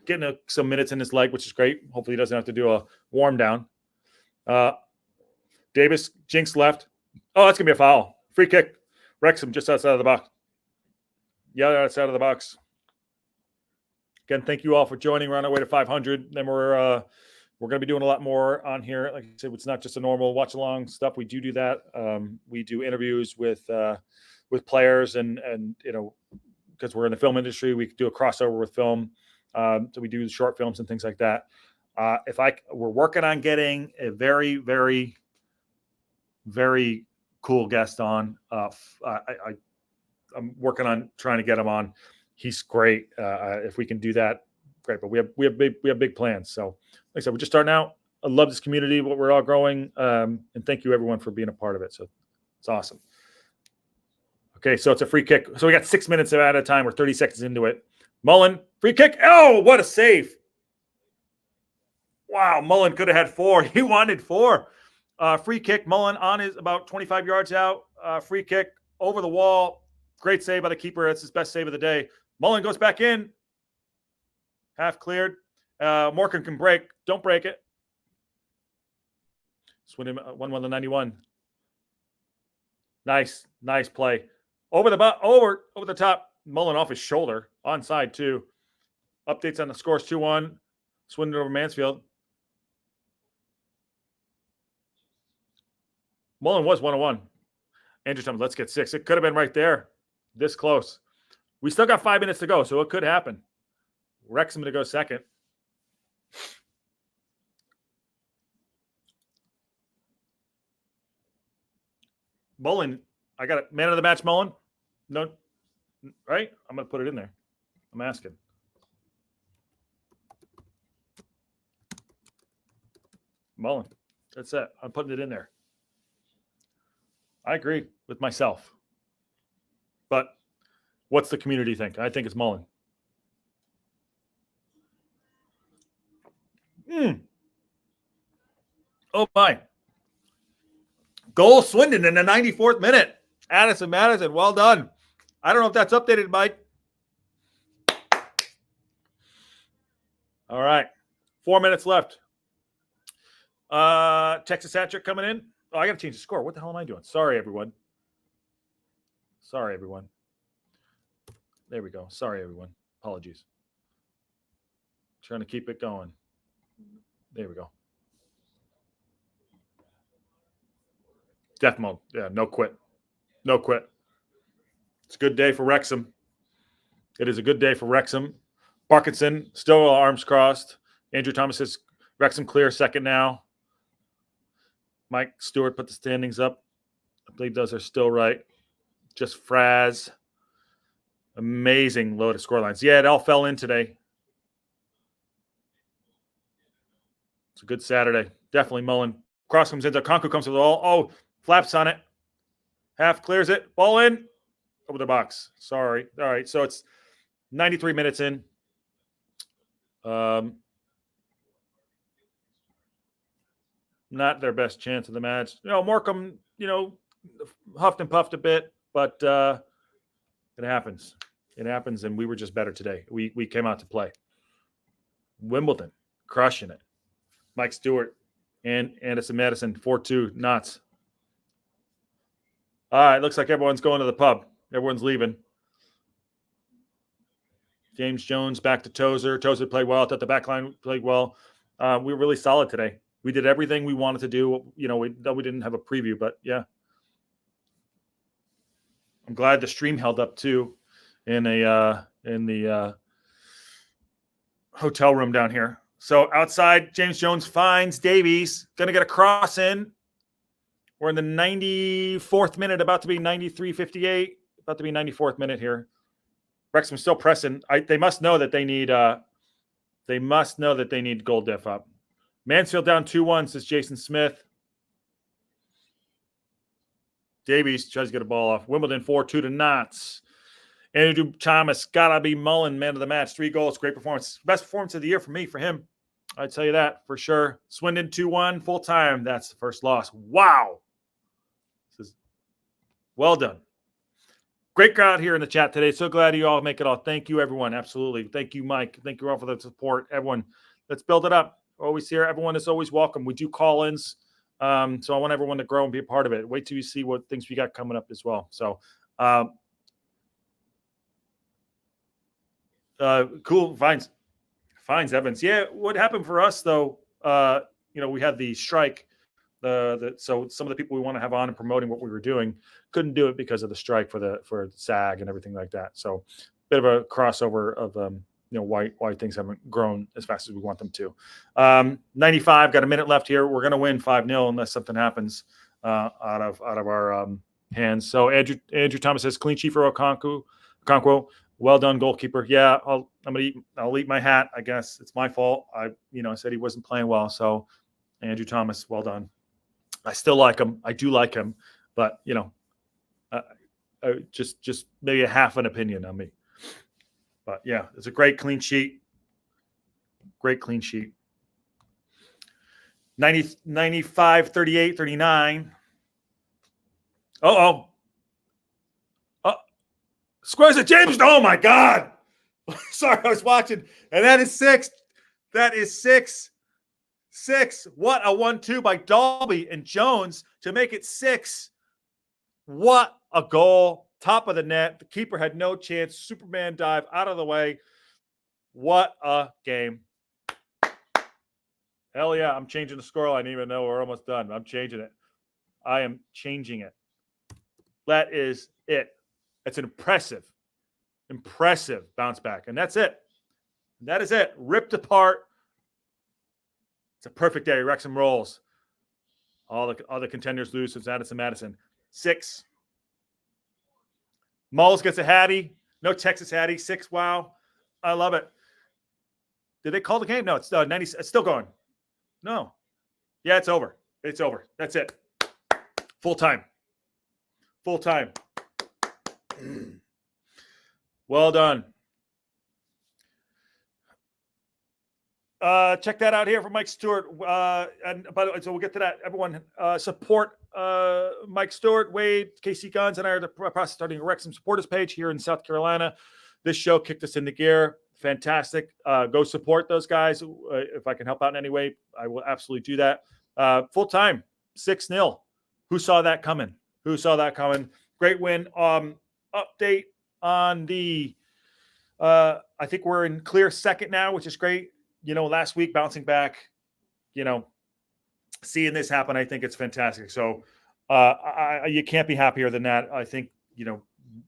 Getting some minutes in his leg, which is great. Hopefully he doesn't have to do a warm down. Davis, jinx left. Oh, that's going to be a foul. Free kick. Wrexham just outside of the box. Yeah, outside of the box. Again, thank you all for joining. We're on our way to 500. Then we're going to be doing a lot more on here. Like I said, it's not just a normal watch along stuff. We do that. We do interviews with players and because we're in the film industry, we do a crossover with film. So we do short films and things like that. We're working on getting a very, very, very cool guest on. I'm working on trying to get him on. He's great. If we can do that, great. But we have big plans. So, like I said, we're just starting out. I love this community, what we're all growing, and thank you everyone for being a part of it. So, it's awesome. Okay, so it's a free kick. So we got 6 minutes at a time. We're 30 seconds into it. Mullen, free kick. Oh, what a save. Wow, Mullen could have had 4. He wanted 4. Free kick. Mullen on his about 25 yards out. Free kick over the wall. Great save by the keeper. That's his best save of the day. Mullen goes back in. Half cleared. Morcombe can break. Don't break it. Swindon 1-1 to 91. Nice play. Over the top. Mullen off his shoulder. Onside too. Updates on the scores 2-1. Swindon over Mansfield. Mullen was 1-1. Andrew Thomas, let's get 6. It could have been right there. This close. We still got 5 minutes to go, so it could happen. Wrexham to go second. Mullen, I got it. Man of the match, Mullen? No, right? I'm going to put it in there. I'm asking. Mullen. That's it. I'm putting it in there. I agree with myself. But what's the community think? I think it's Mullen. Oh, my. Goal Swindon in the 94th minute. Addison Madison, well done. I don't know if that's updated, Mike. All right. 4 minutes left. Texas hat-trick coming in. Oh, I got to change the score. What the hell am I doing? Sorry, everyone. There we go. Sorry, everyone. Apologies. Trying to keep it going. There we go. Death mode. Yeah, no quit. No quit. It's a good day for Wrexham. It is a good day for Wrexham. Parkinson, still arms crossed. Andrew Thomas says Wrexham clear, second now. Mike Stewart put the standings up. I believe those are still right. Just Fraz. Amazing load of scorelines. Yeah, it all fell in today. It's a good Saturday. Definitely Mullen. Cross comes in. Konku comes to the ball. Oh, flaps on it. Half clears it. Ball in. Over the box. Sorry. All right. So it's 93 minutes in. Not their best chance of the match. Morcombe, huffed and puffed a bit, but it happens. It happens, and we were just better today. We came out to play. Wimbledon, crushing it. Mike Stewart and Anderson Madison, 4-2, knots. All right, looks like everyone's going to the pub. Everyone's leaving. James Jones back to Tozer. Tozer played well. I thought the back line played well. We were really solid today. We did everything we wanted to do. We didn't have a preview, but yeah. I'm glad the stream held up too in the hotel room down here. So outside, James Jones finds Davies. Going to get a cross in. We're in the 94th minute, about to be 93:58, about to be 94th minute here. Wrexham still pressing. They must know that they need goal diff up. Mansfield down 2-1, says Jason Smith. Davies tries to get a ball off. Wimbledon 4-2 to Knots. Andrew Thomas, gotta be Mullen, man of the match. 3 goals, great performance. Best performance of the year for me, for him. I'd tell you that for sure. Swindon 2-1, full time. That's the first loss. Wow. This is well done. Great crowd here in the chat today. So glad you all make it all. Thank you, everyone. Absolutely. Thank you, Mike. Thank you all for the support. Everyone, let's build it up. Always here. Everyone is always welcome. We do call-ins. So I want everyone to grow and be a part of it. Wait till you see what things we got coming up as well. So cool. Finds Evans. Yeah. What happened for us though, we had the strike. So some of the people we want to have on and promoting what we were doing couldn't do it because of the strike for SAG and everything like that. So bit of a crossover of why things haven't grown as fast as we want them to. 95, got a minute left here. We're going to win 5-0 unless something happens out of our hands. So Andrew Thomas says clean sheet for Okonkwo. Well done, goalkeeper. Yeah, I'll eat my hat. I guess it's my fault. I said he wasn't playing well. So Andrew Thomas, well done. I still like him. I do like him, but just maybe a half an opinion on me. But yeah, it's a great clean sheet. Great clean sheet. 95, 38, 39. Squares it, James. Oh my God. Sorry, I was watching. And that is 6. That is 6. 6. What a 1-2 by Dalby and Jones to make it 6. What a goal. Top of the net. The keeper had no chance. Superman dive out of the way. What a game. Hell yeah. I'm changing the score line, even though we're almost done. I'm changing it. I am changing it. That is it. It's an impressive bounce back. And that's it. That is it. Ripped apart. It's a perfect day. Wrexham rolls. All the contenders lose. It's Addison Madison. 6. Mulls gets a Hattie. No Texas Hattie. 6. Wow. I love it. Did they call the game? No, it's 90. It's still going. No. Yeah, it's over. It's over. That's it. Full time. Full time. Well done. Check that out here from Mike Stewart. And by the way, so we'll get to that. Everyone support Mike Stewart, Wade, KC Guns, and I are the process starting a Wrexham supporters page here in South Carolina. This show kicked us into gear. fantastic. Go support those guys. If I can help out in any way, I will absolutely do that. Full time, 6-0. Who saw that coming? Great win. Update on the I think we're in clear second now, which is great. Last week bouncing back, seeing this happen, I think it's fantastic. So you can't be happier than that. I think,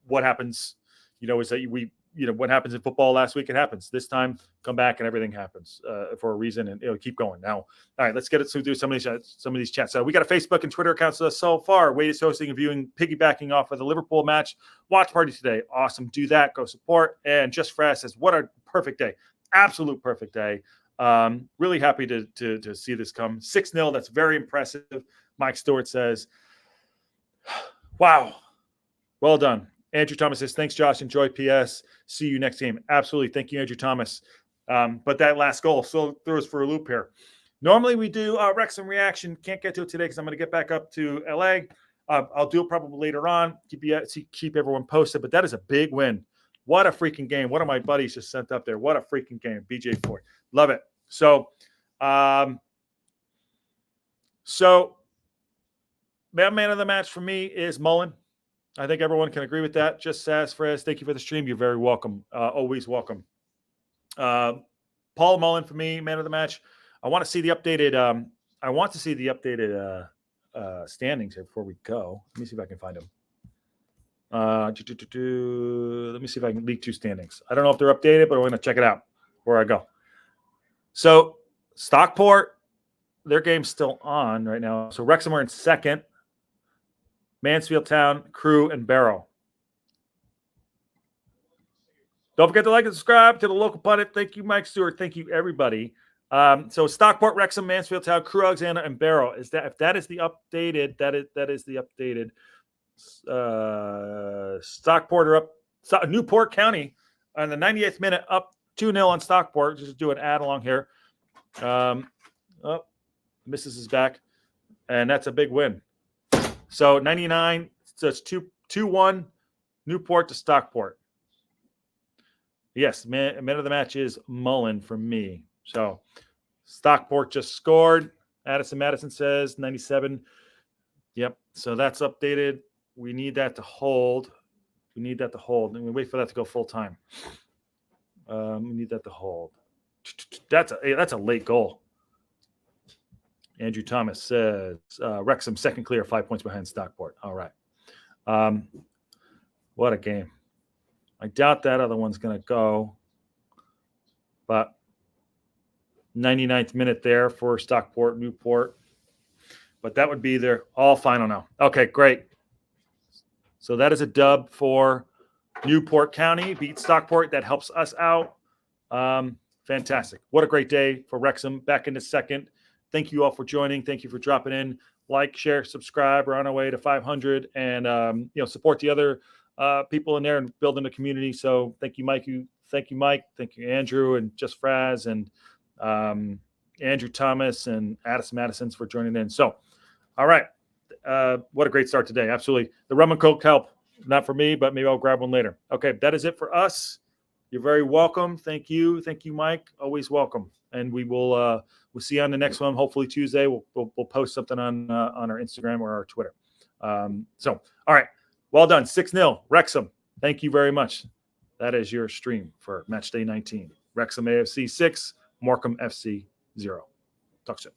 what happens, is that what happens in football last week, it happens. This time, come back and everything happens for a reason, and it'll keep going. Now, all right, let's get it through some of these chats. So we got a Facebook and Twitter accounts so far. Wade is hosting and viewing, piggybacking off of the Liverpool match. Watch party today. Awesome. Do that. Go support. And Just Fraz says, what a perfect day. Absolute perfect day. Really happy to see this come. 6-0. That's very impressive. Mike Stewart says, wow. Well done. Andrew Thomas says, thanks, Josh. Enjoy PS. See you next game. Absolutely. Thank you, Andrew Thomas. But that last goal still threw us for a loop here. Normally we do Wrexham reaction. Can't get to it today because I'm going to get back up to LA. I'll do it probably later on. Keep everyone posted. But that is a big win. What a freaking game. One of my buddies just sent up there. What a freaking game. BJ Ford. Love it. So man of the match for me is Mullen. I think everyone can agree with that. Just Sass Fraz, thank you for the stream. You're very welcome. Always welcome. Paul Mullen for me, man of the match. I want to see the updated. Standings here before we go. Let me see if I can find them. Let me see if I can leak 2 standings. I don't know if they're updated, but we're going to check it out before I go. So Stockport, their game's still on right now. So Wrexham are in second. Mansfield Town, Crew, and Barrow. Don't forget to like and subscribe to the local pundit. Thank you, Mike Stewart. Thank you, everybody. So Stockport, Wrexham, Mansfield Town, Crew, Alexander, and Barrow. If that is the updated, that is the updated. Stockport are up. Newport County on the 98th minute, up 2-0 on Stockport. Just do an add along here. Mrs. is back, and that's a big win. So 99, so it's 2-1 Newport to Stockport. Yes, man of the match is Mullen for me. So Stockport just scored. Addison Madison says 97. Yep. So that's updated. We need that to hold. And we wait for that to go full time. We need that to hold. That's a late goal. Andrew Thomas says, Wrexham second clear, 5 points behind Stockport. All right. What a game. I doubt that other one's going to go. But 99th minute there for Stockport, Newport. But that would be their all final now. Okay, great. So that is a dub for Newport County. Beat Stockport. That helps us out. Fantastic. What a great day for Wrexham. Back into second. Thank you all for joining. Thank you for dropping in. Like, share, subscribe. We're on our way to 500, and support the other people in there and building the community. So thank you, Mike. Thank you, Mike. Thank you, Andrew, and Just Fraz, and Andrew Thomas, and Addison Madison's for joining in. So, all right. What a great start today. Absolutely. The rum and Coke help. Not for me, but maybe I'll grab one later. Okay, that is it for us. You're very welcome. Thank you. Thank you, Mike. Always welcome. And we will we'll see you on the next one. Hopefully Tuesday. We'll post something on our Instagram or our Twitter. So, all right. Well done. 6-0. Wrexham. Thank you very much. That is your stream for match day 19. Wrexham AFC 6, Morcombe FC 0. Talk soon.